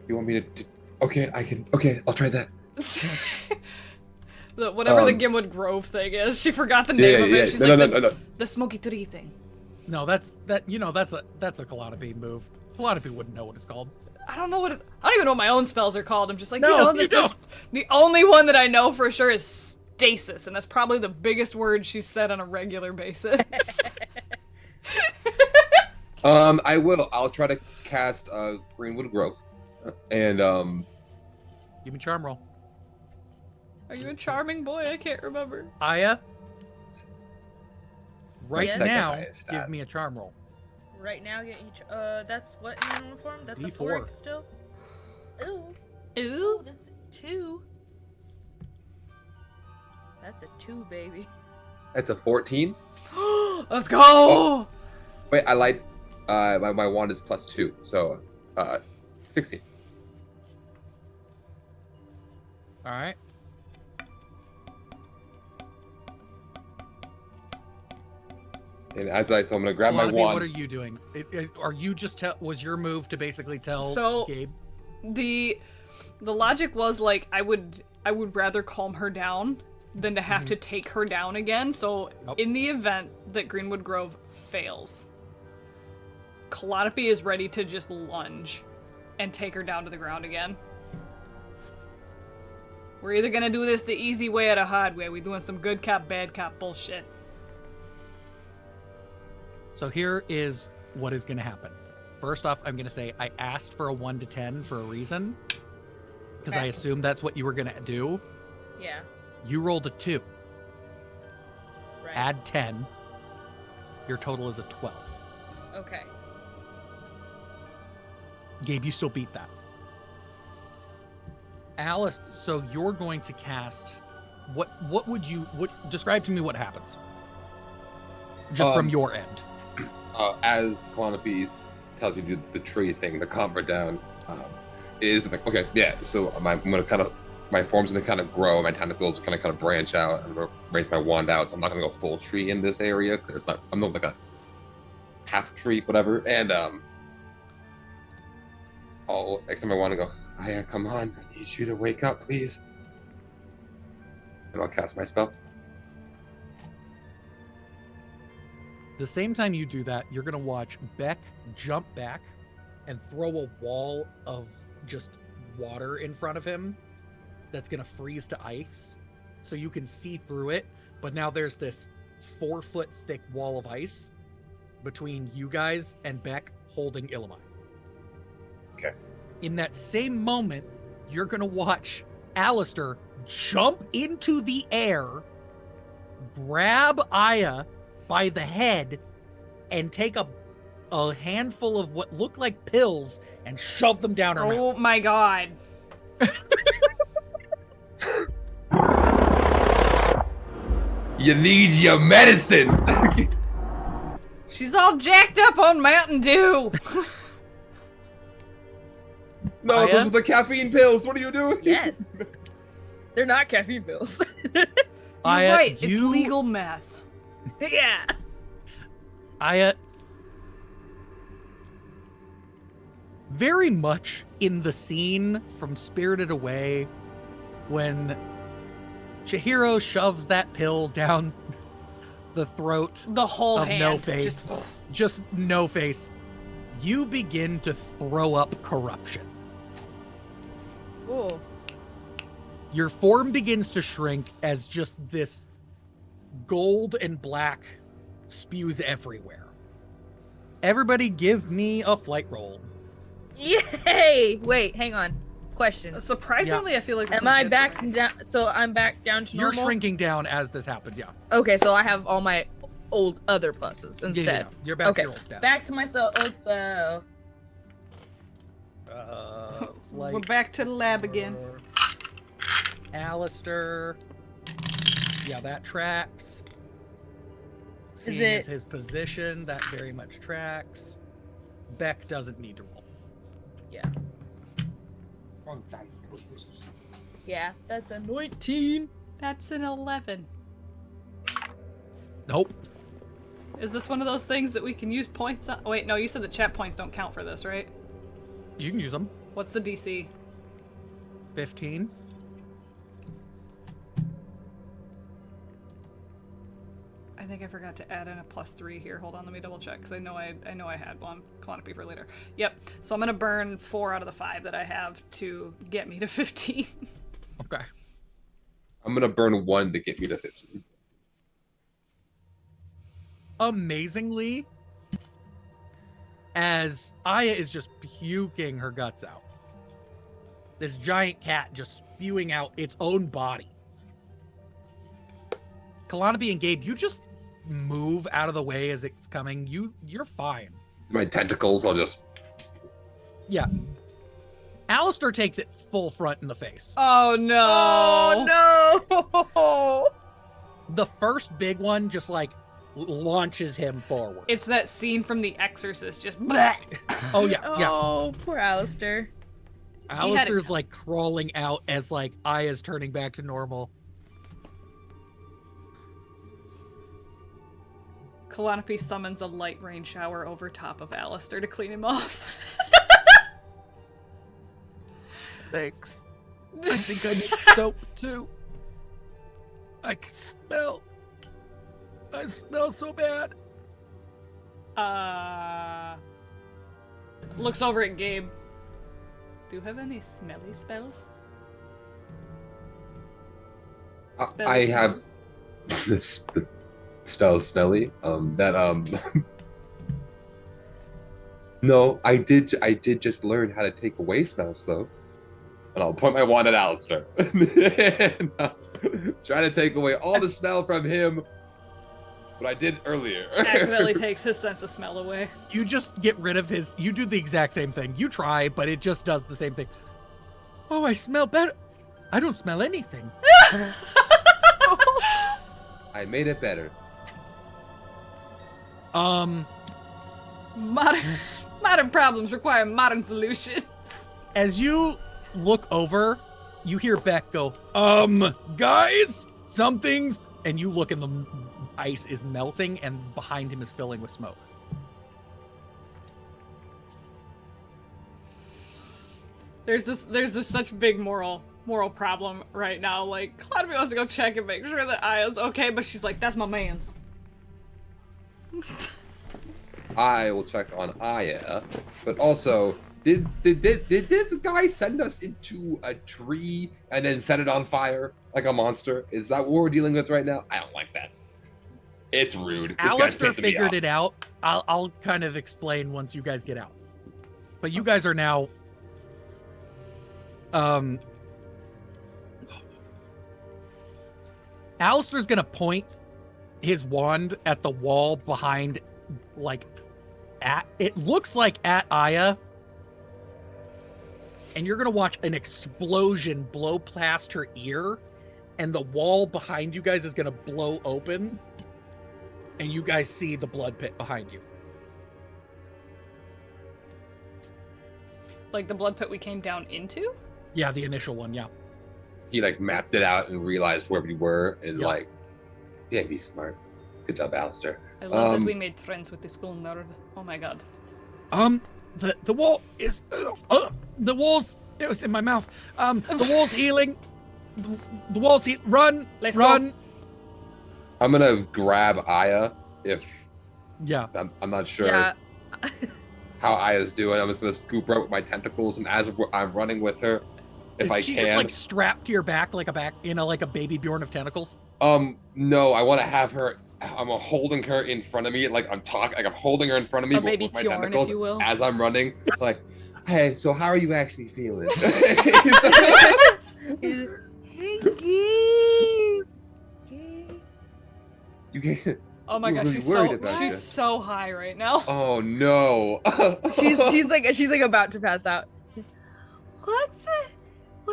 You want me to? Okay, I can. Okay, I'll try that. Whatever the Gimwood Grove thing is, she forgot the name of it. Yeah. She's No. the smoky tree thing. No, that's a Kalanopi move. Kalanopi wouldn't know what it's called. I don't know what I don't even know what my own spells are called. I'm just like, No, this, you don't. the only one that I know for sure is stasis, and that's probably the biggest word she's said on a regular basis. I will. I'll try to cast Greenwood Grove, and Give me charm roll. Are you a charming boy? I can't remember. Aya. Right Yes. now, Second highest give stat. me a charm roll. Right now, get each. That's what in normal form? That's a D4. 4 still? Ooh. Ooh. That's 2. That's a 2, baby. That's a 14. Let's go! Wait, I lied. My wand is +2, so 16. All right. And so I'm gonna grab my Kalanopi, wand. what are you doing? Are you just was your move to basically tell So- Gabe? The logic was like I would rather calm her down than to have to take her down again. So Nope. in the event that Greenwood Grove fails, Kalanopi is ready to just lunge and take her down to the ground again. We're either gonna do this the easy way or the hard way. We're doing some good cop, bad cop bullshit. So here is what is going to happen. First off, I'm going to say I asked for a 1 to 10 for a reason, because I Okay. assumed that's what you were going to do. Yeah. You rolled a 2. Right. Add 10. Your total is a 12. Okay. Gabe, you still beat that. Alice, so you're going to cast what would you describe to me what happens? Just from your end. As Kalanopi tells you to do the tree thing, the calm her down, is like, okay, yeah. So I'm gonna kind of, my form's gonna kind of grow, my tentacles kind of branch out, and I'm gonna raise my wand out. So I'm not gonna go full tree in this area because I'm not like a half tree, whatever. And I'll extend my wand and go, Aya, come on, I need you to wake up, please. And I'll cast my spell. The same time you do that, you're gonna watch Beck jump back and throw a wall of just water in front of him that's gonna freeze to ice, so you can see through it. But now there's this 4-foot thick wall of ice between you guys and Beck holding Illimai. Okay. In that same moment, you're gonna watch Alistair jump into the air, grab Aya by the head, and take a handful of what look like pills and shove them down her mouth. Oh my god. You need your medicine. She's all jacked up on Mountain Dew. No, Aya? those are the caffeine pills. What are you doing? Yes. They're not caffeine pills. You're Aya, right, it's you- legal meth. yeah. Aya, very much in the scene from Spirited Away when Chihiro shoves that pill down the throat The whole of hand. No Face. Just No Face. You begin to throw up corruption. Oh. Your form begins to shrink as just this gold and black spews everywhere. Everybody give me a flight roll. Yay! Wait, hang on. Question. Surprisingly, I feel like this Am one's I good back for me. down? So I'm back down to You're normal? shrinking down as this happens, yeah. Okay, so I have all my old other pluses Yeah, instead. yeah. You're back Okay, to your old stats. back to myself. Old self. Flight We're back to the lab again. for Alistair. Yeah, that tracks. Seeing as it- his position, that very much tracks. Beck doesn't need to roll. Yeah. Yeah, that's a 19. That's an 11. Nope. Is this one of those things that we can use points on? Oh, wait, no, you said the chat points don't count for this, right? You can use them. What's the DC? 15. I think I forgot to add in a +3 here. Hold on, let me double check because I know I had one. Calliope for later. Yep. So I'm gonna burn 4 out of the 5 that I have to get me to 15. Okay. I'm gonna burn 1 to get me to 15. Amazingly, as Aya is just puking her guts out, this giant cat just spewing out its own body. Kalanabe and Gabe, you just move out of the way as it's coming. You're fine. My tentacles, I'll just. Yeah. Alistair takes it full front in the face. Oh no! Oh no! The first big one just like launches him forward. It's that scene from The Exorcist, just bleh. Oh yeah, yeah. Oh, poor Alistair. Alistair's like crawling out as like Aya's turning back to normal. Kalanape summons a light rain shower over top of Alistair to clean him off. Thanks. I think I need soap too. I can smell. I smell so bad. Looks over at Gabe. Do you have any smelly spells? I have this spell smelly. No, I did just learn how to take away smells though. And I'll point my wand at Alistair. And try to take away all the smell from him. What I did earlier. Accidentally takes his sense of smell away. You just get rid of his. You do the exact same thing. You try, but it just does the same thing. Oh, I smell better. I don't smell anything. I made it better. Modern problems require modern solutions. As you look over, you hear Beck go, Guys, something's, and you look and the ice is melting and behind him is filling with smoke. There's this such big moral problem right now. Like, Claudia wants to go check and make sure that Aya's okay, but she's like, that's my man's. I will check on Aya, but also, did this guy send us into a tree and then set it on fire like a monster? Is that what we're dealing with right now? I don't like that. It's rude. This guy's Alistair pissing me figured off. it out. I'll kind of explain once you guys get out. But you guys are now Alistair's gonna point his wand at the wall behind, like, it looks like at Aya, and you're gonna watch an explosion blow past her ear, and the wall behind you guys is gonna blow open, and you guys see the blood pit behind you. Like the blood pit we came down into? Yeah, the initial one, yeah. He like mapped it out and realized where we were and Yeah. like, yeah, be smart. Good job, Alistair. I love that we made friends with the school nerd. Oh my god. The wall is the walls. It was in my mouth. The wall's healing. The wall's run. Let's run. go. I'm gonna grab Aya if Yeah. I'm not sure Yeah. how Aya's doing. I'm just gonna scoop her up with my tentacles, and as I'm running with her, if Is I she can. just like strapped to your back like a baby Bjorn of tentacles? No, I want to have her. I'm holding her in front of me, like I'm holding her in front of me A baby with my Tjorn, if tentacles you will. as I'm running. Like, hey, so how are you actually feeling? Hey, Gabe. You can't. Oh my We're gosh, really worried about she's you. so high right now. Oh no. She's like about to pass out. What's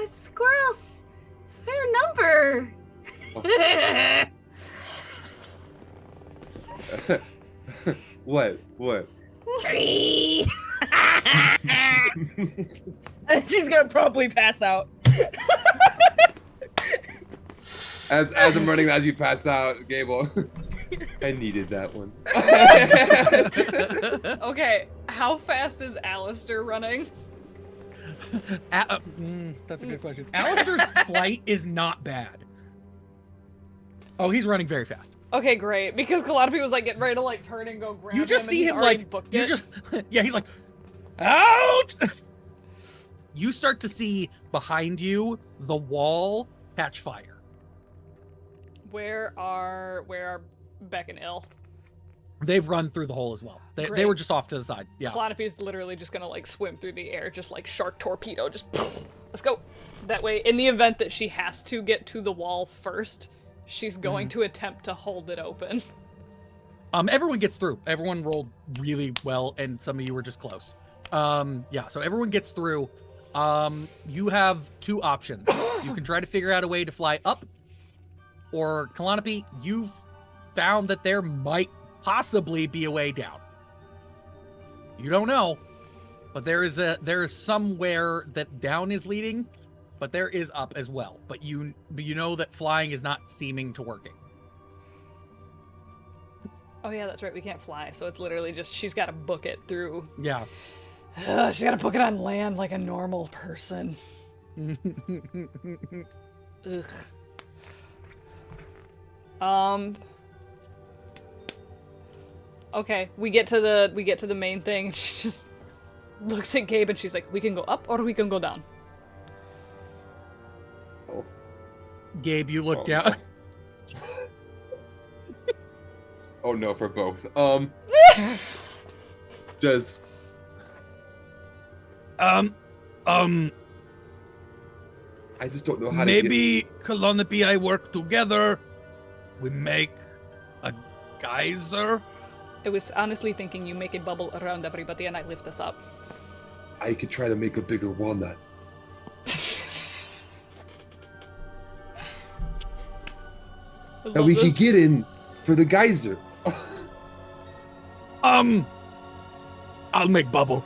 squirrels? Fair number. What? Tree. She's gonna probably pass out. As I'm running, as you pass out, Gable. I needed that one. Okay, how fast is Alistair running? That's a good question. Alistair's flight is not bad. Oh, he's running very fast. Okay, great. Because Calliope was like getting ready to like turn and go grab You just him, see and him he's already like booked you it. just yeah, he's like out. You start to see behind you the wall catch fire. Where are Beck and Il? They've run through the hole as well. They Great. were just off to the side. Yeah. Calliope's literally just gonna like swim through the air, just like shark torpedo, just let's go. That way, in the event that she has to get to the wall first, she's going to attempt to hold it open. Everyone gets through. Everyone rolled really well, and some of you were just close. Yeah, so everyone gets through. You have two options. You can try to figure out a way to fly up, or Calliope, you've found that there might possibly be a way down. You don't know, but there is somewhere that down is leading, but there is up as well. But you know that flying is not seeming to working. Oh yeah, that's right. We can't fly, so it's literally just she's got to book it through. Yeah. She's got to book it on land like a normal person. Ugh. Okay, we get to the main thing, and she just looks at Gabe and she's like, "We can go up or we can go down." Gabe, you look Oh, down. Oh no, for both. Just I just don't know how to Maybe Calliope I work together. We make a geyser. I was honestly thinking you make a bubble around everybody and I lift us up. I could try to make a bigger walnut. And we could get in for the geyser. I'll make bubble.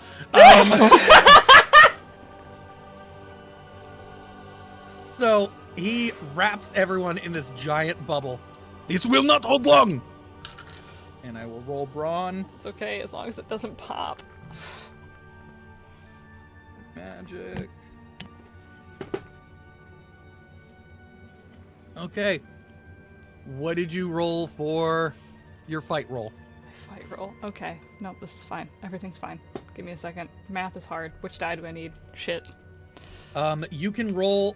So he wraps everyone in this giant bubble. This will not hold long. And I will roll brawn. It's okay as long as it doesn't pop. Magic. Okay. What did you roll for your fight roll? Fight roll. Okay. No, this is fine. Everything's fine. Give me a second. Math is hard. Which die do I need? Shit. You can roll.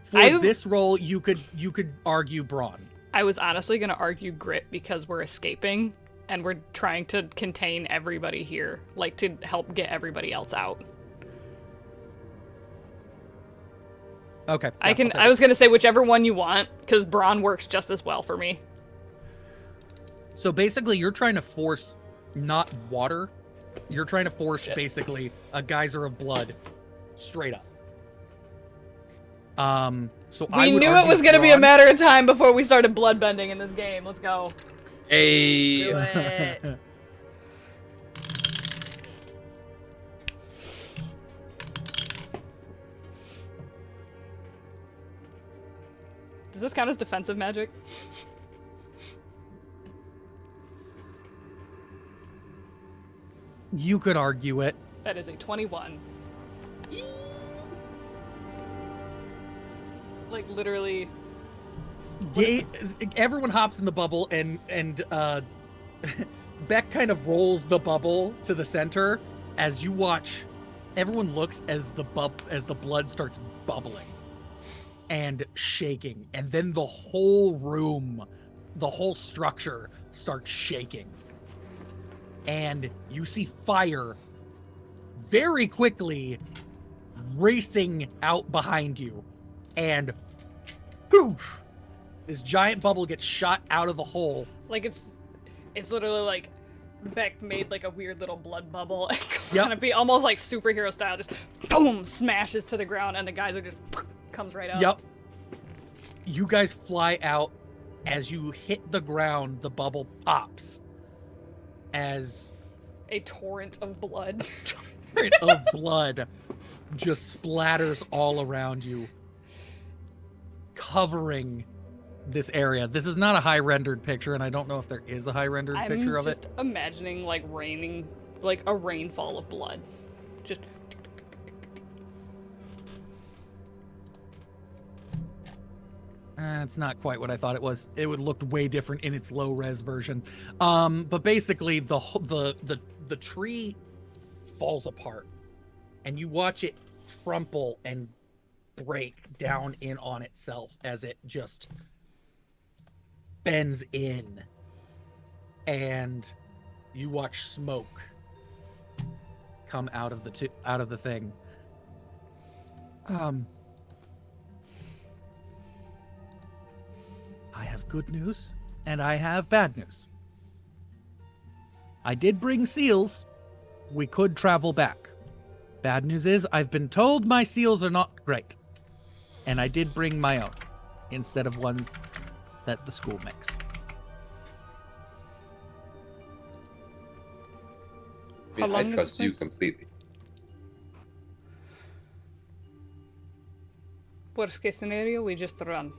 For I- this roll, you could argue brawn. I was honestly gonna argue grit because we're escaping and we're trying to contain everybody here, like to help get everybody else out. Okay. I was gonna say whichever one you want, because brawn works just as well for me. So basically, you're trying to force not water. You're trying to force Shit. basically a geyser of blood straight up. So I We would knew it argue was gonna be a brawn. matter of time before we started bloodbending in this game. Let's go. Hey. Do it. Does this count as defensive magic? You could argue it. That is a 21. Like literally. Everyone hops in the bubble, and Beck kind of rolls the bubble to the center as you watch everyone looks as the blood starts bubbling and shaking, and then the whole room, the whole structure starts shaking. And you see fire very quickly racing out behind you. And poof, this giant bubble gets shot out of the hole. Like it's literally like Beck made like a weird little blood bubble and Yep. kind of be almost like superhero style, just boom, smashes to the ground, and the guys are just comes right up. Yep. You guys fly out. As you hit the ground, the bubble pops. As A torrent of blood. of blood just splatters all around you, covering this area. This is not a high rendered picture, and I don't know if there is a high rendered picture of it. I'm just imagining like raining, like a rainfall of blood. Just It's not quite what I thought it was. It would look way different in its low res version. But basically, the tree falls apart, and you watch it crumple and break down in on itself as it just bends in, and you watch smoke come out of the thing. I have good news, and I have bad news. I did bring seals. We could travel back. Bad news is, I've been told my seals are not great. And I did bring my own, instead of ones that the school makes. I How mean, long I does it trust you take? completely. worst case scenario, we just run.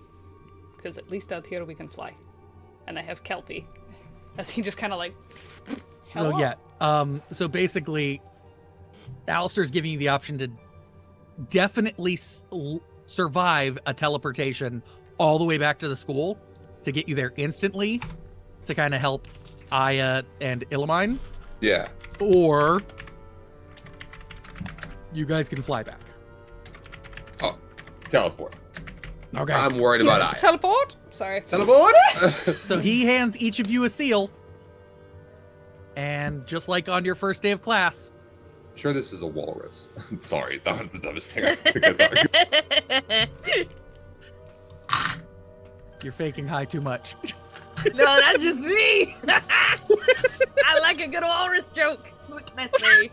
Because at least out here we can fly. And I have Kelpie. As he just kind of like... So Hello? yeah, so basically, Alistair's giving you the option to definitely survive a teleportation all the way back to the school to get you there instantly to kind of help Aya and Illimine, Yeah. or you guys can fly back. Oh, teleport. Okay. I'm worried about I. Teleport? Sorry. Teleport? So he hands each of you a seal. And just like on your first day of class, I'm sure this is a walrus. Sorry, that was the dumbest thing I was thinking. Sorry. you're faking high too much. No, that's just me. I like a good walrus joke. What can I say?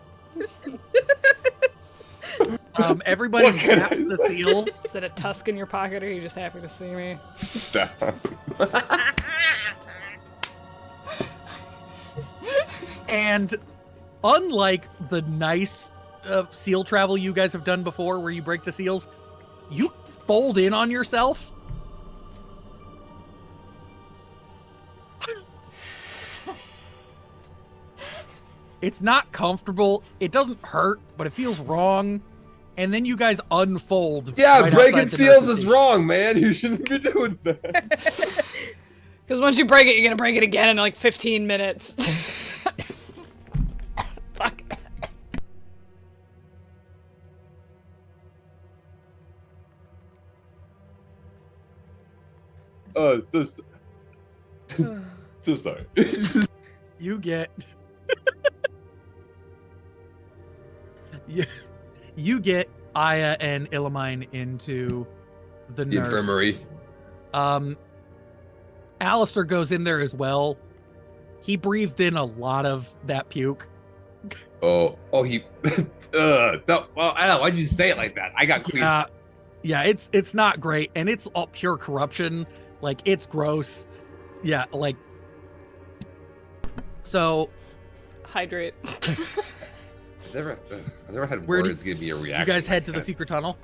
Everybody What can I snaps the say? seals. Is that a tusk in your pocket, or are you just happy to see me? Stop. And unlike the nice seal travel you guys have done before where you break the seals, you fold in on yourself. It's not comfortable. It doesn't hurt, but it feels wrong. And then you guys unfold. Yeah, right breaking outside the seals nurse's is station. wrong, man. You shouldn't be doing that. Because once you break it, you're gonna break it again in like 15 minutes. Fuck. Oh, so sorry. You get you get Aya and Illimine into the The nurse. infirmary. Alistair goes in there as well. He breathed in a lot of that puke. Oh, he. No, well, Al, why'd you say it like that? I got queen. Yeah, it's not great, and it's all pure corruption. Like, it's gross. Yeah, like, so Hydrate. I've never had Where do words give me a you reaction. guys head to like the that. secret tunnel.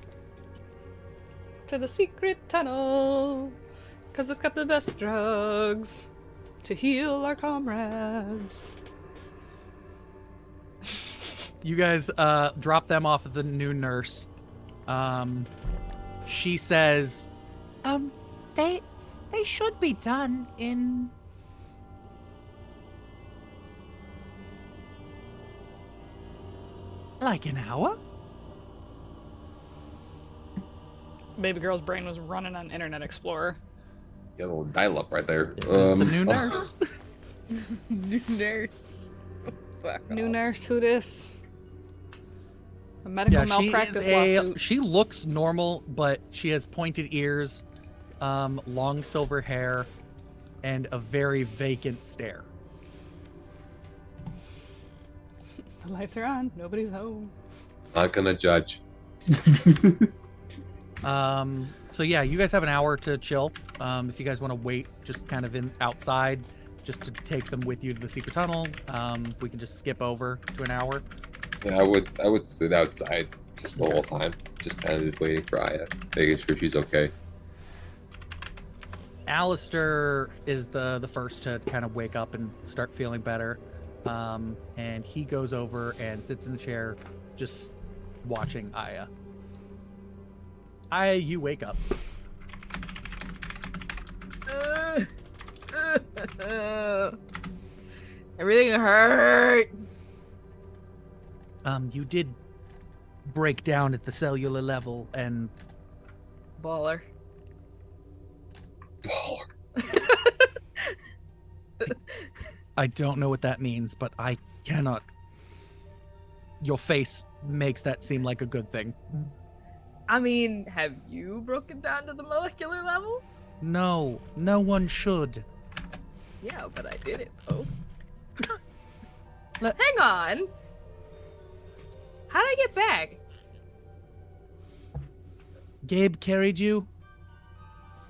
To the secret tunnel. Because it's got the best drugs. To heal our comrades. You guys drop them off at the new nurse. She says, they should be done in like an hour. baby girl's brain was running on Internet Explorer. Got a little dial-up right there. This is the new nurse. New nurse. Fuck New off. nurse, who dis? A medical Yeah, she malpractice is a. lawsuit. She looks normal, but she has pointed ears, long silver hair, and a very vacant stare. The lights are on. Nobody's home. Not gonna judge. So yeah, you guys have an hour to chill. If you guys want to wait, just kind of outside, just to take them with you to the secret tunnel. We can just skip over to an hour. Yeah, I would sit outside just the whole time, just kind of waiting for Aya, making sure she's okay. Alistair is the first to kind of wake up and start feeling better. And he goes over and sits in a chair, just watching Aya. Aya, you wake up. Everything hurts. You did break down at the cellular level, and Baller. I don't know what that means, but I cannot. Your face makes that seem like a good thing. I mean, have you broken down to the molecular level? No, no one should. Yeah, but I did it though. Let- Hang on. How'd I get back? Gabe carried you?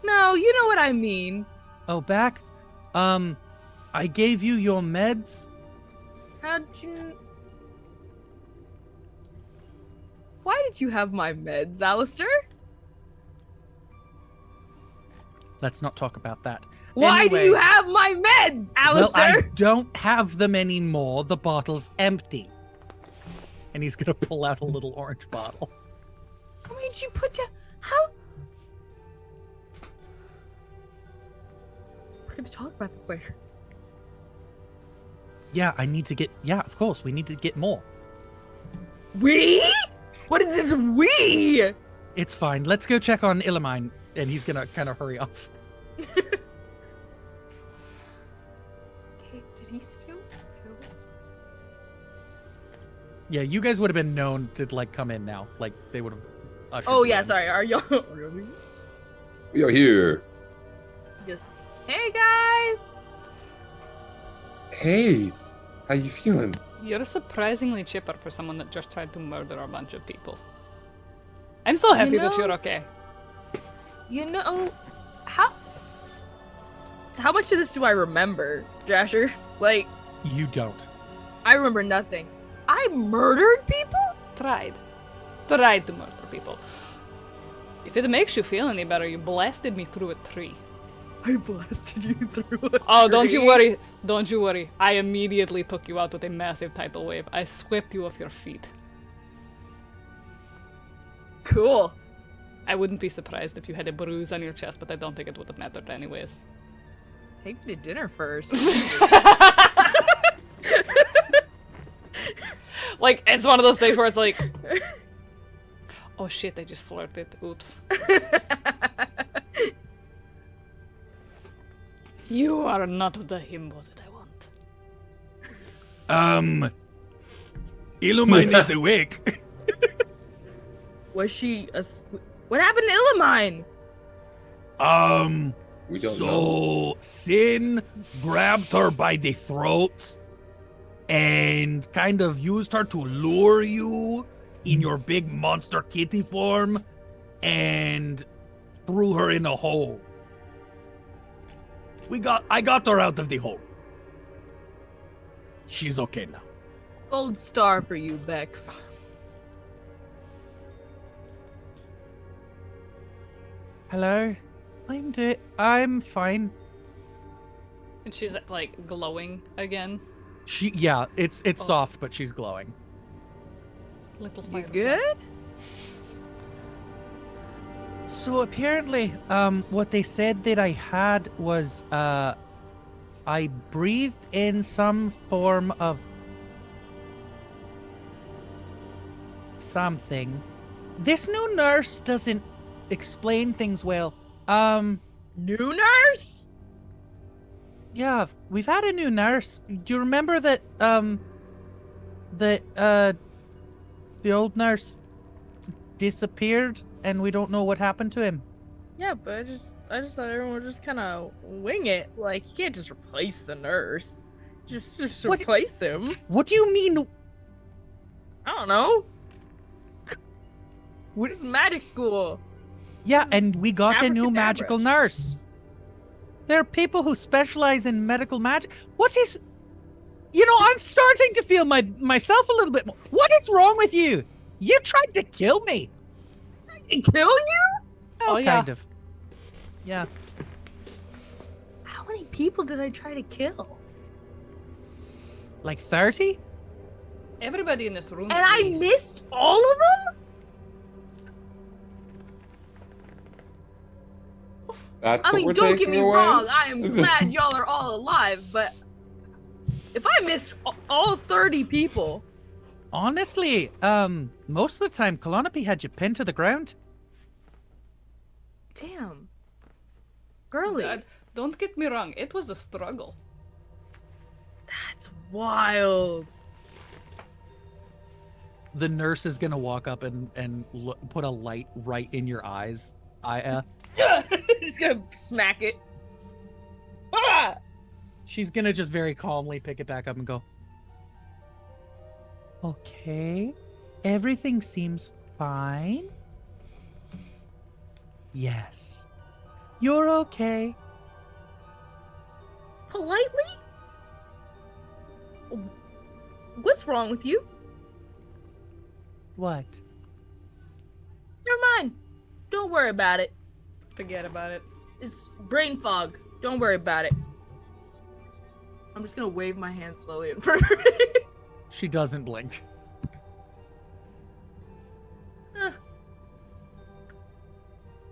No, you know what I mean. Oh, back? I gave you your meds? How'd you... Why did you have my meds, Alistair? Let's not talk about that. Why do Anyway, you have my meds, Well, Alistair? I don't have them anymore. The bottle's empty. And he's gonna pull out a little orange bottle. How many did you put down? How? We're gonna talk about this later. Yeah, I need to get... Yeah, of course, we need to get more. We? What is this we? It's fine. Let's go check on Illamine. And he's gonna kind of hurry off. Did he steal pills? Yeah, you guys would have been known to, like, come in now. Like, they would have... ushered Oh you yeah, in. sorry. Are y'all? We are here. Just hey guys. Hey, how you feeling? You're surprisingly chipper for someone that just tried to murder a bunch of people. I'm so happy that you're okay. You know how much of this do I remember, Jasher? Like, You don't. I remember nothing. I murdered people? Tried to murder people. If it makes you feel any better, you blasted me through a tree. I blasted you through a Oh, don't you tree. worry. Don't you worry. I immediately took you out with a massive tidal wave. I swept you off your feet. Cool. I wouldn't be surprised if you had a bruise on your chest, but I don't think it would have mattered anyways. Take me to dinner first. Like, it's one of those things where it's like, oh shit, I just flirted. Oops. You are not the himbo that I want. Illumine is awake. Was she asleep? What happened to Illamine? We don't so know. Sin grabbed her by the throat and kind of used her to lure you in your big monster kitty form and threw her in a hole. I got her out of the hole. She's okay now. Gold star for you, Bex. Hello? I'm fine. And she's like glowing again. Yeah, it's soft, but she's glowing. Little You firefly. good? So apparently, what they said that I had was, I breathed in some form of something. This new nurse doesn't explain things well. New nurse? Yeah, we've had a new nurse. Do you remember that, the old nurse disappeared and we don't know what happened to him? Yeah, but I just thought everyone would just kind of wing it. Like, you can't just replace the nurse. Just What- replace him. What do you mean? I don't know. What- It's magic school. Yeah, and we got a new Abracadabra. magical nurse. There are people who specialize in medical magic. What is... You know, I'm starting to feel myself a little bit more. What is wrong with you? You tried to kill me. Kill you? Oh, yeah. kind of. Yeah. How many people did I try to kill? Like 30? Everybody in this room. And I agrees. missed all of them? That's I what mean, we're don't get taking me away? wrong. I am glad y'all are all alive, but if I missed all 30 people, Honestly, most of the time, Colonope had you pinned to the ground. damn. Girly, God, don't get me wrong. It was a struggle. that's wild. The nurse is gonna walk up and put a light right in your eyes. Just gonna smack it. Ah! She's gonna just very calmly pick it back up and go, okay, everything seems fine. Yes, you're okay. Politely? What's wrong with you? What? Never mind. Don't worry about it. Forget about it. It's brain fog. Don't worry about it. I'm just gonna wave my hand slowly in front of her face. She doesn't blink.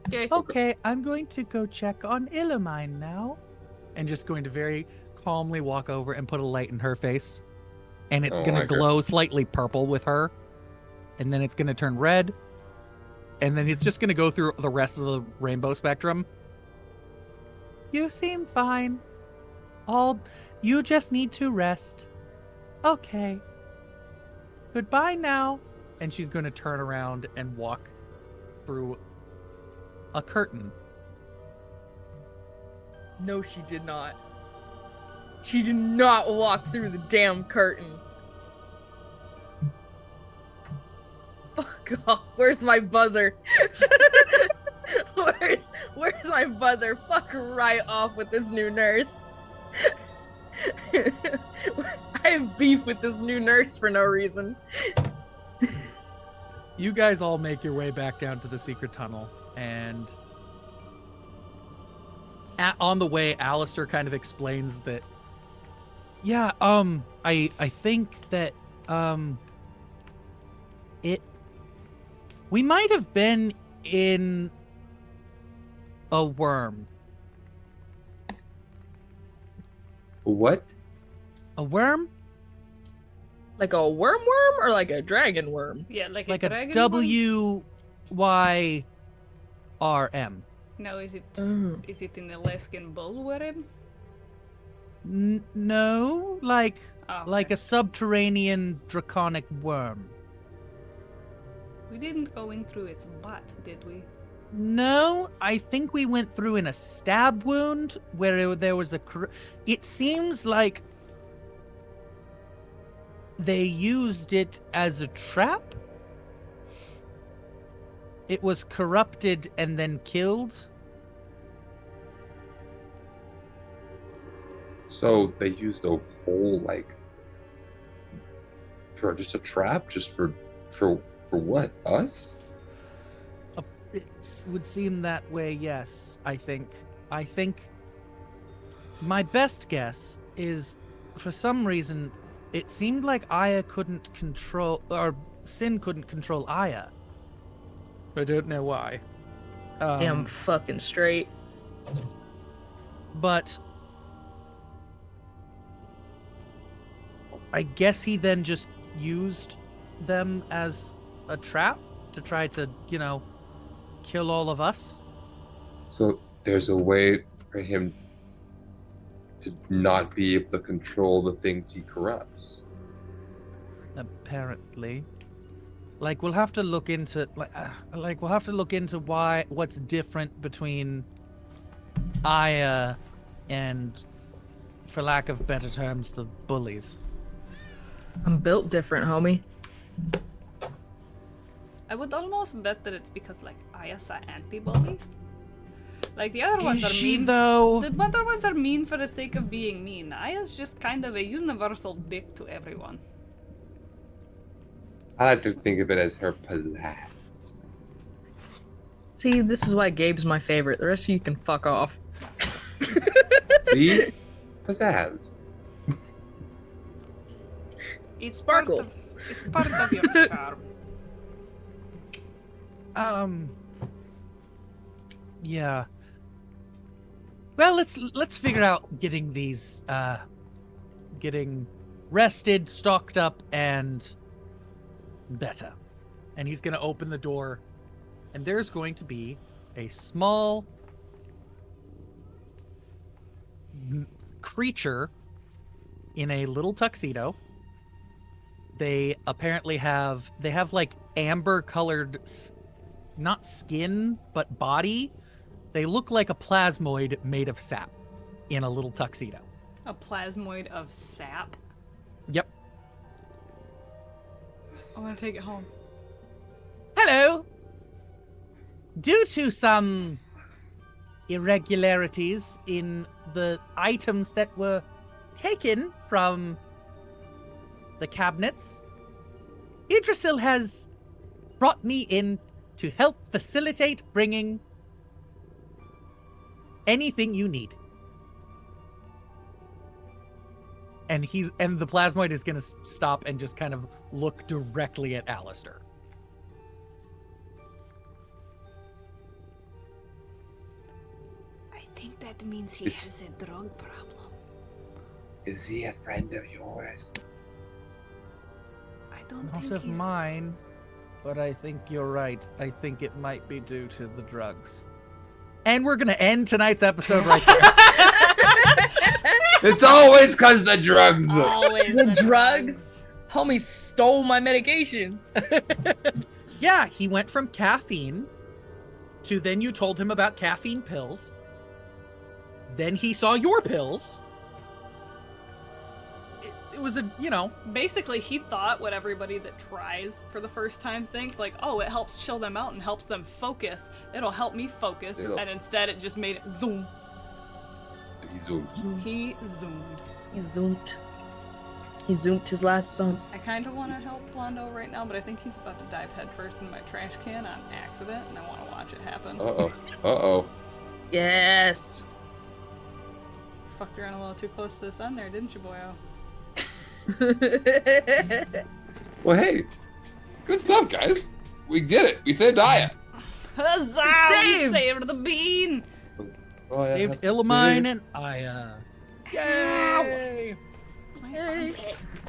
Okay. Okay, I'm going to go check on Illamine now. And just going to very calmly walk over and put a light in her face. And it's Oh going to my God. glow slightly purple with her. And then it's going to turn red. And then it's just going to go through the rest of the rainbow spectrum. You seem fine. You just need to rest. Okay. Goodbye now. And she's going to turn around and walk through a curtain. No, she did not. She did not walk through the damn curtain. Fuck off. Where's my buzzer? Where's my buzzer? Fuck right off with this new nurse. I have beef with this new nurse for no reason. You guys all make your way back down to the secret tunnel, and on the way, Alistair kind of explains that, yeah, I think that, we might have been in a worm. What? A worm? Like a worm or like a dragon worm? Yeah, like Like a a dragon. WYRM. Now is it Oh. is it in Alaskan bullworm? No, like Oh, like okay. a subterranean draconic worm. We didn't go in through its butt, did we? No, I think we went through in a stab wound where there was it seems like they used it as a trap. It was corrupted and then killed. So they used a whole for just a trap, just for what? Us? It would seem that way, yes, I think. I think my best guess is, for some reason, it seemed like Aya couldn't control, or Sin couldn't control Aya. I don't know why. Damn fucking straight. But I guess he then just used them as a trap to try to, kill all of us. So there's a way for him to not be able to control the things he corrupts. Apparently. Like, we'll have to look into we'll have to look into what's different between Aya and, for lack of better terms, the bullies. I'm built different, homie. I would almost bet that it's because, like, Aya's an anti-bully. Like, the other ones Is are she, mean. though? The other ones are mean for the sake of being mean. Aya's just kind of a universal dick to everyone. I like to think of it as her pizzazz. See, this is why Gabe's my favorite. The rest of you can fuck off. See? Pizzazz. It's Sparkles. It's part of your charm. Yeah. Well, let's figure out getting these getting rested, stocked up, and better. And he's gonna open the door, and there's going to be a small creature in a little tuxedo. They apparently have like amber colored, not skin, but body. They look like a plasmoid made of sap in a little tuxedo. A plasmoid of sap. Yep. I want to take it home. Hello. Due to some irregularities in the items that were taken from the cabinets, Idrisil has brought me in to help facilitate bringing anything you need. And the plasmoid is going to stop and just kind of look directly at Alistair. I think that means he has a drug problem. Is he a friend of yours? I don't Not think of he's... mine, but I think you're right. I think it might be due to the drugs. And we're going to end tonight's episode right there. It's always because the drugs. Always The drugs? Homie stole my medication. Yeah, he went from caffeine to then you told him about caffeine pills. Then he saw your pills. It was a, Basically, he thought what everybody that tries for the first time thinks, like, oh, it helps chill them out and helps them focus. It'll help me focus. And instead, it just made it zoom. He zoomed. He zoomed. He zoomed. He zoomed his last son. I kind of want to help Blondo right now, but I think he's about to dive headfirst into my trash can on accident, and I want to watch it happen. Uh-oh. Yes. Fucked around a little too close to the sun there, didn't you, boyo? Well, hey. Good stuff, guys. We did it. We saved Aya. Huzzah! Saved! We saved the bean! Oh, yeah, saved that's been Illamine saved. and Aya. Yay! Yay.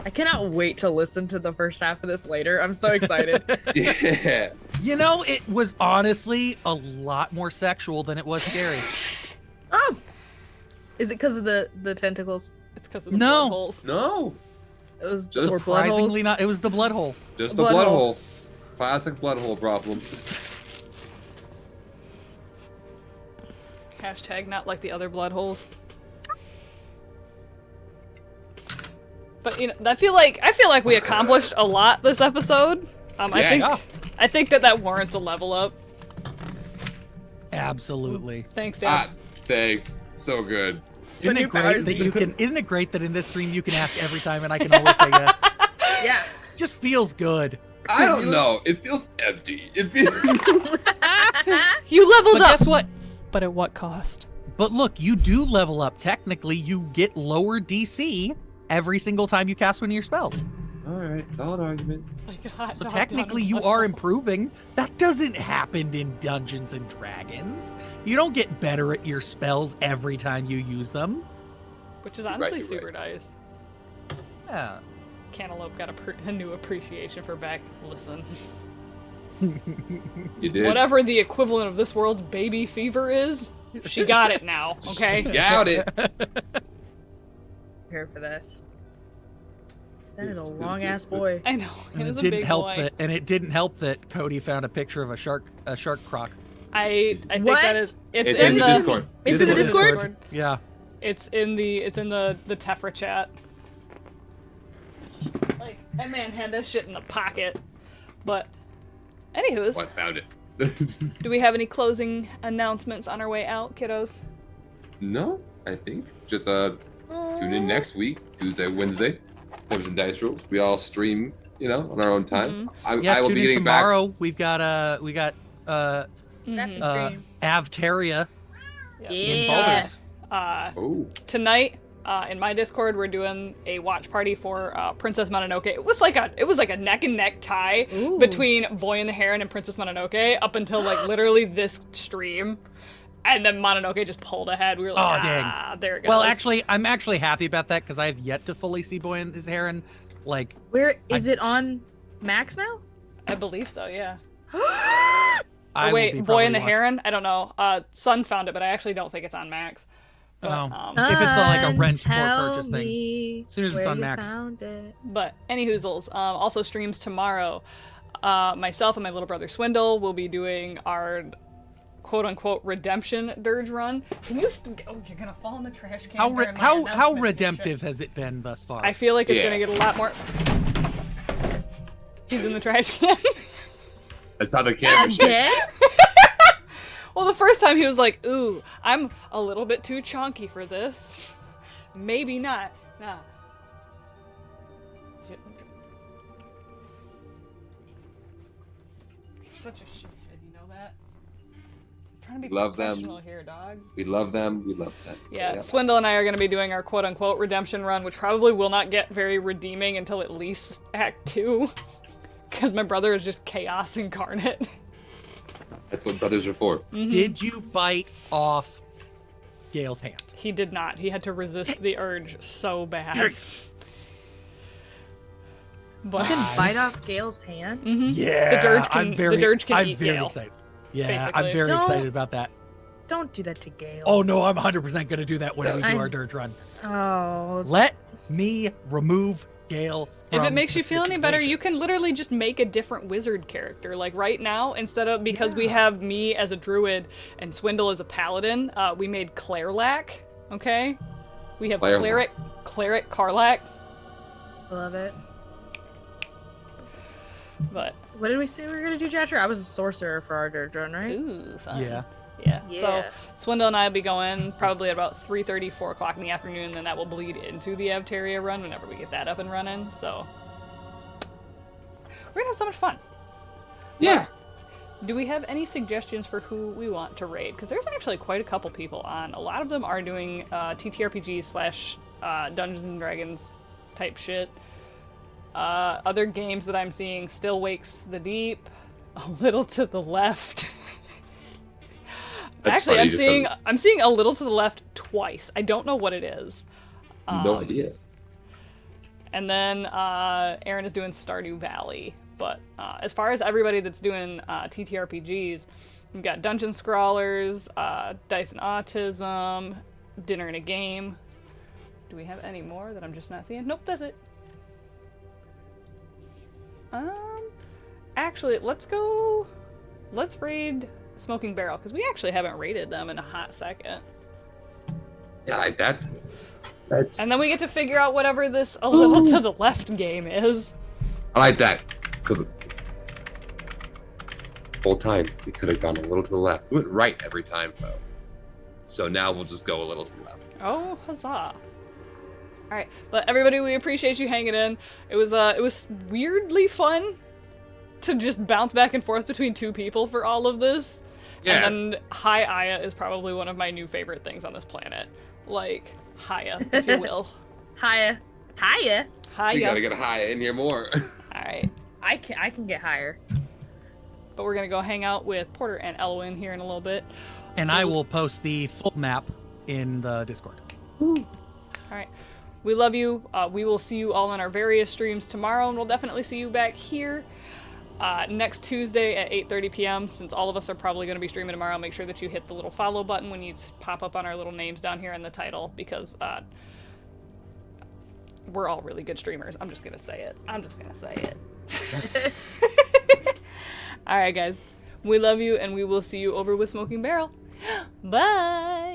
I cannot wait to listen to the first half of this later. I'm so excited. Yeah. It was honestly a lot more sexual than it was scary. Oh! Is it because of the tentacles? It's because of the No. blood holes. No. It was Just or blood holes? Surprisingly not. It was the blood hole. Just the Blood blood hole. hole. Classic blood hole problems. Hashtag not like the other blood holes. But I feel like we accomplished a lot this episode. Yeah. I think that warrants a level up. Absolutely. Thanks, Dan. Thanks. So good. Isn't new it great powers. that isn't it great that in this stream you can ask every time and I can always say yes? Yeah. Just feels good. I don't know. It feels empty. It feels. You leveled But up, guess what? but at what cost? But look, you do level up. Technically, you get lower DC every single time you cast one of your spells. All right. Solid argument. My God, So dog technically, down you and are blood improving. That doesn't happen in Dungeons and Dragons. You don't get better at your spells every time you use them. hole, which is honestly you're super right. nice. Yeah. Cantaloupe got a new appreciation for back. Listen, You did. Whatever the equivalent of this world's baby fever is, she got it now, okay? Got it. Here for this. That is a long ass boy. I know, it And is it a didn't big help boy. that, and it didn't help that Cody found a picture of a shark croc. I think What? that is it's It's in in the Discord. It's in the Discord? Yeah. It's in the Tephra chat. Like, that man had that shit in the pocket. But anywho's, What found it? do we have any closing announcements on our way out, kiddos? No, I think just tune in next week, Tuesday, Wednesday, Points and Dice Rules. We all stream, on our own time. I will Tune be in getting tomorrow. back. We've got Definitely stream. Avteria in Yeah. Baldur's. Oh, Tonight, in my Discord, we're doing a watch party for Princess Mononoke. It was like a neck and neck tie Ooh. between Boy and the Heron and Princess Mononoke up until like literally this stream, and then Mononoke just pulled ahead. We were like, Oh, dang. There it goes. Well, actually, I'm actually happy about that because I have yet to fully see Boy and his Heron. Like, Where is it on Max now? I believe so. Yeah. I Oh, will wait, be Boy and the probably Heron? I don't know. Sun found it, but I actually don't think it's on Max. But, Oh. If it's like a rent or Tell purchase thing. me As soon as it's where on you Max. found it. But anyhoozles, also streams tomorrow. Myself and my little brother Swindle will be doing our quote-unquote redemption dirge run. Can you? Oh, you're gonna fall in the trash can. How during my how announcements and redemptive shit. has it been thus far? I feel like it's Yeah. gonna get a lot more. He's in the trash can. I saw the camera. shake. Again? Well, the first time he was like, "Ooh, I'm a little bit too chonky for this. Maybe not." Nah. You're such a shithead, you know that? I'm trying to be Love them. professional here, dog. We love them. We love them. So, Yeah, Swindle and I are going to be doing our quote-unquote redemption run, which probably will not get very redeeming until at least Act 2. Because my brother is just chaos incarnate. That's what brothers are for. Did you bite off Gale's hand? He did not. He had to resist the urge so bad. But You can bite off Gale's hand? Yeah, The dirge can- I'm very, the dirge can I'm eat very Gale, excited. Yeah, basically. I'm very Don't- excited about that. Don't do that to Gale. Oh no, I'm 100% gonna do that when we do I'm- our dirge run. Oh. Let me remove Gale. if it from makes the you feel any better, situation. you can literally just make a different wizard character. Like right now, instead of, because we have me as a druid and Swindle as a paladin, we made Clairlac, okay? We have Clairlac. Cleric Carlac, I love it. but What did we say we were going to do, Jasher? I was a sorcerer for our dirge run, right? ooh, fun. Yeah. Yeah. So Yeah. Swindle and I will be going probably at about 3:30, 4 o'clock in the afternoon, and then that will bleed into the Avteria run whenever we get that up and running. So we're gonna have so much fun. Yeah. Do we have any suggestions for who we want to raid? Because there's actually quite a couple people on. A lot of them are doing TTRPG / Dungeons and Dragons type shit. Other games that I'm seeing: Still Wakes the Deep, A Little to the Left. That's Actually, funny just 'cause- I'm seeing A Little to the Left twice. I don't know what it is. No idea. And then Aaron is doing Stardew Valley. But as far as everybody that's doing TTRPGs, we've got Dungeon Scrawlers, Dice and Autism, Dinner and a Game. Do we have any more that I'm just not seeing? Nope, that's it. Actually, let's raid Smoking Barrel, because we actually haven't raided them in a hot second. Yeah, like that. That's. And then we get to figure out whatever this A Little to the Left game is. I like that because whole time we could have gone a little to the left. We went right every time though. So now we'll just go a little to the left. Oh, huzzah. Alright, but everybody, we appreciate you hanging in. It was weirdly fun to just bounce back and forth between two people for all of this. Yeah. And then Hi Aya is probably one of my new favorite things on this planet. Like, Haya, if you will. Hiya. Hiya. We gotta Haya. get high in here more. Alright. I can get higher. But we're gonna go hang out with Porter and Elwyn here in a little bit. And I will post the full map in the Discord. Alright. We love you. We will see you all on our various streams tomorrow, and we'll definitely see you back here. Next Tuesday at 8:30 p.m., since all of us are probably going to be streaming tomorrow, make sure that you hit the little follow button when you pop up on our little names down here in the title, because we're all really good streamers. I'm just going to say it. Alright, guys. We love you, and we will see you over with Smoking Barrel. Bye!